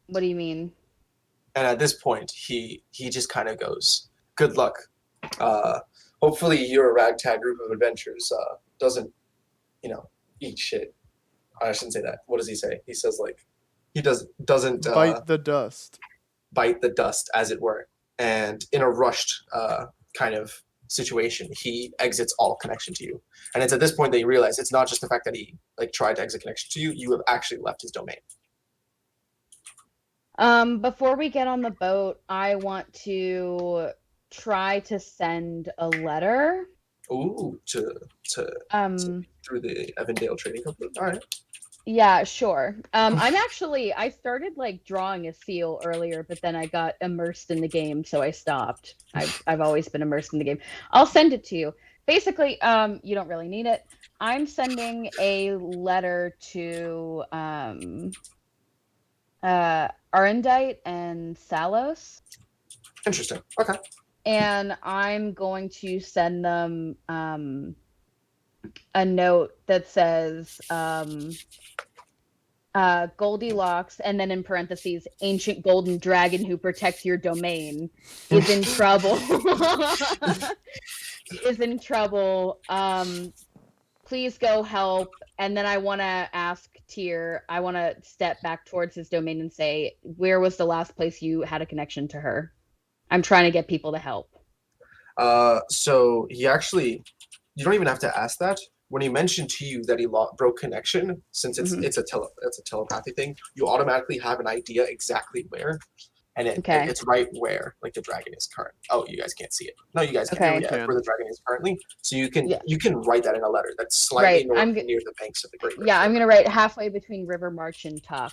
What do you mean? And at this point, he just kind of goes, "Good luck. Hopefully, your ragtag group of adventurers doesn't, eat shit." I shouldn't say that. What does he say? He says like, he doesn't Bite the dust. bite the dust, as it were. And in a rushed kind of situation, he exits all connection to you. And it's at this point that you realize it's not just the fact that he like tried to exit connection to you. You have actually left his domain. Before we get on the boat, I want to try to send a letter. Ooh, to through the Evandale Trading Company. All right. Yeah, sure. I started like drawing a seal earlier, but then I got immersed in the game, so I stopped. I've always been immersed in the game. I'll send it to you. Basically, you don't really need it. I'm sending a letter to Arendite and Salos. Interesting. Okay. And I'm going to send them a note that says Goldilocks, and then in parentheses, ancient golden dragon who protects your domain is in trouble. Is in trouble. Please go help. And then I want to ask Tyr, I want to step back towards his domain and say, where was the last place you had a connection to her? I'm trying to get people to help. So he actually, you don't even have to ask that. When he mentioned to you that he broke connection, since it's a telepathy thing, you automatically have an idea exactly where, and it's right where like the dragon is current. Oh, you guys can't see it. No, you guys can't see where the dragon is currently. So you can write that in a letter that's slightly north near the banks of the Great River. Yeah, I'm gonna write halfway between River March and Tuck,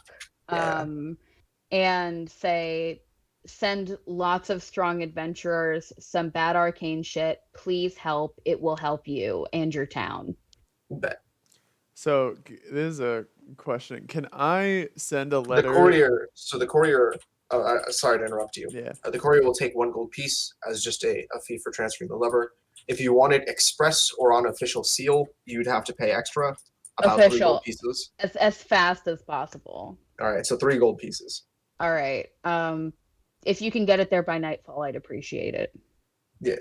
and say, send lots of strong adventurers, some bad arcane shit. Please help. It will help you and your town. Bet. So this is a question. Can I send a letter? The courier. Sorry to interrupt you. Yeah. The courier will take 1 gold piece as just a fee for transferring the lever. If you want it express or on official seal, you'd have to pay extra. About 3 gold pieces. As fast as possible. All right, so 3 gold pieces. All right. If you can get it there by nightfall, I'd appreciate it. Yeah.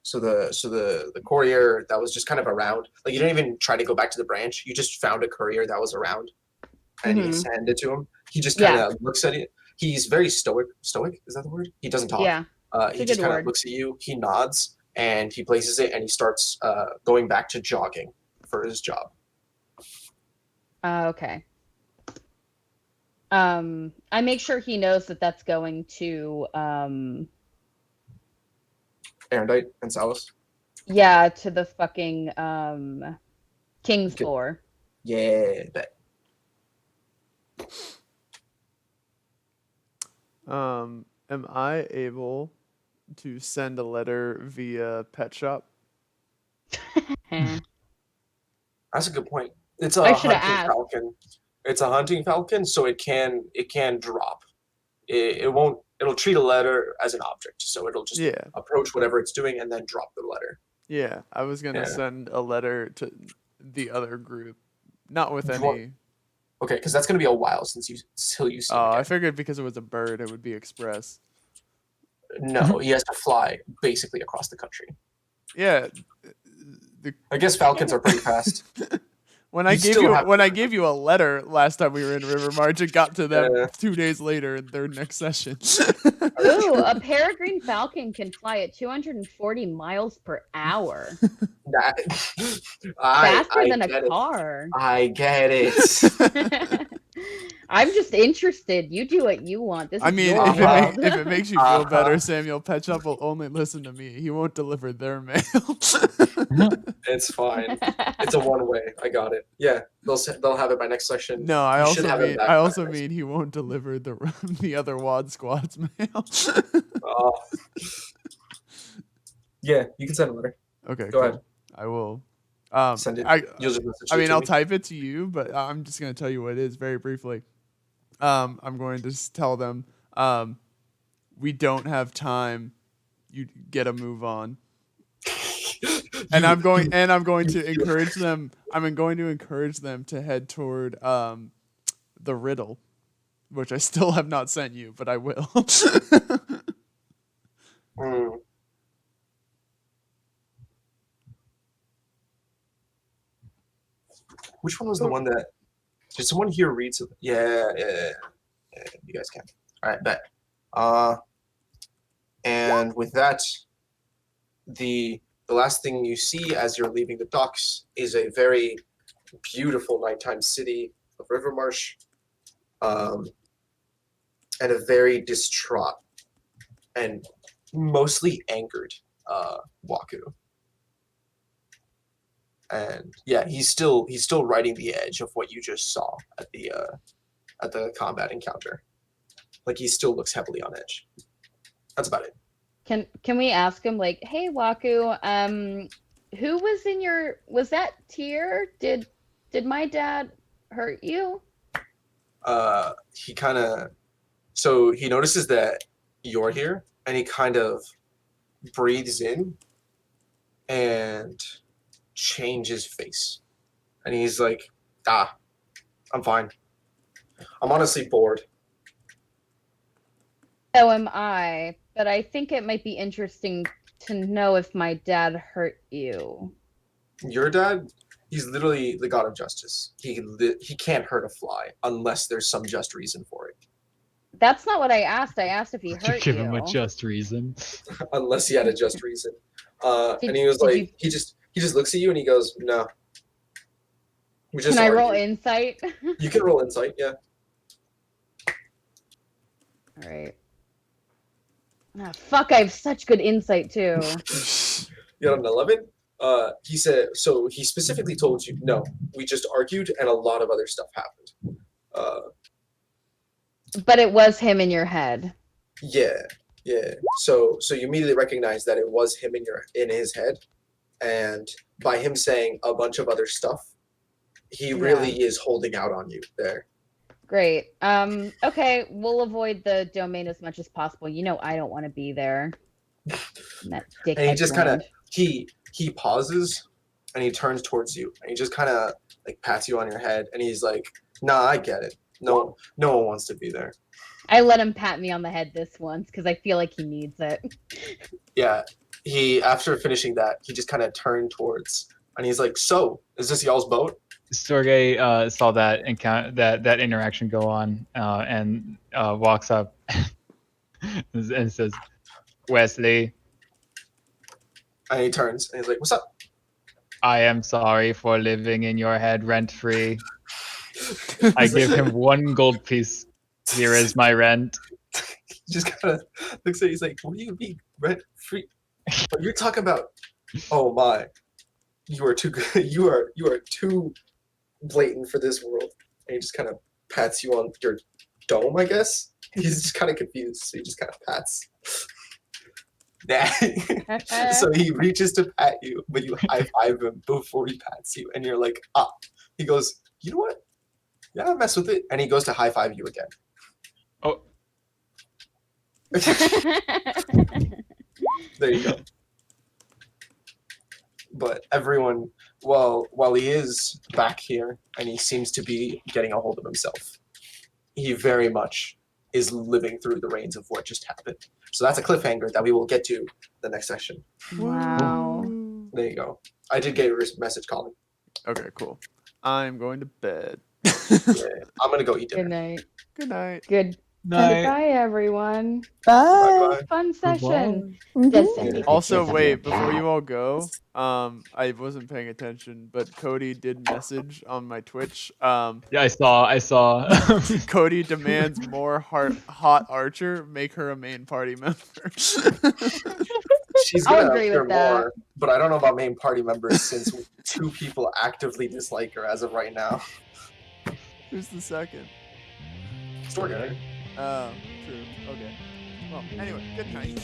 So the courier that was just kind of around, like you didn't even try to go back to the branch. You just found a courier that was around, and you send it to him. He just kind of looks at it. He's very stoic. Stoic, is that the word? He doesn't talk. Yeah. He a just good kind of word. looks at you. He nods and he places it and he starts going back to jogging for his job. Okay. I make sure he knows that that's going to Erendite and Salus. yeah, to the fucking king's Okay. floor. Yeah, bet. Am I able to send a letter via pet shop? Eh. That's a good point. It's a I shoulda hunting asked. falcon. It's a hunting falcon, so it can drop. It won't. It'll treat a letter as an object, so it'll just Yeah. approach whatever it's doing and then drop the letter. Yeah, I was gonna Yeah. send a letter to the other group, not with Do you any. want- Okay, because that's gonna be a while until you see. Oh, him I again. figured because it was a bird, it would be express. No, he has to fly basically across the country. Yeah. I guess falcons are pretty fast. When You I gave still you have- when I gave you a letter last time we were in River March, it got to them Yeah. 2 days later in their next session. Ooh, a peregrine falcon can fly at 240 miles per hour. Faster than a get it. car. I get it. I'm just interested. You do what you want. This I is mean, your if world. it makes you feel better, Samuel, Pet Shop will only listen to me. He won't deliver their mail. It's fine. It's a one way. I got it. Yeah, they'll have it by next session. No, I You should also have it mean back I by also next- mean he won't deliver the other WAD Squad's mail. Yeah, you can send a letter. Okay, Go cool. ahead. I will. Send it. I You'll just message I it mean, to I'll me. type it to you, but I'm just gonna tell you what it is very briefly. I'm going to just tell them, we don't have time. You get a move on. And I'm going to encourage them. I'm going to encourage them to head toward the riddle, which I still have not sent you, but I will. Mm. Which one was the one that? Did someone here read something? Yeah, you guys can. All right, bet. And with that, the last thing you see as you're leaving the docks is a very beautiful nighttime city of Rivermarsh, and a very distraught and mostly angered Waku. And yeah, he's still riding the edge of what you just saw at the combat encounter. Like he still looks heavily on edge. That's about it. Can we ask him, like, hey Waku, who was in your, was that Tyr? Did my dad hurt you? He kind of, so he notices that you're here and he kind of breathes in and changes face. And he's like, I'm fine. I'm honestly bored. So am I, but I think it might be interesting to know if my dad hurt you. Your dad, he's literally the god of justice. He can't hurt a fly unless there's some just reason for it. That's not what I asked. I asked if he Would you hurt give you. him a just reason? Unless he had a just reason. Did- And he was did like, you- he just looks at you and he goes, no. We just Can I roll argued." insight? You can roll insight, yeah. All right. Ah, fuck, I have such good insight too. You got an 11? He said, so he specifically told you, no, we just argued and a lot of other stuff happened. But it was him in your head. Yeah. So you immediately recognize that it was him in his head, and by him saying a bunch of other stuff, he really is holding out on you there. Great. Okay, we'll avoid the domain as much as possible. You know I don't want to be there. That dickhead. And he just kind of friend. he pauses and he turns towards you and he just kind of like pats you on your head and he's like, "Nah, I get it. No one wants to be there." I let him pat me on the head this once because I feel like he needs it. Yeah. He, after finishing that, he just kind of turned towards and he's like, "So, is this y'all's boat?" Storgé saw that that interaction go on and walks up and says, "Wesley, And he turns and he's like, "What's up?" I am sorry for living in your head rent free. I give him 1 gold piece. Here is my rent." He just kind of looks at you. He's like, "What do you mean rent free? But you're talking about? Oh my, you are too good. You are too blatant for this world." And he just kind of pats you on your dome, I guess. He's just kind of confused, so he just kind of pats. So he reaches to pat you, but you high five him before he pats you, and you're like, ah. He goes, "You know what? Yeah, mess with it." And he goes to high five you again. Oh, There you go. But everyone, while he is back here and he seems to be getting a hold of himself, he very much is living through the reins of what just happened. So that's a cliffhanger that we will get to the next session. Wow. There you go. I did get your message, Colin. Okay, cool. I'm going to bed. Yeah, I'm gonna go eat Good dinner. night. Good night. Good. night. Goodbye, everyone. Bye. Bye-bye. Fun session. Mhm. Just send me Also, pictures of wait, your before cat. you all go, I wasn't paying attention, but Cody did message on my Twitch. Yeah, I saw. Cody demands more hot archer. Make her a main party member. She's I'll gonna agree appear with that. more, but I don't know about main party members since 2 people actively dislike her as of right now. Who's the second? Storgé. Oh, true. Okay. Well, anyway, good night.